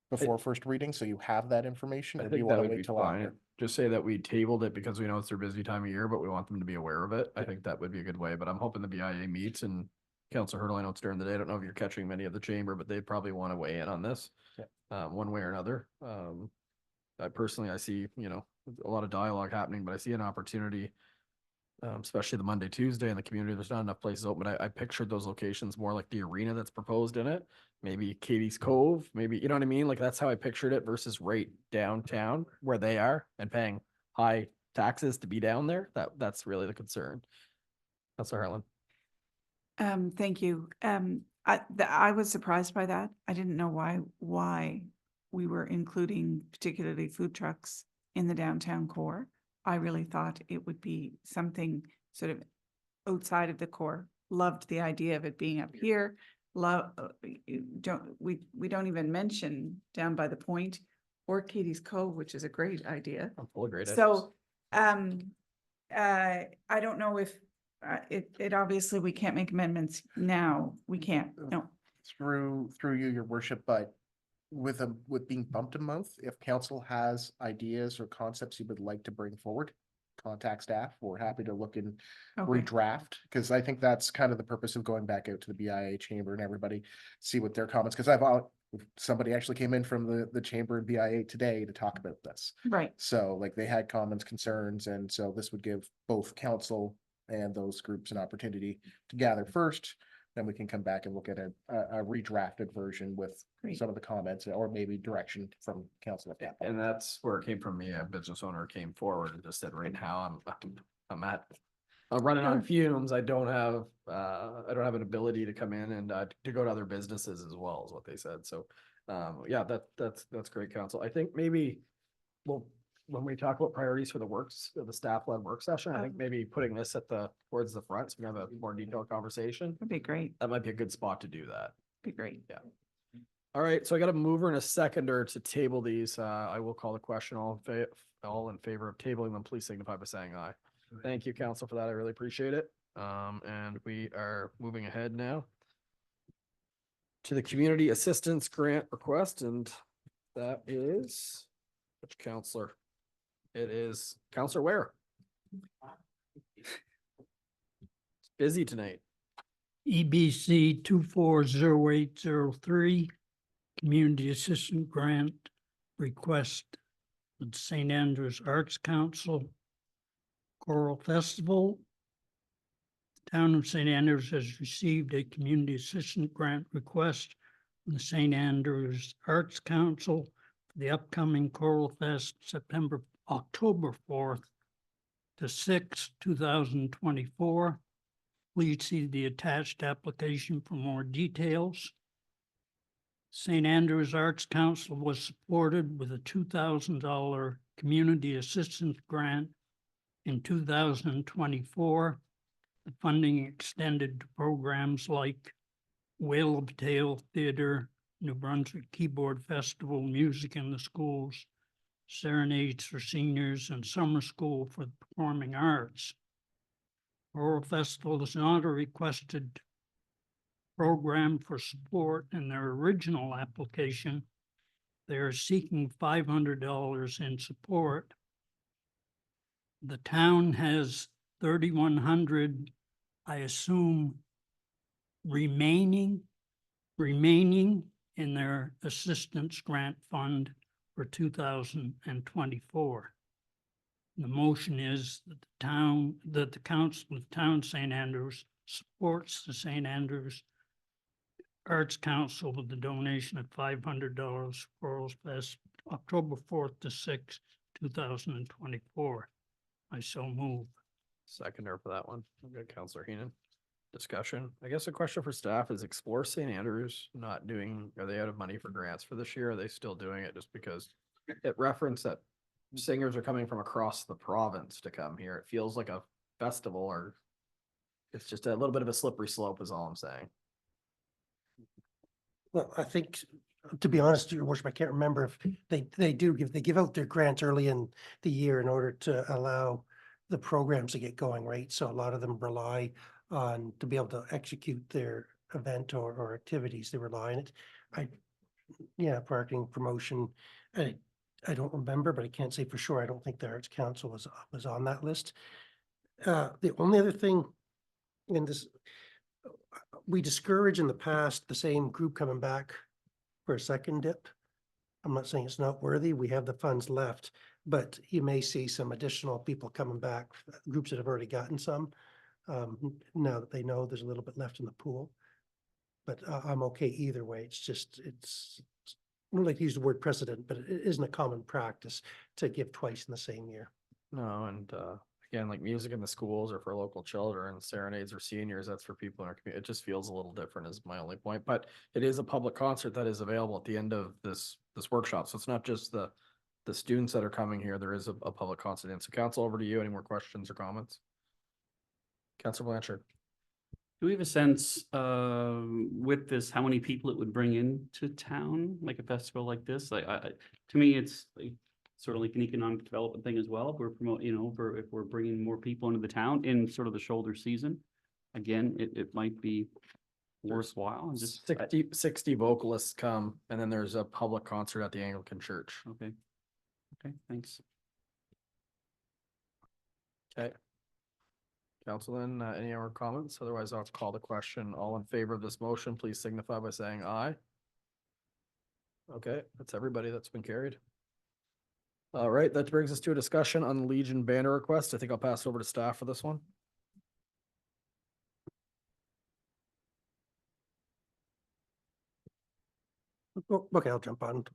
before first reading, so you have that information? I Or do you think that want to would wait be till fine. after? Just say that we tabled it because we know it's their busy time of year, but we want them to be aware of it. I think that would be a good way, but I'm hoping the BIA meets and Councilor Hurdle, I know it's during the day. I don't know if you're catching many of the chamber, but they probably want to weigh in on this. One way or another. I personally see, a lot of dialogue happening, but I see an opportunity, especially the Monday, Tuesday in the community. There's not enough places open. I pictured those locations more like the arena that's proposed in it. Maybe Katie's Cove, maybe, you know what I mean? Like that's how I pictured it versus right downtown where they are and paying high taxes to be down there. That's really the concern. Councilor Harlan. Thank you. I was surprised by that. I didn't know why we were including particularly food trucks in the downtown core. I really thought it would be something sort of outside of the core. Loved the idea of it being up here. We don't even mention down by the point or Katie's Cove, which is a great idea. I'm full of great ideas. So, I don't know if it obviously we can't make amendments now. We can't. No. Through you, your worship, but with being bumped a month, if council has ideas or concepts you would like to bring forward, contact staff. We're happy to look and redraft, because I think that's kind of the purpose of going back out to the BIA chamber and everybody, see what their comments, because somebody actually came in from the chamber and BIA today to talk about this. Right. So like they had comments, concerns, and so this would give both council and those groups an opportunity to gather first. Then we can come back and look at a redrafted version with Great. some of the comments or maybe direction from council at that point. And that's where it came from me. A business owner came forward and just said, right now I'm running on fumes. I don't have an ability to come in and to go to other businesses as well, is what they said. So yeah, that's great, council. I think maybe when we talk about priorities for the staff-led work session, I think maybe putting this towards the front, so we have a more detailed conversation. Would be great. That might be a good spot to do that. Be great. Yeah. All right, so I got a mover and a seconder to table these. I will call the question. All in favor of tabling them, please signify by saying aye. Thank you, council, for that. I really appreciate it. And we are moving ahead now to the community assistance grant request, and that is which counselor? It is Counselor Ware. It's busy tonight. EBC 240803, Community Assistant Grant Request with St. Andrews Arts Council Choral Festival. The Town of St. Andrews has received a Community Assistant Grant request from the St. Andrews Arts Council for the upcoming Choral Fest, October 4th to 6th, 2024. Please see the attached application for more details. St. Andrews Arts Council was supported with a $2,000 Community Assistance Grant in 2024. The funding extended to programs like Whale of Tale Theater, New Brunswick Keyboard Festival, Music in the Schools, Serenades for Seniors, and Summer School for the Performing Arts. Rural Festival is not a requested program for support in their original application. They are seeking $500 in support. The town has 3,100, I assume, remaining in their assistance grant fund for 2024. The motion is that the council of town St. Andrews supports the St. Andrews Arts Council with the donation of $500 for Earls Fest, October 4th to 6th, 2024. I so move. Seconder for that one. Okay, Counselor Heenan. Discussion. I guess a question for staff is Explore St. Andrews not doing, are they out of money for grants for this year? Are they still doing it just because it referenced that singers are coming from across the province to come here? It feels like a festival, or it's just a little bit of a slippery slope is all I'm saying. Well, I think, to be honest, Your Worship, I can't remember if they give out their grants early in the year in order to allow the programs to get going, right? So a lot of them rely on to be able to execute their event or activities. They rely on it. Parking, promotion. I don't remember, but I can't say for sure. I don't think the Arts Council was on that list. The only other thing in this, we discourage in the past the same group coming back for a second dip. I'm not saying it's not worthy. We have the funds left, but you may see some additional people coming back, groups that have already gotten some. Now that they know there's a little bit left in the pool, but I'm okay either way. It's I don't like to use the word precedent, but it isn't a common practice to give twice in the same year. No, and again, like music in the schools or for local children, serenades or seniors, that's for people in our community. It just feels a little different is my only point, but it is a public concert that is available at the end of this workshop. So it's not just the students that are coming here. There is a public concert. And so council, over to you. Any more questions or comments? Councilor Blanchard. Do we have a sense with this, how many people it would bring into town, like a festival like this? Like, to me, it's like sort of like an economic development thing as well. If we're promoting, if we're bringing more people into the town in sort of the shoulder season, again, it might be worthwhile. And just 60 vocalists come, and then there's a public concert at the Anglican Church. Okay, thanks. Okay. Council, then any other comments? Otherwise, I'll call the question. All in favor of this motion, please signify by saying aye. Okay, that's everybody that's been carried. All right, that brings us to a discussion on the Legion banner request. I think I'll pass it over to staff for this one. Okay, I'll jump on.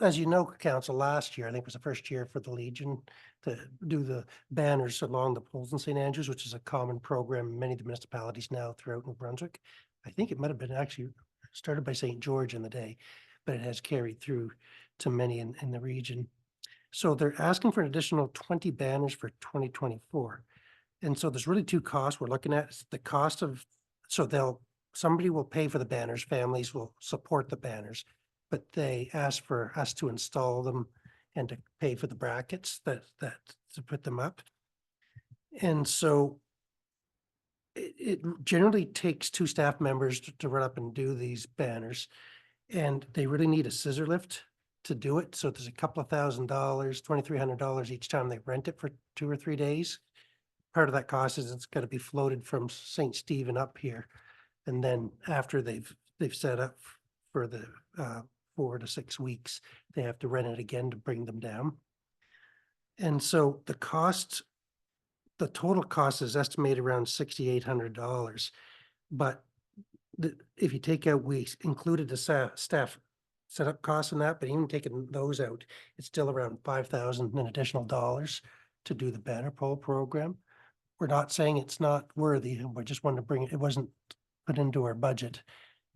As you know, council, last year, I think was the first year for the Legion to do the banners along the poles in St. Andrews, which is a common program in many of the municipalities now throughout New Brunswick. I think it might have been actually started by St. George in the day, but it has carried through to many in the region. So they're asking for an additional 20 banners for 2024. And so there's really two costs we're looking at. It's the cost of, somebody will pay for the banners, families will support the banners, but they ask for us to install them and to pay for the brackets that to put them up. And so it generally takes two staff members to run up and do these banners, and they really need a scissor lift to do it. So there's a couple of $1,000, $2,300 each time they rent it for 2 or 3 days. Part of that cost is it's got to be floated from St. Stephen up here. And then after they've set up for the 4 to 6 weeks, they have to rent it again to bring them down. And so the total cost is estimated around $6,800. But if you take out, we included the staff setup costs in that, but even taking those out, it's still around $5,000 in additional dollars to do the banner pole program. We're not saying it's not worthy, and we just wanted to bring it. It wasn't put into our budget,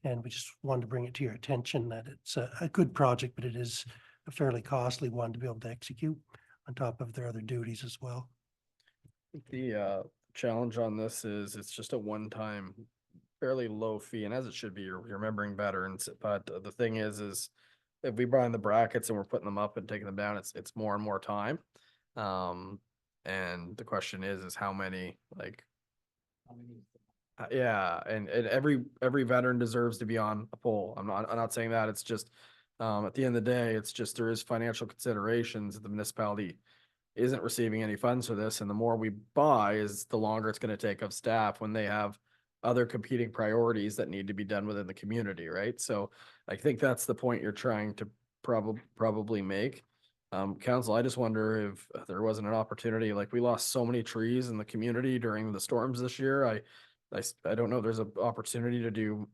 and we just wanted to bring it to your attention that it's a good project, but it is a fairly costly one to be able to execute on top of their other duties as well. The challenge on this is it's just a one-time, fairly low fee, and as it should be, you're remembering veterans. But the thing is if we buy in the brackets and we're putting them up and taking them down, it's more and more time. And the question is how many, like, yeah, and every veteran deserves to be on a pole. I'm not saying that. It's just at the end of the day, it's just there is financial considerations that the municipality isn't receiving any funds for this, and the more we buy is the longer it's going to take of staff when they have other competing priorities that need to be done within the community, right? So I think that's the point you're trying to probably make. Council, I just wonder if there wasn't an opportunity, like we lost so many trees in the community during the storms this year. I don't know if there's an opportunity to do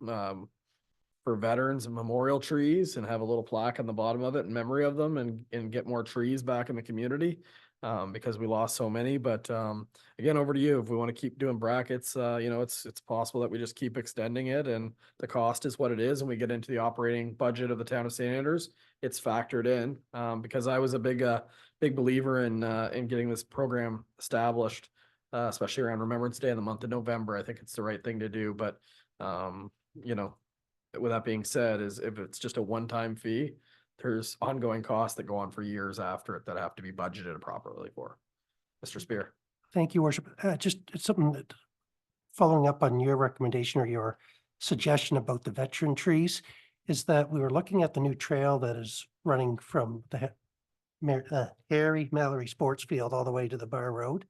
for veterans memorial trees and have a little plaque on the bottom of it in memory of them and get more trees back in the community. Because we lost so many, but again, over to you. If we want to keep doing brackets, it's possible that we just keep extending it, and the cost is what it is, and we get into the operating budget of the town of St. Andrews, it's factored in. Because I was a big believer in getting this program established, especially around Remembrance Day in the month of November. I think it's the right thing to do, but with that being said, is if it's just a one-time fee, there's ongoing costs that go on for years after it that have to be budgeted properly for. Mr. Spear. Thank you, Worship. Just it's something that, following up on your recommendation or your suggestion about the veteran trees, is that we were looking at the new trail that is running from the Harry Mallory Sports Field all the way to the Bar Road.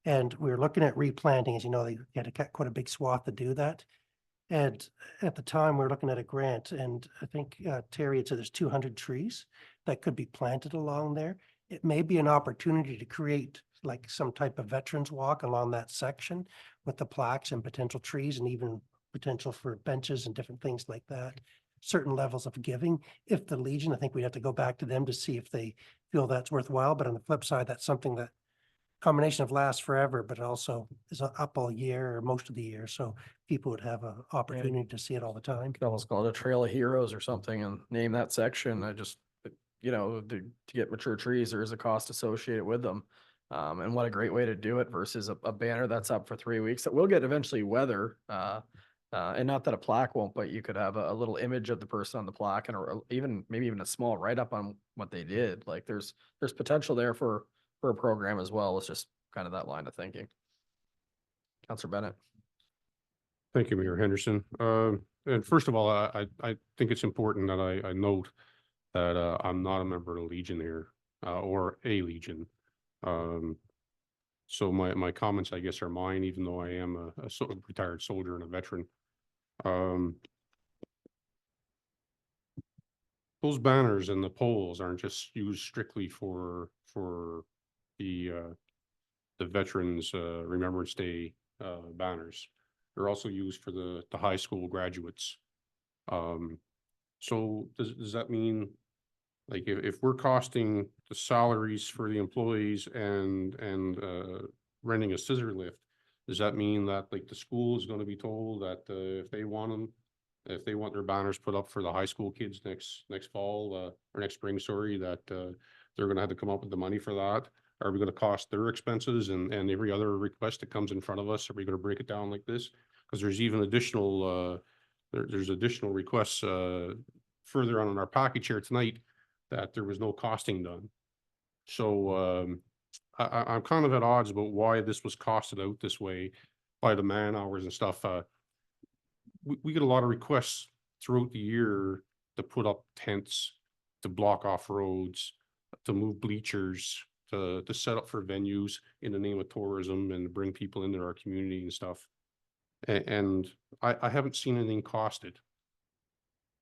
And we were looking at replanting, as you know, they had to cut quite a big swath to do that. And at the time, we were looking at a grant, and I think Terry had said there's 200 trees that could be planted along there. It may be an opportunity to create like some type of veterans walk along that section with the plaques and potential trees, and even potential for benches and different things like that. Certain levels of giving. If the Legion, I think we'd have to go back to them to see if they feel that's worthwhile. But on the flip side, that's something that combination of lasts forever, but also is up all year or most of the year. So people would have an opportunity to see it all the time. Could almost call it a Trail of Heroes or something and name that section. I just, to get mature trees, there is a cost associated with them. And what a great way to do it versus a banner that's up for 3 weeks that will get eventually weather. And not that a plaque won't, but you could have a little image of the person on the plaque, and or maybe even a small write-up on what they did. Like there's potential there for a program as well. It's just kind of that line of thinking. Councilor Bennett. Thank you, Mayor Henderson. And first of all, I think it's important that I note that I'm not a member of the Legion here, or a Legion. So my comments, I guess, are mine, even though I am a retired soldier and a veteran. Those banners and the poles aren't just used strictly for the Veterans Remembrance Day banners. They're also used for the high school graduates. So does that mean, like, if we're costing the salaries for the employees and renting a scissor lift, does that mean that, like, the school is going to be told that if they want their banners put up for the high school kids next fall or next spring, sorry, that they're going to have to come up with the money for that? Are we going to cost their expenses and every other request that comes in front of us? Are we going to break it down like this? Because there's even additional there's additional requests further on in our package here tonight that there was no costing done. So I'm kind of at odds about why this was costed out this way by the man hours and stuff. We get a lot of requests throughout the year to put up tents, to block off roads, to move bleachers, to set up for venues in the name of tourism and bring people into our community and stuff. And I haven't seen anything costed.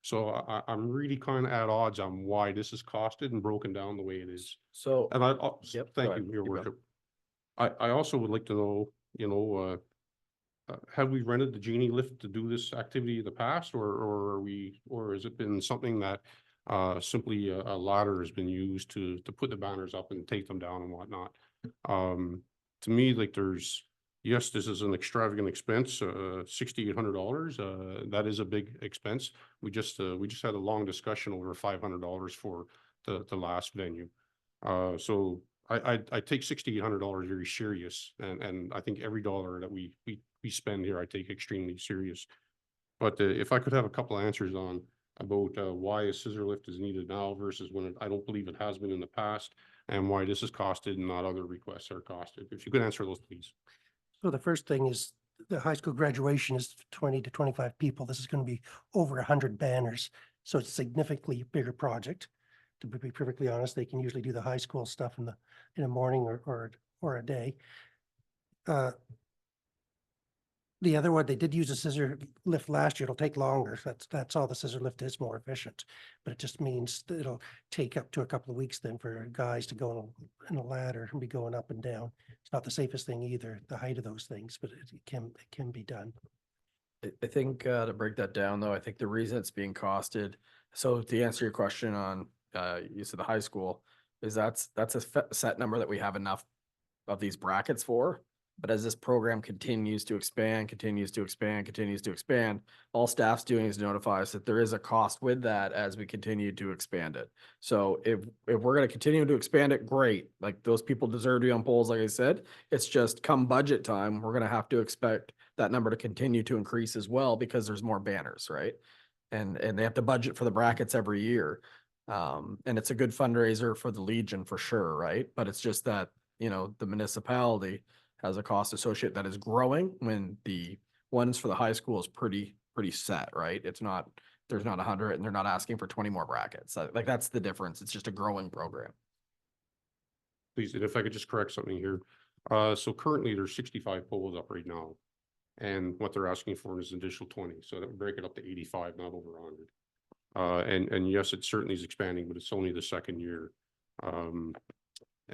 So I'm really kind of at odds on why this is costed and broken down the way it is. So, And yep, thank you, Your Worship. I also would like to know, have we rented the Genie lift to do this activity in the past, or has it been something that simply a ladder has been used to put the banners up and take them down and whatnot? To me, like, yes, this is an extravagant expense, $6,800. That is a big expense. We just had a long discussion over $500 for the last venue. So I take $6,800 very serious, and I think every dollar that we spend here, I take extremely serious. But if I could have a couple of answers on about why a scissor lift is needed now versus when I don't believe it has been in the past, and why this is costed and not other requests are costed. If you could answer those, please. So the first thing is the high school graduation is 20 to 25 people. This is going to be over 100 banners. So it's a significantly bigger project. To be perfectly honest, they can usually do the high school stuff in the morning or a day. The other one, they did use a scissor lift last year. It'll take longer. That's all the scissor lift is, more efficient. But it just means that it'll take up to a couple of weeks then for guys to go in a ladder and be going up and down. It's not the safest thing either, the height of those things, but it can be done. I think to break that down though, I think the reason it's being costed, so to answer your question on use of the high school, is that's a set number that we have enough of these brackets for. But as this program continues to expand, all staff's doing is notify us that there is a cost with that as we continue to expand it. So if we're going to continue to expand it, great. Like those people deserve to be on poles, like I said. It's just come budget time, we're going to have to expect that number to continue to increase as well because there's more banners, right? And they have to budget for the brackets every year. And it's a good fundraiser for the Legion for sure, right? But it's just that, you know, the municipality has a cost associated that is growing when the ones for the high school is pretty set, right? It's not, there's not 100 and they're not asking for 20 more brackets. Like that's the difference. It's just a growing program. Please, and if I could just correct something here. So currently there's 65 poles up right now. And what they're asking for is an additional 20. So that would break it up to 85, not over 100. And yes, it certainly is expanding, but it's only the second year.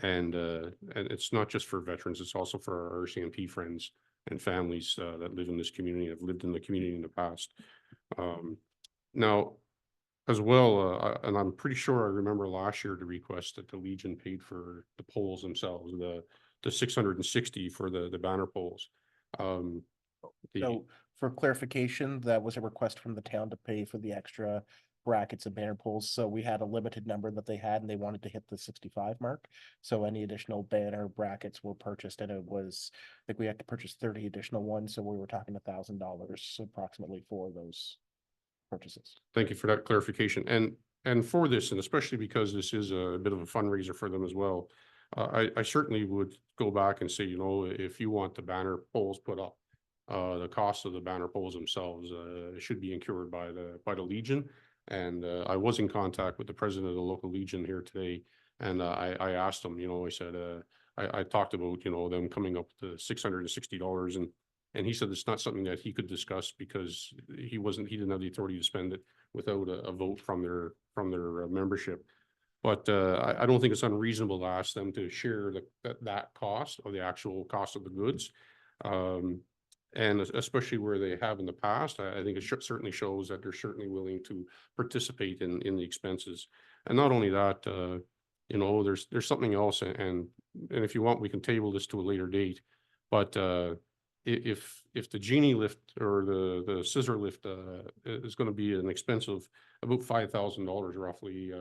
And it's not just for veterans, it's also for our RCMP friends and families that live in this community, have lived in the community in the past. Now, as well, and I'm pretty sure I remember last year the request that the Legion paid for the poles themselves, the 660 for the banner poles. So for clarification, that was a request from the town to pay for the extra brackets and banner poles. So we had a limited number that they had and they wanted to hit the 65 mark. So any additional banner brackets were purchased, and it was, I think we had to purchase 30 additional ones. So we were talking $1,000 approximately for those purchases. Thank you for that clarification. And for this, and especially because this is a bit of a fundraiser for them as well, I certainly would go back and say, you know, if you want the banner poles put up, the cost of the banner poles themselves should be incurred by the Legion. And I was in contact with the president of the local Legion here today, and I asked him, you know, I said, I talked about, you know, them coming up to $660, and he said it's not something that he could discuss because he didn't have the authority to spend it without a vote from their membership. But I don't think it's unreasonable to ask them to share that cost, or the actual cost of the goods. And especially where they have in the past, I think it certainly shows that they're certainly willing to participate in the expenses. And not only that, you know, there's something else, and if you want, we can table this to a later date. But if the genie lift or the scissor lift is going to be an expense of about $5,000 roughly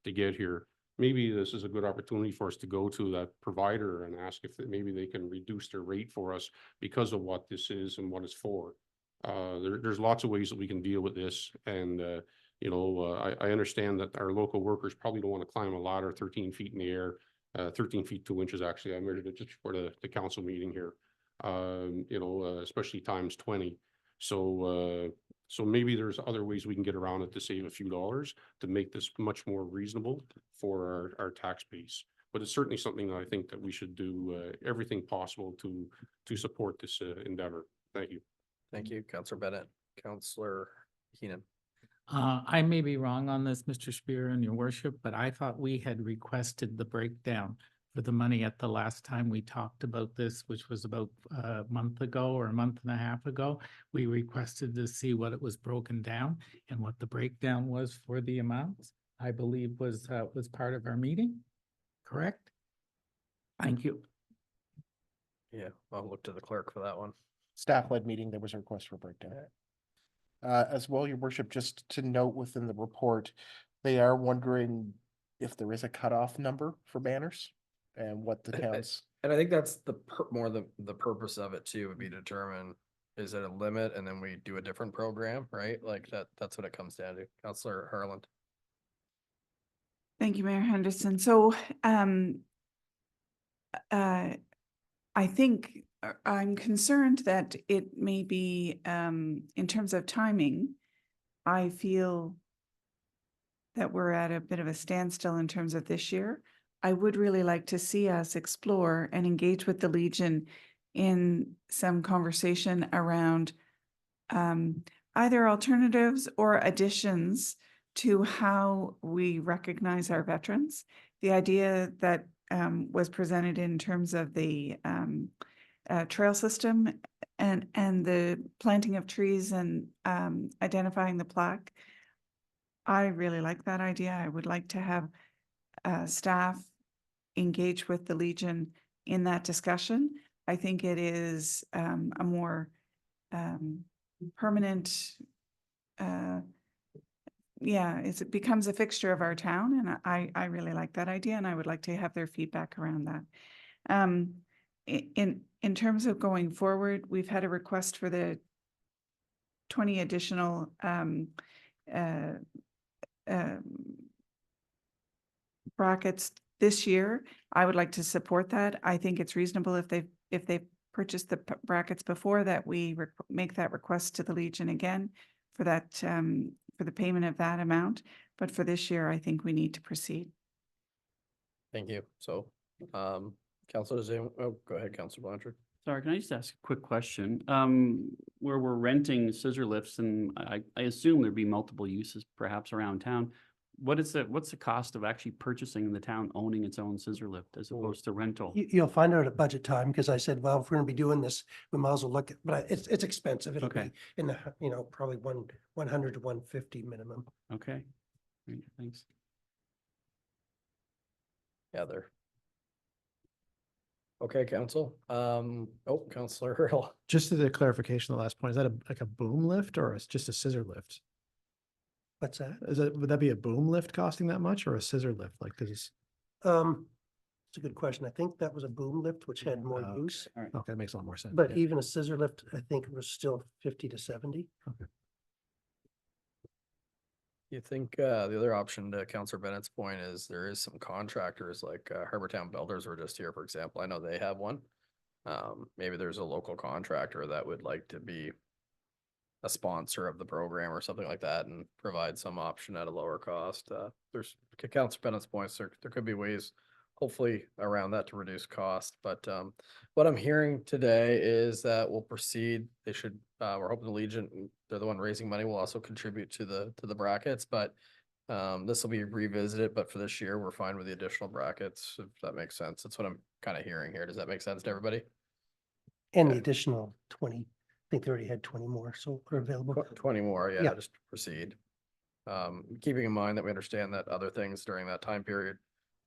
to get here, maybe this is a good opportunity for us to go to that provider and ask if maybe they can reduce their rate for us because of what this is and what it's for. There's lots of ways that we can deal with this. And, you know, I understand that our local workers probably don't want to climb a ladder 13 feet in the air, 13 feet 2 inches, actually. I measured it just before the council meeting here, you know, especially times 20. So maybe there's other ways we can get around it to save a few dollars to make this much more reasonable for our tax base. But it's certainly something that I think that we should do everything possible to support this endeavor. Thank you. Thank you, Councillor Bennett. Councillor Keenan. I may be wrong on this, Mr. Spear and your worship, but I thought we had requested the breakdown for the money at the last time we talked about this, which was about a month ago or a month and a half ago. We requested to see what it was broken down and what the breakdown was for the amounts. I believe was part of our meeting, correct? Thank you. Yeah, I'll look to the clerk for that one. Staff-led meeting, there was a request for breakdown. As well, your worship, just to note within the report, they are wondering if there is a cutoff number for banners and what the town's. And I think that's more the purpose of it too, would be to determine, is it a limit and then we do a different program, right? Like that's what it comes down to. Counselor Harland. Thank you, Mayor Henderson. So, I think I'm concerned that it may be, in terms of timing, I feel that we're at a bit of a standstill in terms of this year. I would really like to see us explore and engage with the Legion in some conversation around either alternatives or additions to how we recognize our veterans. The idea that was presented in terms of the trail system and the planting of trees and identifying the plaque. I really like that idea. I would like to have staff engage with the Legion in that discussion. I think it is a more permanent, it becomes a fixture of our town, and I really like that idea, and I would like to have their feedback around that. In terms of going forward, we've had a request for the 20 additional brackets this year. I would like to support that. I think it's reasonable if they purchased the brackets before that, we make that request to the Legion again for that for the payment of that amount. But for this year, I think we need to proceed. Thank you. So, Councilor Zoom, go ahead, Councilor Blanchard. Sorry, can I just ask a quick question? Where we're renting scissor lifts, and I assume there'd be multiple uses perhaps around town. What's the cost of actually purchasing the town owning its own scissor lift as opposed to rental? You'll find out at budget time, because I said, well, if we're gonna be doing this, we might as well look at, but it's expensive. It'll Okay. be in the, probably 100 to 150 minimum. Okay, great, thanks. Yeah, there. Okay, Council. Councilor Hurl. Just as a clarification, the last point, is that like a boom lift or it's just a scissor lift? What's that? Would that be a boom lift costing that much or a scissor lift? Like this? It's a good question. I think that was a boom lift, which had more use. All right. Okay, that makes a lot more sense. But yeah. even a scissor lift, I think it was still 50 to 70. You think the other option, to Councilor Bennett's point, is there is some contractors like Harbour Town Builders were just here, for example. I know they have one. Maybe there's a local contractor that would like to be a sponsor of the program or something like that and provide some option at a lower cost. There's, to Councilor Bennett's points, there could be ways hopefully around that to reduce cost. But what I'm hearing today is that we'll proceed. They should, we're hoping the Legion, they're the one raising money, will also contribute to the brackets, but this will be revisited. But for this year, we're fine with the additional brackets, if that makes sense. That's what I'm kind of hearing here. Does that make sense to everybody? And the Okay. additional 20, I think they already had 20 more, so are available. 20 more, yeah, Yeah. just proceed. Keeping in mind that we understand that other things during that time period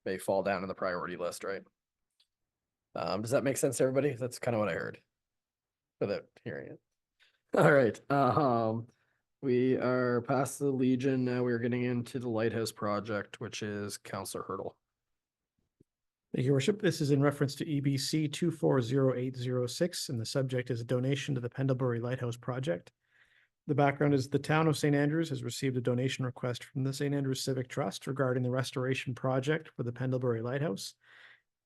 may fall down in the priority list, right? Does that make sense to everybody? That's kind of what I heard without hearing it. All right, we are past the Legion. Now we're getting into the Lighthouse project, which is Councilor Hurdle. Thank you, Your Worship. This is in reference to EBC 240806, and the subject is a donation to the Pendlebury Lighthouse Project. The background is the town of St. Andrews has received a donation request from the St. Andrews Civic Trust regarding the restoration project for the Pendlebury Lighthouse.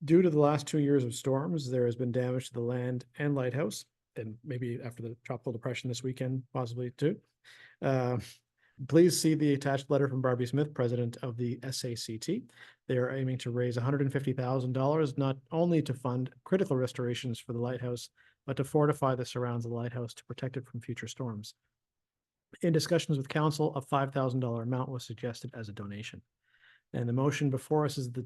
Due to the last 2 years of storms, there has been damage to the land and lighthouse, and maybe after the tropical depression this weekend, possibly too. Please see the attached letter from Barbie Smith, president of the SACT. They are aiming to raise $150,000, not only to fund critical restorations for the lighthouse, but to fortify the surrounds of the lighthouse to protect it from future storms. In discussions with council, a $5,000 amount was suggested as a donation. And the motion before us is the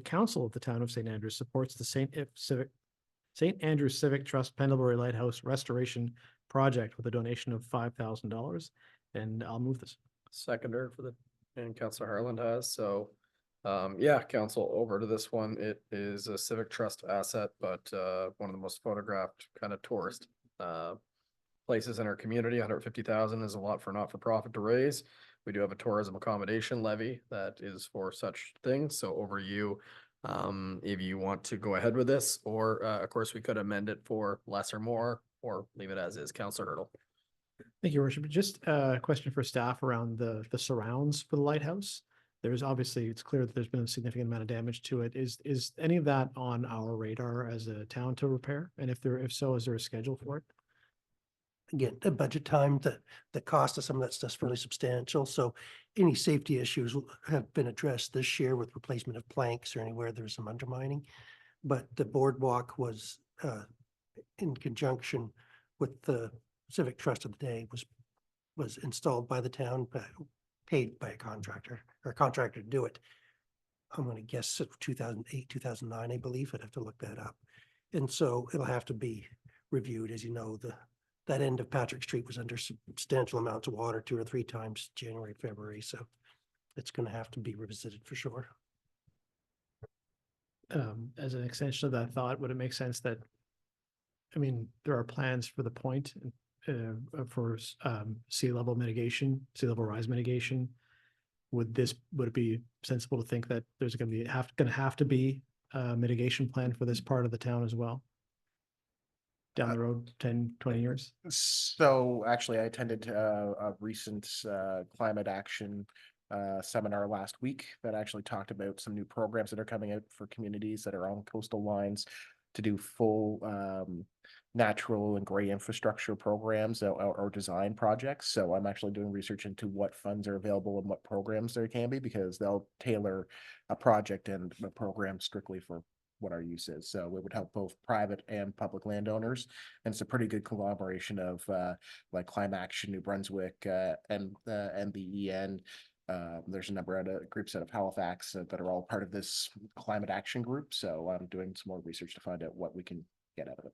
council of the town of St. Andrews supports the St. Andrews Civic Trust Pendlebury Lighthouse Restoration Project with a donation of $5,000. And I'll move this. Seconder for and Councilor Harland has, so yeah, council, over to this one. It is a Civic Trust asset, but one of the most photographed kind of tourist places in our community. 150,000 is a lot for not-for-profit to raise. We do have a tourism accommodation levy that is for such things. So over you, if you want to go ahead with this, or of course, we could amend it for less or more, or leave it as is. Counselor Hurdle. Thank you, Your Worship. Just a question for staff around the surrounds for the lighthouse. There's obviously, it's clear that there's been a significant amount of damage to it. Is any of that on our radar as a town to repair? And if so, is there a schedule for it? Again, at budget time, the cost of some of that stuff's fairly substantial. So any safety issues have been addressed this year with replacement of planks or anywhere there's some undermining. But the boardwalk was in conjunction with the Civic Trust of the Day was installed by the town, paid by a contractor to do it. I'm going to guess 2008, 2009, I believe. I'd have to look that up. And so it'll have to be reviewed. As you know, that end of Patrick Street was under substantial amounts of water 2 or 3 times January, February. So it's going to have to be revisited for sure. As an extension of that thought, would it make sense that, I mean, there are plans for the point for sea level mitigation, sea level rise mitigation. Would it be sensible to think that there's going to have to be a mitigation plan for this part of the town as well? Down the road, 10, 20 years? So actually, I attended a recent climate action seminar last week that actually talked about some new programs that are coming out for communities that are on coastal lines to do full natural and gray infrastructure programs or design projects. So I'm actually doing research into what funds are available and what programs there can be, because they'll tailor a project and a program strictly for what our use is. So it would help both private and public landowners. And it's a pretty good collaboration of like Climate Action New Brunswick and NBEN. There's a number of groups out of Halifax that are all part of this climate action group. So I'm doing some more research to find out what we can get out of it.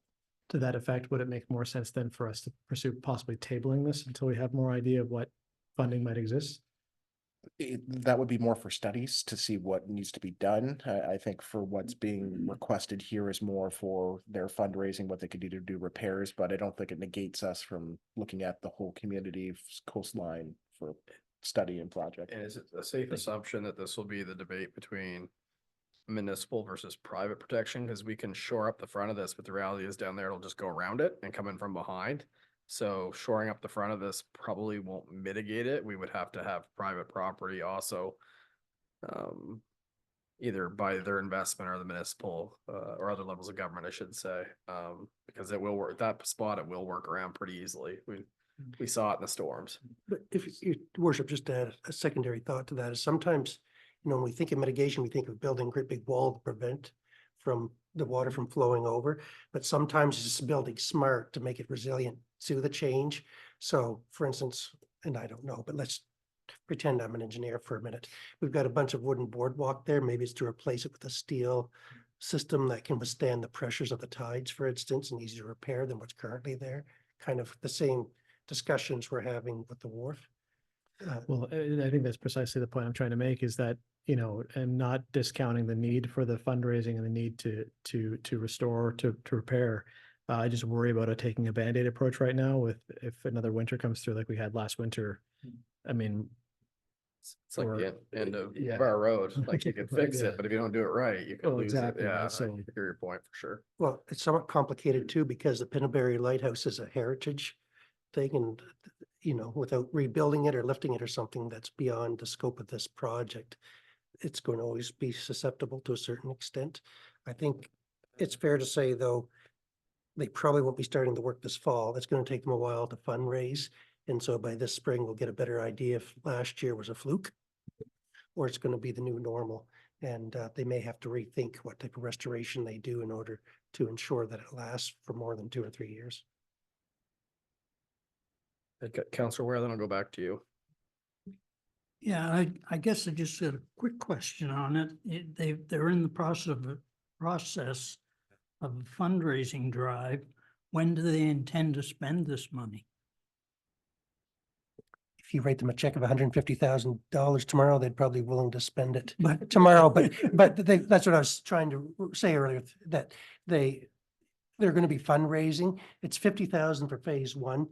To that effect, would it make more sense then for us to pursue possibly tabling this until we have more idea of what funding might exist? That would be more for studies to see what needs to be done. I think for what's being requested here is more for their fundraising, what they could do to do repairs, but I don't think it negates us from looking at the whole community coastline for study and project. And is it a safe assumption that this will be the debate between municipal versus private protection? Because we can shore up the front of this, but the reality is down there, it'll just go around it and come in from behind. So shoring up the front of this probably won't mitigate it. We would have to have private property also, either by their investment or the municipal or other levels of government, I should say, because it will work. That spot, it will work around pretty easily. We saw it in the storms. But if your worship, just to add a secondary thought to that, is sometimes, when we think of mitigation, we think of building a great big wall to prevent from the water from flowing over, but sometimes it's just building smart to make it resilient to the change. So for instance, and I don't know, but let's pretend I'm an engineer for a minute. We've got a bunch of wooden boardwalk there. Maybe it's to replace it with a steel system that can withstand the pressures of the tides, for instance, and easier to repair than what's currently there. Kind of the same discussions we're having with the wharf. Well, I think that's precisely the point I'm trying to make, is that, and not discounting the need for the fundraising and the need to restore, to repair. I just worry about taking a Band-Aid approach right now with, if another winter comes through like we had last winter. I mean, It's like the end of yeah. our road. Like you can fix Yeah. it, but if you don't do it right, you can lose exactly, it. Yeah, right. So- I hear your point for sure. Well, it's somewhat complicated too, because the Pinnaberry Lighthouse is a heritage thing, and without rebuilding it or lifting it or something that's beyond the scope of this project, it's going to always be susceptible to a certain extent. I think it's fair to say, though, they probably won't be starting the work this fall. It's going to take them a while to fundraise. And so by this spring, we'll get a better idea if last year was a fluke or it's going to be the new normal. And they may have to rethink what type of restoration they do in order to ensure that it lasts for more than 2 or 3 years. Counselor Ware, then I'll go back to you. Yeah, I guess I just got a quick question on it. They're in the process of a fundraising drive. When do they intend to spend this money? If you write them a check of $150,000 tomorrow, they'd probably be willing to spend it But tomorrow. But that's what I was trying to say earlier, that they're going to be fundraising. It's $50,000 for phase 1.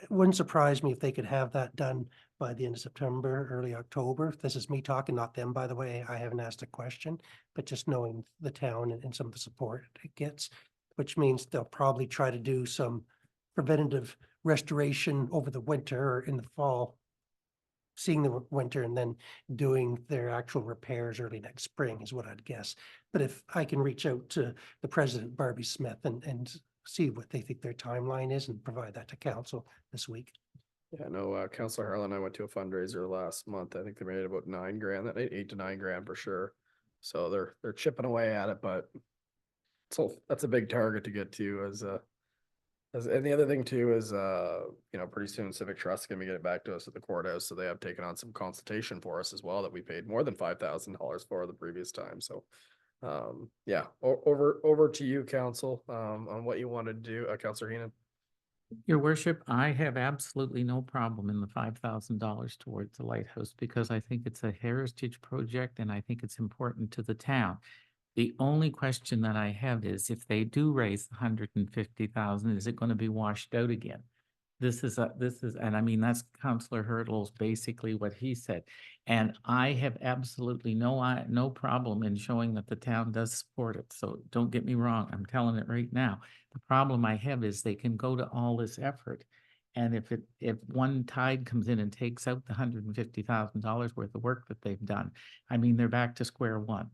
it wouldn't surprise me if they could have that done by the end of September, early October. This is me talking, not them, by the way. I haven't asked a question, but just knowing the town and some of the support it gets, which means they'll probably try to do some preventative restoration over the winter or in the fall, seeing the winter and then doing their actual repairs early next spring is what I'd guess. But if I can reach out to the president, Barbie Smith, and see what they think their timeline is and provide that to council this week. Yeah, no, Councilor Harlan and I went to a fundraiser last month. I think they made about $9,000, that 8 to 9 grand for sure. So they're chipping away at it, but so that's a big target to get to and the other thing too is, pretty soon Civic Trust is gonna be getting back to us at the courthouse. So they have taken on some consultation for us as well that we paid more than $5,000 for the previous time. So, yeah, over to you, council, on what you want to do, Councilor Heenan. Your worship, I have absolutely no problem in the $5,000 towards the lighthouse because I think it's a heritage project and I think it's important to the town. The only question that I have is if they do raise 150,000, is it going to be washed out again? And I mean, that's Councillor Hurdle's basically what he said. And I have absolutely no problem in showing that the town does support it. So don't get me wrong, I'm telling it right now. The problem I have is they can go to all this effort. And if one tide comes in and takes out the $150,000 worth of work that they've done, I mean, they're back to square one.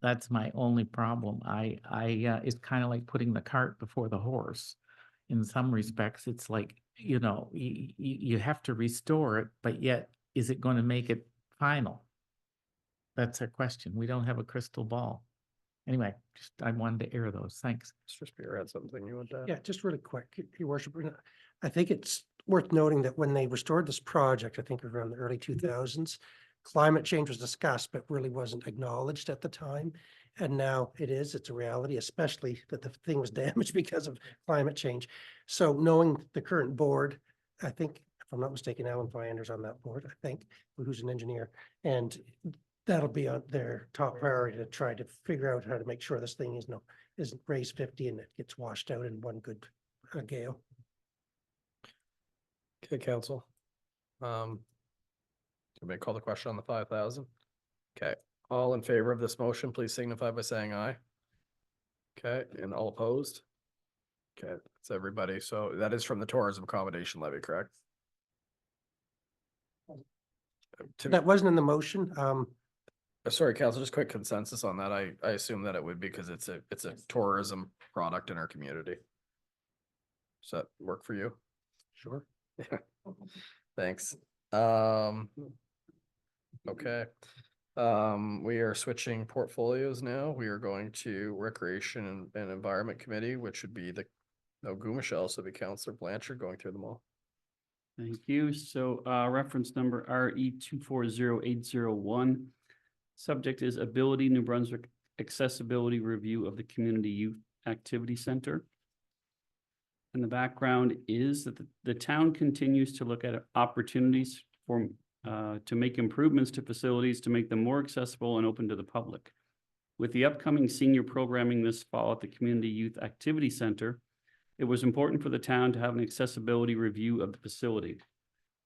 That's my only problem. It's kind of like putting the cart before the horse. In some respects, it's like, you have to restore it, but yet is it going to make it final? That's a question. We don't have a crystal ball. Anyway, I wanted to air those. Thanks. Mr. Spear had something you want to add? Yeah, just really quick, Your Worship. I think it's worth noting that when they restored this project, I think around the early 2000s, climate change was discussed, but really wasn't acknowledged at the time. And now it's a reality, especially that the thing was damaged because of climate change. So knowing the current board, I think, if I'm not mistaken, Alan Flanders on that board, I think, who's an engineer, and that'll be on their top priority to try to figure out how to make sure this thing isn't raised 50 and it gets washed out in one good gale. Okay, council. You may call the question on the 5,000. Okay, all in favor of this motion, please signify by saying aye. Okay, and all opposed? Okay, that's everybody. So that is from the tourism accommodation levy, correct? That wasn't in the motion. Sorry, council, just quick consensus on that. I assume that it would be because it's a tourism product in our community. Does that work for you? Sure. Yeah. Thanks. Okay. We are switching portfolios now. We are going to Recreation and Environment Committee, which would be Guma shall also be Councillor Blanchard going through them all. Thank you. So reference number RE 240801. Subject is Ability New Brunswick Accessibility Review of the Community Youth Activity Center. And the background is that the town continues to look at opportunities for to make improvements to facilities to make them more accessible and open to the public. With the upcoming senior programming this fall at the Community Youth Activity Center, it was important for the town to have an accessibility review of the facility.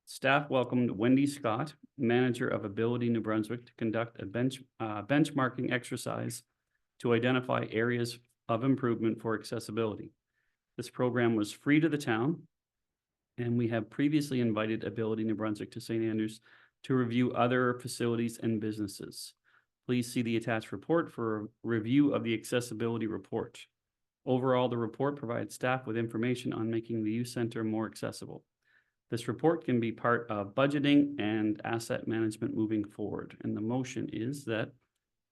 Staff welcomed Wendy Scott, manager of Ability New Brunswick, to conduct a benchmarking exercise to identify areas of improvement for accessibility. This program was free to the town, and we have previously invited Ability New Brunswick to St. Andrews to review other facilities and businesses. Please see the attached report for a review of the accessibility report. Overall, the report provides staff with information on making the youth center more accessible. This report can be part of budgeting and asset management moving forward. And the motion is that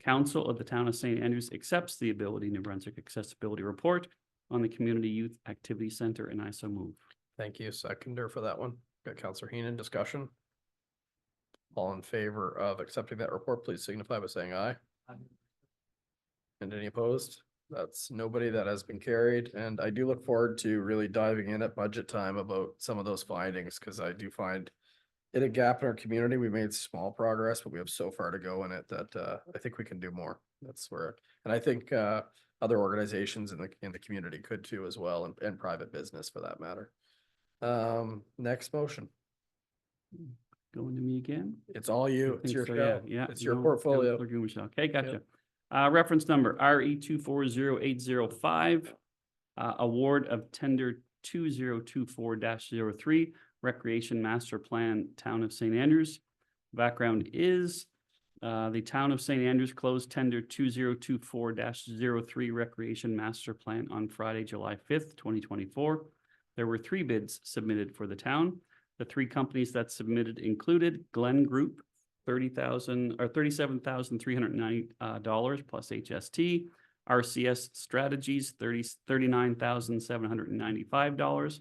Council of the Town of St. Andrews accepts the Ability New Brunswick Accessibility Report on the Community Youth Activity Center, and I so move. Thank you. Seconder for that one. Got Councillor Heenan. Discussion. All in favor of accepting that report, please signify by saying aye. And any opposed? That's nobody. That has been carried. And I do look forward to really diving in at budget time about some of those findings, because I do find it a gap in our community. We made small progress, but we have so far to go in it that I think we can do more. That's where, and I think other organizations in the community could too as well, and private business for that matter. Next motion. Going to me again? It's all you. I It's think your so, show. yeah. It's your No, portfolio. Counselor Gumshaw. Okay, gotcha. Reference number RE 240805, award of tender 2024-03, Recreation Master Plan, Town of St. Andrews. Background is the Town of St. Andrews closed tender 2024-03 Recreation Master Plan on Friday, July 5th, 2024. There were 3 bids submitted for the town. The 3 companies that submitted included Glen Group, $37,390 plus HST, RCS Strategies, $39,795,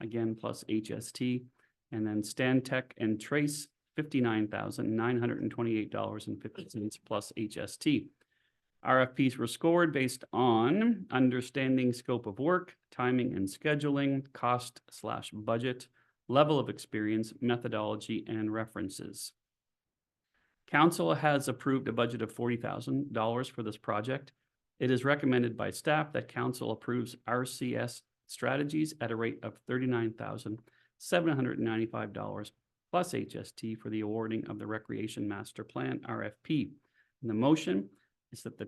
again, plus HST, and then Stantec and Trace, $59,928.50 plus HST. RFPs were scored based on understanding scope of work, timing and scheduling, cost/budget, level of experience, methodology, and references. Council has approved a budget of $40,000 for this project. It is recommended by staff that council approves RCS Strategies at a rate of $39,795 plus HST for the awarding of the Recreation Master Plan RFP. And the motion is that the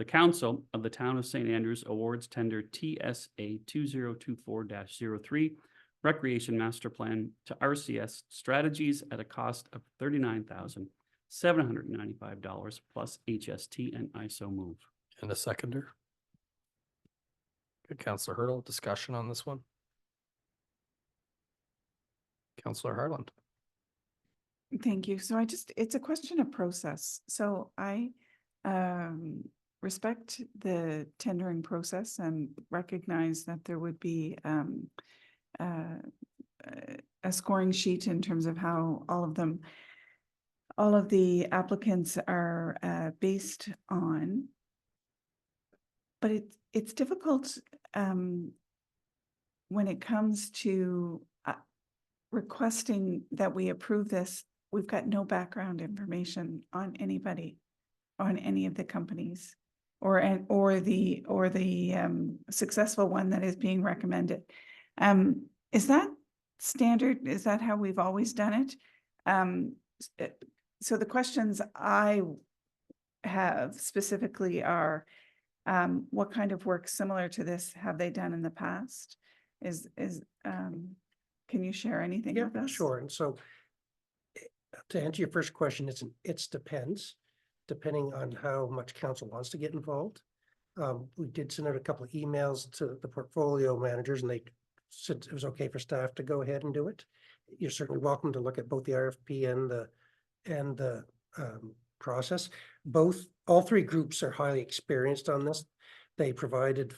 council of the Town of St. Andrews awards tender TSA 2024-03 Recreation Master Plan to RCS Strategies at a cost of $39,795 plus HST, and I so move. And a seconder. Good. Counselor Hurdle, discussion on this one. Counselor Harland. Thank you. So it's a question of process. So I respect the tendering process and recognize that there would be a scoring sheet in terms of how all of the applicants are based on. But it's difficult when it comes to requesting that we approve this. We've got no background information on anybody, on any of the companies, or the successful one that is being recommended. Is that standard? Is that how we've always done it? So the questions I have specifically are, what kind of work similar to this have they done in the past? Can you share anything with us? Sure. And so to answer your first question, it depends, depending on how much council wants to get involved. We did send out a couple of emails to the portfolio managers, and they said it was okay for staff to go ahead and do it. You're certainly welcome to look at both the RFP and the process. All 3 groups are highly experienced on this. They provided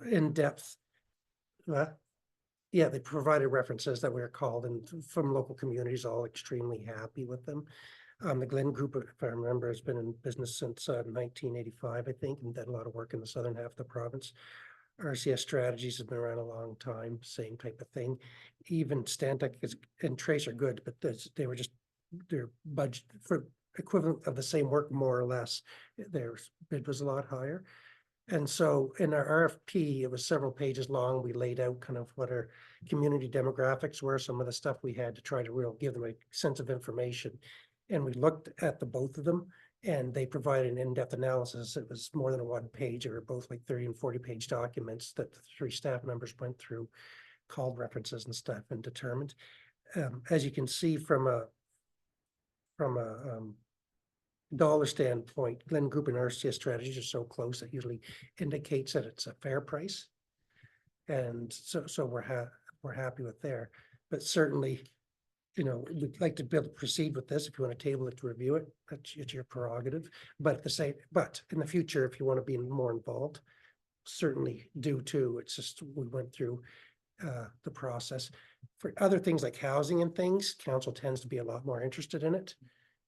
in-depth, they provided references that were called and from local communities, all extremely happy with them. The Glen Group, if I remember, has been in business since 1985, I think, and did a lot of work in the southern half of the province. RCS Strategies has been around a long time, same type of thing. Even Stantec and Trace are good, but their budget for equivalent of the same work, more or less, their bid was a lot higher. And so in our RFP, it was several pages long. We laid out kind of what our community demographics were, some of the stuff we had to try to give them a sense of information. And we looked at the both of them, and they provided an in-depth analysis. It was more than a 1 page, or both like 30 and 40-page documents that the 3 staff members went through, called references and stuff, and determined. As you can see from a dollar standpoint, Glen Group and RCS Strategies are so close that usually indicates that it's a fair price. And so we're happy with there. But certainly, we'd like to be able to proceed with this. If you want to table it to review it, it's your prerogative. But in the future, if you want to be more involved, certainly do too. It's just we went through the process. For other things like housing and things, council tends to be a lot more interested in it.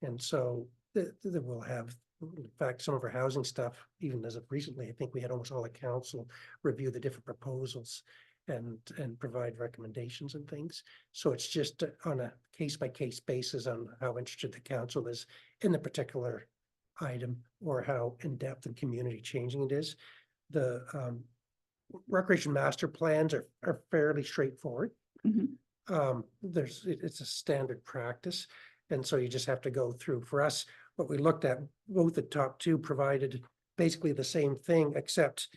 And so we'll have, in fact, some of our housing stuff, even as of recently, I think we had almost all the council review the different proposals and provide recommendations and things. So it's just on a case-by-case basis on how interested the council is in the particular item or how in-depth and community changing it is. The recreation master plans are fairly straightforward. Mhm. It's a standard practice. And so you just have to go through. For us, what we looked at, both the top two provided basically the same thing, except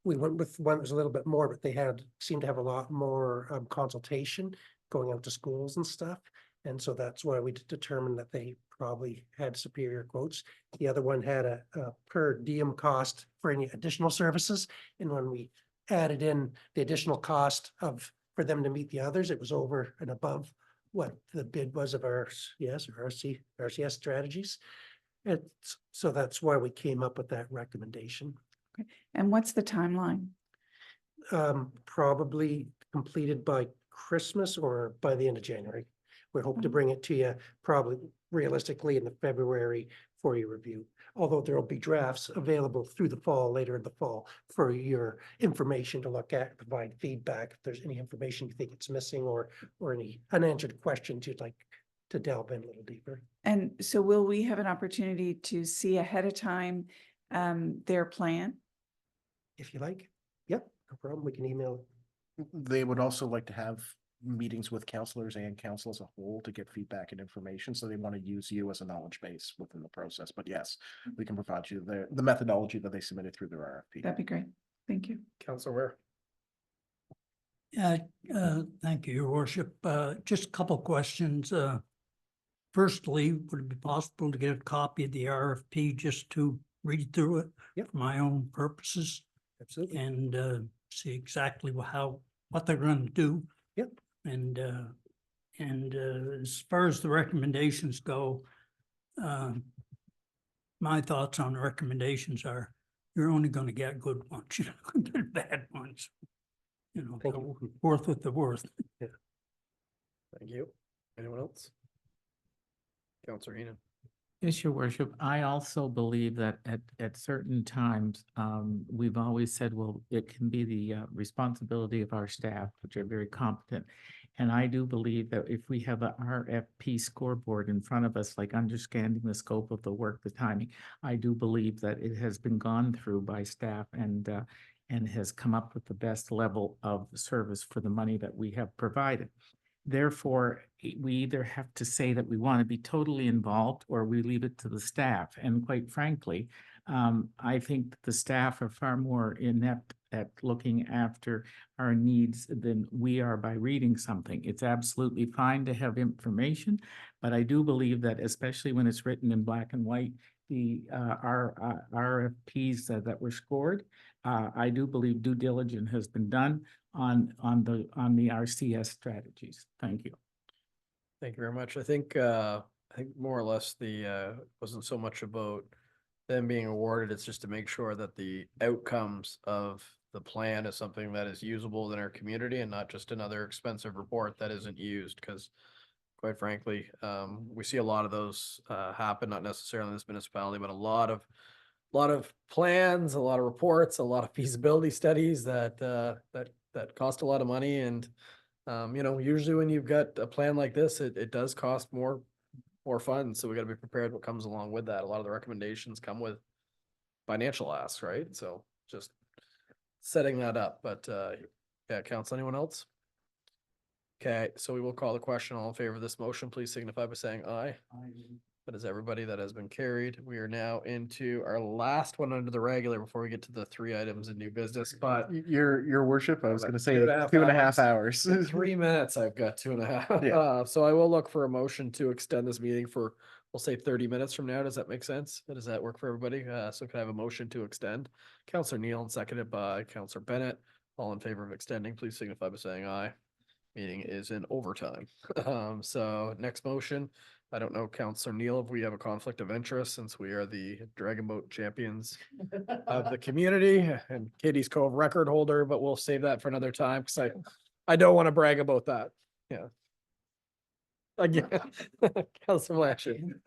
we went with one that was a little bit more, but they seemed to have a lot more consultation going out to schools and stuff. And so that's why we determined that they probably had superior quotes. The other one had a per diem cost for any additional services. And when we added in the additional cost for them to meet the others, it was over and above what the bid was of RCS strategies. So that's why we came up with that recommendation. Okay. And what's the timeline? Probably completed by Christmas or by the end of January. We hope to bring it to you probably realistically in the February for your review. Although there will be drafts available through the fall, later in the fall, for your information to look at, provide feedback if there's any information you think it's missing or any unanswered questions you'd like to delve in a little deeper. And so will we have an opportunity to see ahead of time their plan? If you like. Yep, no problem. We can email. They would also like to have meetings with counselors and council as a whole to get feedback and information. So they want to use you as a knowledge base within the process. But yes, we can provide you the methodology that they submitted through their RFP. That'd be great. Thank you. Councillor Thank you, Your Worship. Just a couple questions. Firstly, would it be possible to get a copy of the RFP just to read through it? Yep. For my own purposes Absolutely. and see exactly what they're going to do. Yep. And as far as the recommendations go, my thoughts on recommendations are you're only going to get good ones, you're not going to get bad ones. You know, Thank so worth what they're worth. Thank you. Anyone else? Councillor Heenan. Yes, Your Worship. I also believe that at certain times, we've always said, well, it can be the responsibility of our staff, which are very competent. And I do believe that if we have a RFP scoreboard in front of us, like understanding the scope of the work, the timing, I do believe that it has been gone through by staff and has come up with the best level of service for the money that we have provided. Therefore, we either have to say that we want to be totally involved or we leave it to the staff. And quite frankly, I think that the staff are far more inept at looking after our needs than we are by reading something. It's absolutely fine to have information, but I do believe that especially when it's written in black and white, our RFPs that were scored, I do believe due diligence has been done on the RCS strategies. Thank you. Thank you very much. I think more or less wasn't so much about them being awarded. It's just to make sure that the outcomes of the plan is something that is usable in our community and not just another expensive report that isn't used. Because quite frankly, we see a lot of those happen, not necessarily in this municipality, but a lot of plans, a lot of reports, a lot of feasibility studies that cost a lot of money. And usually when you've got a plan like this, it does cost more funds. So we got to be prepared what comes along with that. A lot of the recommendations come with financial asks, right? So just setting that up. But yeah, council, anyone else? Okay, so we will call the question. All in favor of this motion, please signify by saying aye. That is everybody. That has been carried. We are now into our last one under the regular before we get to the 3 items in new business. But Your worship, I was going to say 2.5 hours. 3 minutes. I've got 2.5. Yeah. So I will look for a motion to extend this meeting for, we'll say 30 minutes from now. Does that make sense? Does that work for everybody? So can I have a motion to extend? Councillor Neal and seconded by Councillor Bennett. All in favor of extending, please signify by saying aye. Meeting is in overtime. So next motion. I don't know, Councillor Neal, if we have a conflict of interest since we are the Dragon Boat champions of the community and Katie's Cove record holder, but we'll save that for another time because I don't want to brag about that. Yeah. Again, Councillor Blanchard.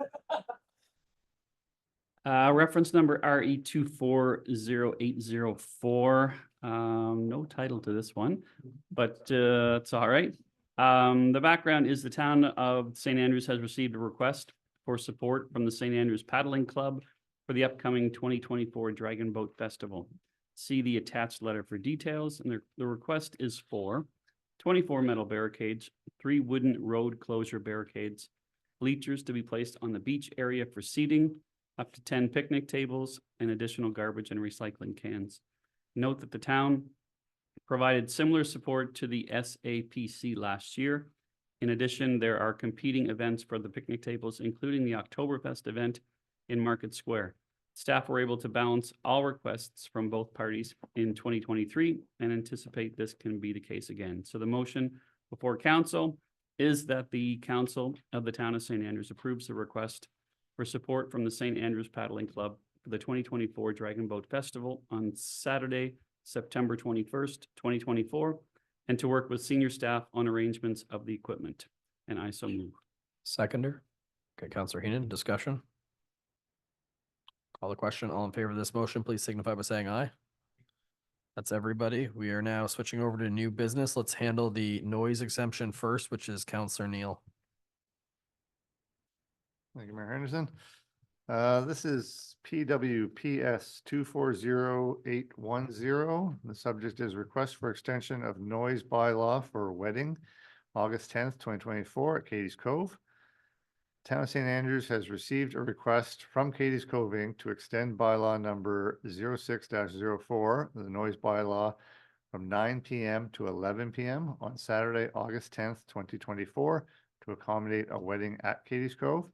Reference number RE 240804. No title to this one, but it's all right. The background is the town of St. Andrews has received a request for support from the St. Andrews Paddling Club for the upcoming 2024 Dragon Boat Festival. See the attached letter for details, and the request is for 24 metal barricades, 3 wooden road closure barricades, bleachers to be placed on the beach area for seating, up to 10 picnic tables, and additional garbage and recycling cans. Note that the town provided similar support to the SAPC last year. In addition, there are competing events for the picnic tables, including the Oktoberfest event in Market Square. Staff were able to balance all requests from both parties in 2023 and anticipate this can be the case again. So the motion before council is that the council of the town of St. Andrews approves the request for support from the St. Andrews Paddling Club for the 2024 Dragon Boat Festival on Saturday, September 21st, 2024, and to work with senior staff on arrangements of the equipment. And I so move. Seconder. Okay, Counselor Heenan, discussion? Call the question. All in favor of this motion, please signify by saying aye. That's everybody. We are now switching over to new business. Let's handle the noise exemption first, which is Counselor Neal. Thank you, Mayor Henderson. This is PWPS 240810. The subject is request for extension of noise bylaw for wedding, August 10th, 2024 at Katie's Cove. Town of St. Andrews has received a request from Katie's Cove Inc. to extend bylaw number 06-04, the noise bylaw, from 9 p.m. to 11 p.m. on Saturday, August 10th, 2024 to accommodate a wedding at Katie's Cove.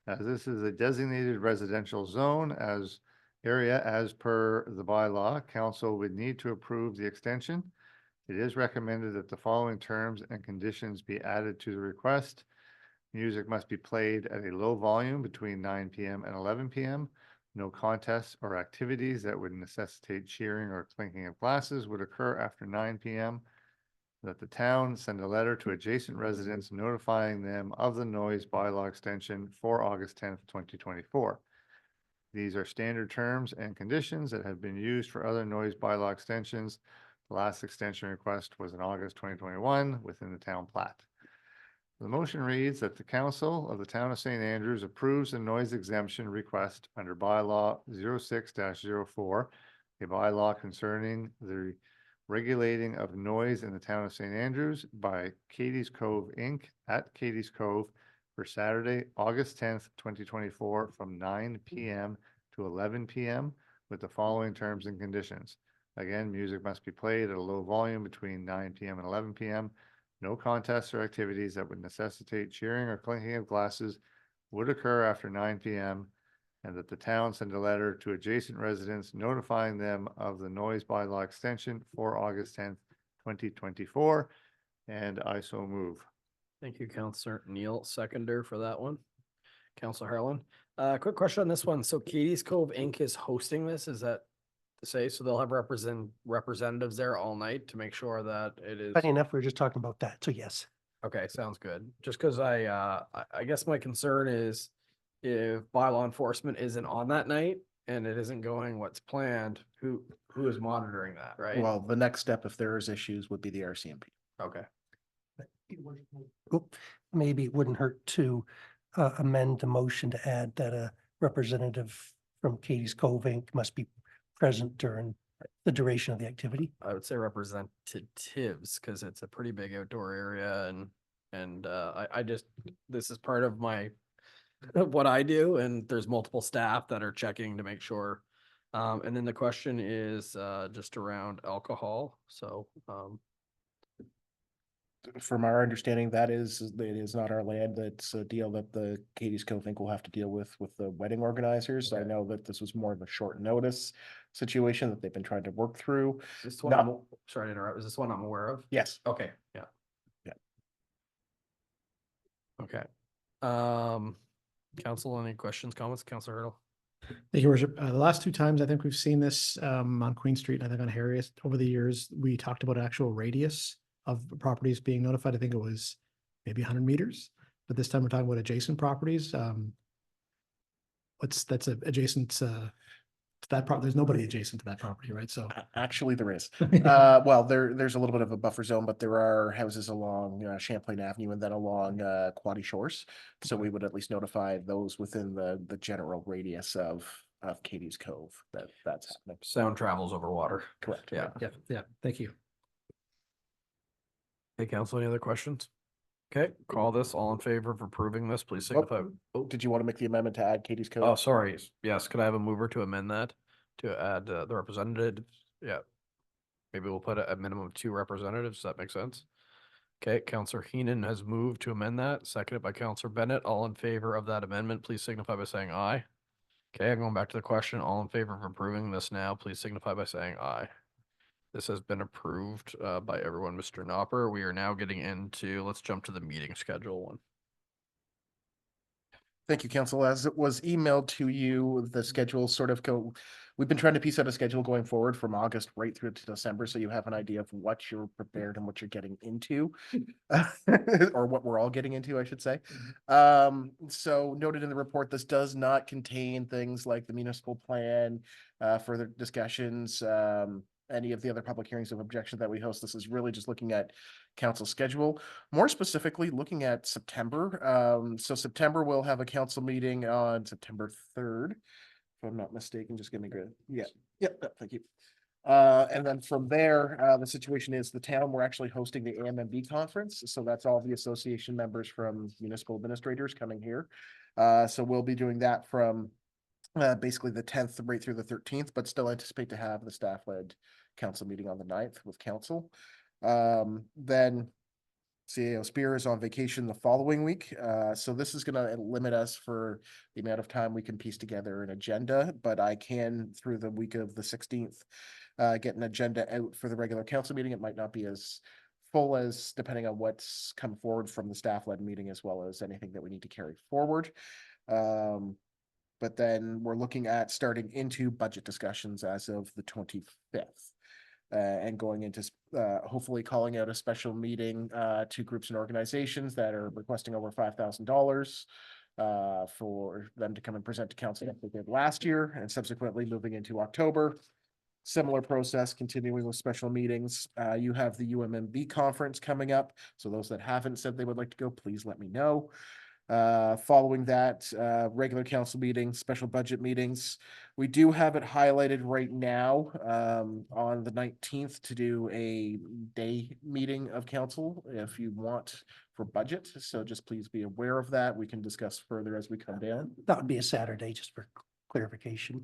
As this is a designated residential zone as per the bylaw, council would need to approve the extension. It is recommended that the following terms and conditions be added to the request. Music must be played at a low volume between 9 p.m. and 11 p.m. No contests or activities that would necessitate cheering or clinking of glasses would occur after 9 p.m. That the town send a letter to adjacent residents notifying them of the noise bylaw extension for August 10th, 2024. These are standard terms and conditions that have been used for other noise bylaw extensions. The last extension request was in August 2021 within the town plat. The motion reads that the council of the town of St. Andrews approves the noise exemption request under bylaw 06-04, a bylaw concerning the regulating of noise in the town of St. Andrews by Katie's Cove Inc. at Katie's Cove for Saturday, August 10th, 2024 from 9 p.m. to 11 p.m. with the following terms and conditions. Again, music must be played at a low volume between 9 p.m. and 11 p.m. No contests or activities that would necessitate cheering or clinking of glasses would occur after 9 p.m. and that the town send a letter to adjacent residents notifying them of the noise bylaw extension for August 10th, 2024. And I so move. Thank you, Counselor Neal. Seconder for that one. Counselor Harlan. Quick question on this one. So Katie's Cove Inc. is hosting this. Is that to say? So they'll have representatives there all night to make sure that it is. Funny enough, we were just talking about that. So yes. Okay, sounds good. Just because I guess my concern is if bylaw enforcement isn't on that night and it isn't going what's planned, who is monitoring that, right? Well, the next step, if there is issues, would be the RCMP. Okay. Oop, maybe it wouldn't hurt to amend the motion to add that a representative from Katie's Cove Inc. must be present during the duration of the activity. I would say representatives because it's a pretty big outdoor area and I just, this is part of what I do and there's multiple staff that are checking to make sure. And then the question is just around alcohol. So From our understanding, it is not our land. That's a deal that the Katie's Cove Inc. will have to deal with the wedding organizers. I know that this was more of a short notice situation that they've been trying to work through. is this one, sorry to interrupt, is this one I'm aware of? Yes. Okay, yeah. Yeah. Okay. Council, any questions, comments? Councilor Hurdle? Thank you, Worship. The last 2 times I think we've seen this on Queen Street and I think on Harriet over the years, we talked about actual radius of properties being notified. I think it was maybe 100 meters, but this time we're talking about adjacent properties. That's adjacent to that property. There's nobody adjacent to that property, right? So Actually, there is. Well, there's a little bit of a buffer zone, but there are houses along Champlain Avenue and then along Quaddy Shores. So we would at least notify those within the general radius of of Katie's Cove that's happening. Sound travels over water. Correct. Yeah. Yeah, thank you. Hey, council, any other questions? Okay, call this. All in favor of approving this, please signify. Oh, did you want to make the amendment to add Katie's Cove? Oh, sorry. Yes, could I have a mover to amend that? To add the representative? Yeah. Maybe we'll put a minimum of 2 representatives. Does that make sense? Okay, Counselor Heenan has moved to amend that, seconded by Counselor Bennett. All in favor of that amendment, please signify by saying aye. Okay, I'm going back to the question. All in favor of approving this now, please signify by saying aye. This has been approved by everyone, Mr. Knopper. We are now getting into, let's jump to the meeting schedule one. Thank you, Council. As it was emailed to you, the schedule we've been trying to piece out a schedule going forward from August right through to December, so you have an idea of what you're prepared and what you're getting into, or what we're all getting into, I should say. So noted in the report, this does not contain things like the municipal plan, further discussions, any of the other public hearings of objection that we host. This is really just looking at council schedule, more specifically looking at September. So September we'll have a council meeting on September 3rd, if I'm not mistaken. Just give me good. Yeah. Thank you. And then from there, the situation is the town, we're actually hosting the AMMB conference. So that's all the association members from municipal administrators coming here. So we'll be doing that from basically the 10th right through the 13th, but still anticipate to have the staff-led council meeting on the 9th with council. Then CAO Spear is on vacation the following week. So this is going to limit us for the amount of time we can piece together an agenda, but I can, through the week of the 16th, get an agenda out for the regular council meeting. It might not be as full as, depending on what's come forward from the staff-led meeting, as well as anything that we need to carry forward. But then we're looking at starting into budget discussions as of the 25th. And going into hopefully calling out a special meeting to groups and organizations that are requesting over $5,000 for them to come and present to council like they did last year, and subsequently moving into October. Similar process, continuing with special meetings. You have the UMMB conference coming up. So those that haven't said they would like to go, please let me know. Following that, regular council meetings, special budget meetings. We do have it highlighted right now on the 19th to do a day meeting of council if you want for budget. So just please be aware of that. We can discuss further as we come down. That would be a Saturday, just for clarification.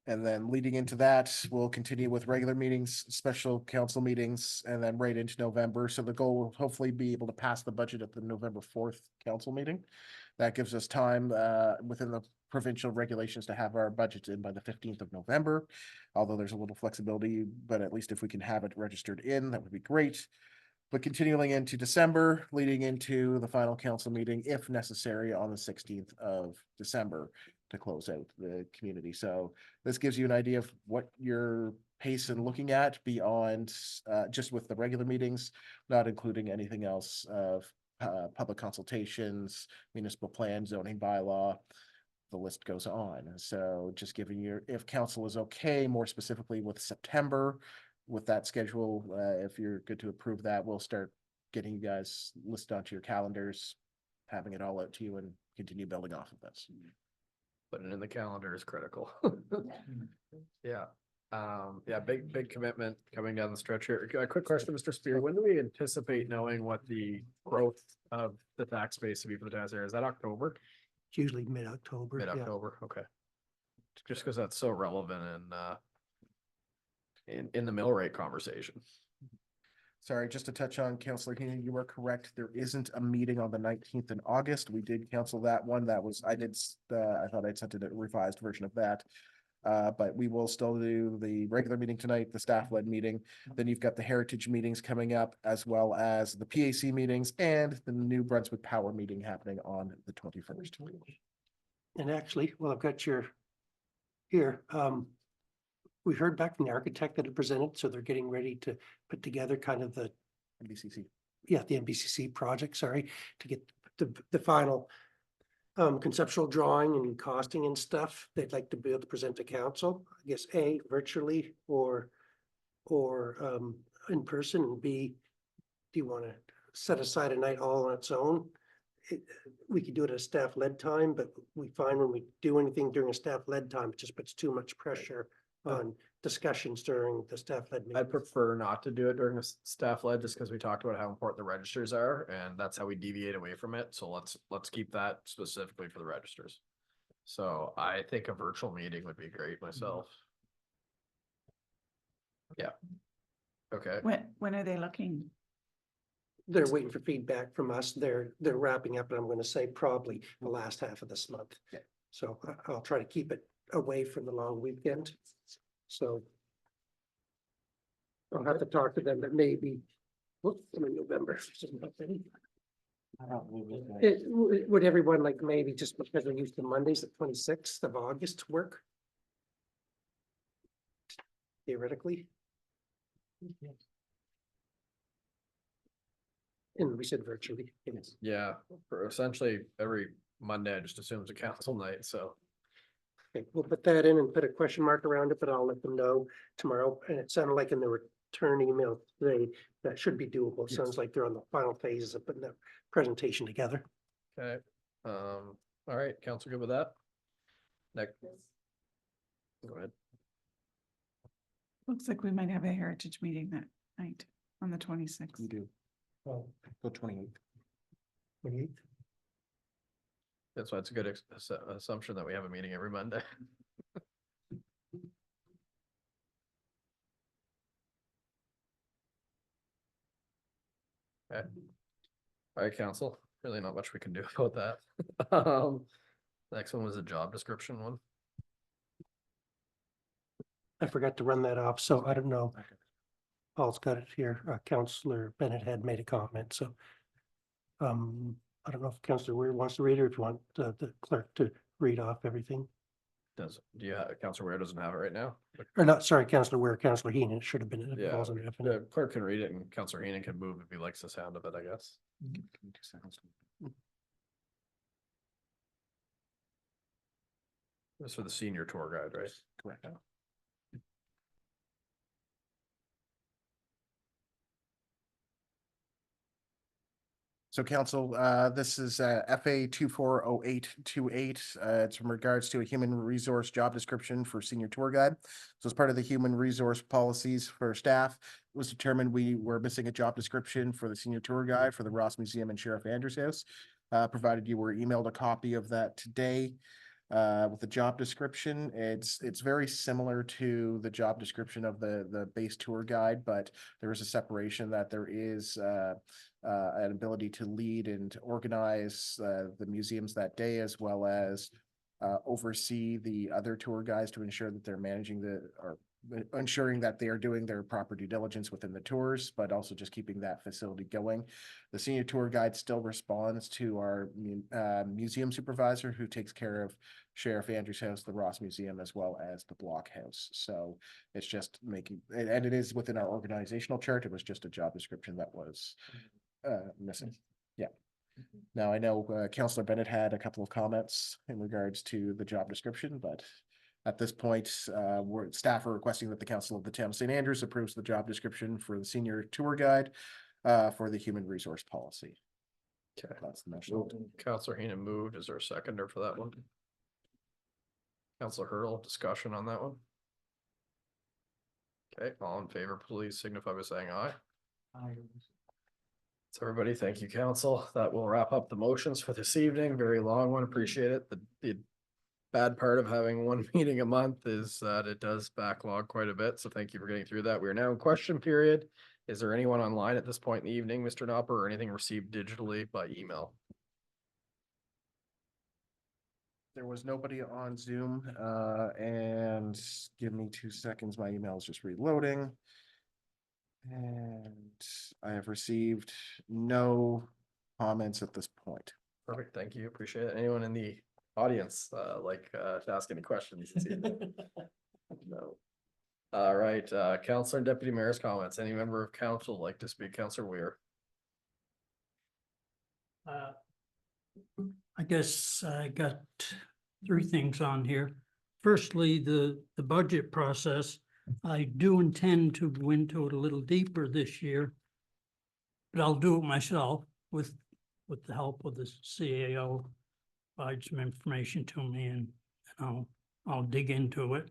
And then leading into that, we'll continue with regular meetings, special council meetings, and then right into November. So the goal will hopefully be able to pass the budget at the November 4th council meeting. That gives us time within the provincial regulations to have our budget in by the 15th of November. Although there's a little flexibility, but at least if we can have it registered in, that would be great. But continuing into December, leading into the final council meeting, if necessary, on the 16th of December to close out the community. So this gives you an idea of what your pace and looking at beyond just with the regular meetings, not including anything else of public consultations, municipal plan, zoning bylaw. The list goes on. So just giving you, if council is okay, more specifically with September, with that schedule, if you're good to approve that, we'll start getting you guys listed onto your calendars, having it all out to you, and continue building off of this. Putting it in the calendar is critical. Yeah. Yeah, big commitment coming down the stretch here. A quick question, Mr. Spear. When do we anticipate knowing what the growth of the tax base to be for the tax area? Is that October? It's usually mid-October. Mid-October, okay. Just because that's so relevant in the mill rate conversation. Sorry, just to touch on Councillor Heenan, you were correct. There isn't a meeting on the 19th in August. We did cancel that one. That was, I thought I'd sent it a revised version of that. But we will still do the regular meeting tonight, the staff-led meeting. Then you've got the heritage meetings coming up, as well as the PAC meetings and the New Brunswick Power meeting happening on the 21st. And actually, well, I've got your here. We heard back from the architect that had presented, so they're getting ready to put together kind of the MBCC. Yeah, the MBCC project, sorry, to get the final conceptual drawing and costing and stuff. They'd like to be able to present to council, I guess, A, virtually or in person, and B, do you want to set aside a night all on its own we could do it at a staff-led time, but we find when we do anything during a staff-led time, it just puts too much pressure on discussions during the staff-led meeting. I'd prefer not to do it during a staff led, just because we talked about how important the registers are, and that's how we deviate away from it. So let's keep that specifically for the registers. So I think a virtual meeting would be great myself. Yeah. Okay. When are they looking? They're waiting for feedback from us. They're wrapping up, and I'm gonna say probably the last half of this month. Yeah. So I'll try to keep it away from the long weekend. So I'll have to talk to them, but maybe, whoops, I'm in November. Would everyone like maybe just because we're used to Mondays, the 26th of August work? Theoretically? And we said virtually. Yes. Yeah, for essentially every Monday, I just assume it's a council night, so. Okay, we'll put that in and put a question mark around it, but I'll let them know tomorrow. And it sounded like in the return email today, that should be doable. Sounds like they're on the final phases of putting the presentation together. Okay, all right, council good with that? Next. Go ahead. Looks like we might have a heritage meeting that night on the 26th. do. Oh, Go 28th. 28th. That's why it's a good assumption that we have a meeting every Monday. Okay. All right, council, really not much we can do about that. Next one was a job description one. I forgot to run that off, so I don't know. Paul's got it here. Counselor Bennett had made a comment, so. I don't know if Counselor Weir wants to read it or if you want the clerk to read off everything. Do you have, Counselor Ware doesn't have it right now? Or not, sorry, Counselor Weir, Counselor Heenan, it should have been. It Yeah, wasn't happening. the clerk can read it and Counselor Heenan can move if he likes the sound of it, I guess. This for the senior tour guide, right? Correct. So council, this is FA 240828. It's in regards to a human resource job description for senior tour guide. So as part of the human resource policies for staff, it was determined we were missing a job description for the senior tour guide for the Ross Museum and Sheriff Andrews House. Provided you were emailed a copy of that today. With the job description, it's very similar to the job description of the base tour guide, but there is a separation that there is an ability to lead and to organize the museums that day, as well as oversee the other tour guides to ensure that they're managing or ensuring that they are doing their proper due diligence within the tours, but also just keeping that facility going. The senior tour guide still responds to our museum supervisor, who takes care of Sheriff Andrews House, the Ross Museum, as well as the Block House. So it's just making, and it is within our organizational chart. It was just a job description that was missing. Yeah. Now I know Councillor Bennett had a couple of comments in regards to the job description, but at this point, staff are requesting that the Council of the Town of St. Andrews approves the job description for the senior tour guide for the human resource policy. Okay. That's the motion. Counselor Heenan moved. Is there a seconder for that one? Counselor Hurdle, discussion on that one? Okay, all in favor, please signify by saying aye. Aye. So everybody, thank you, council. That will wrap up the motions for this evening. Very long one. Appreciate it. The bad part of having one meeting a month is that it does backlog quite a bit. So thank you for getting through that. We are now in question period. Is there anyone online at this point in the evening, Mr. Knopper, or anything received digitally by email? There was nobody on Zoom, and give me 2 seconds. My email is just reloading. And I have received no comments at this point. Perfect. Thank you. Appreciate it. Anyone in the audience like to ask any questions this evening? No. All right, Councilor and Deputy Mayor's comments. Any member of council like to speak? Councilor Weir. I guess I got three things on here. Firstly, the budget process. I do intend to go into it a little deeper this year, but I'll do it myself with with the help of the CAO, provide some information to me and I'll dig into it.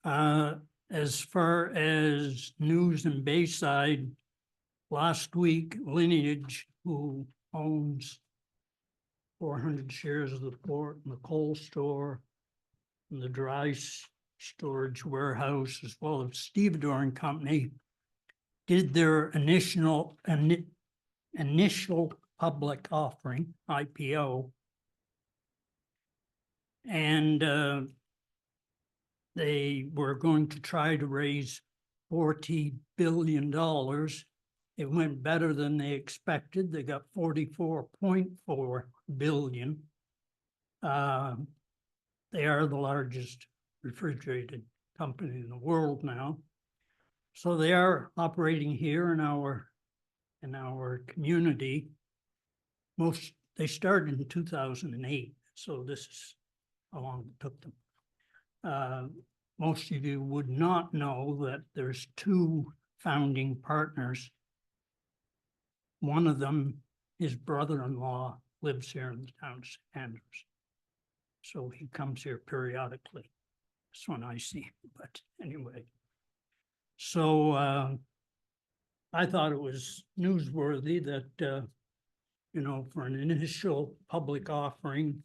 As far as news in Bayside, last week Lineage, who owns 400 shares of the port and the coal store and the dry storage warehouse, as well as Stevedore and Company, did their initial public offering, IPO. And they were going to try to raise $40 billion. It went better than they expected. They got 44.4 billion. They are the largest refrigerated company in the world now. So they are operating here in our community. They started in 2008, so this is how long it took them. Most of you would not know that there's two founding partners. One of them, his brother-in-law, lives here in the town of St. Andrews. So he comes here periodically. That's when I see him, but anyway. So I thought it was newsworthy that, for an initial public offering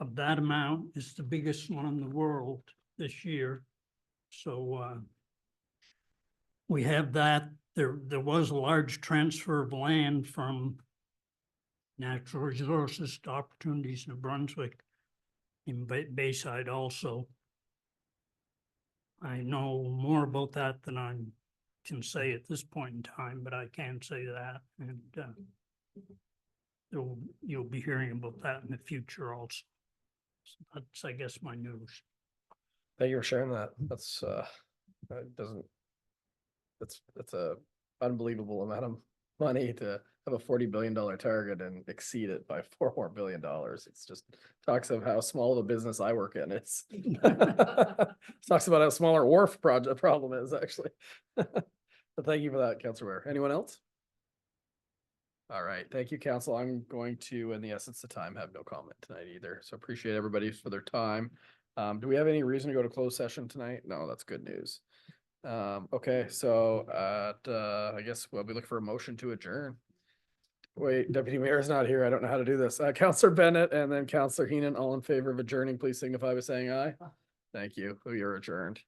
of that amount, is the biggest one in the world this year. So we have that. There was a large transfer of land from Natural Resources to Opportunities New Brunswick in Bayside also. I know more about that than I can say at this point in time, but I can say that, and you'll be hearing about that in the future also. So that's, I guess, my news. Thank you for sharing that. That's that's a unbelievable amount of money to have a $40 billion target and exceed it by $4 more billion. It's just talks of how small the business I work in is. Talks about how small our wharf problem is actually. But thank you for that, Councilor Ware. Anyone else? All right, thank you, Council. I'm going to, in the essence of time, have no comment tonight either. So appreciate everybody for their time. Do we have any reason to go to closed session tonight? No, that's good news. Okay, so I guess we'll be looking for a motion to adjourn. Wait, Deputy Mayor's not here. I don't know how to do this. Councilor Bennett and then Councilor Heenan, all in favor of adjourning, please signify by saying aye. Thank you. We are adjourned.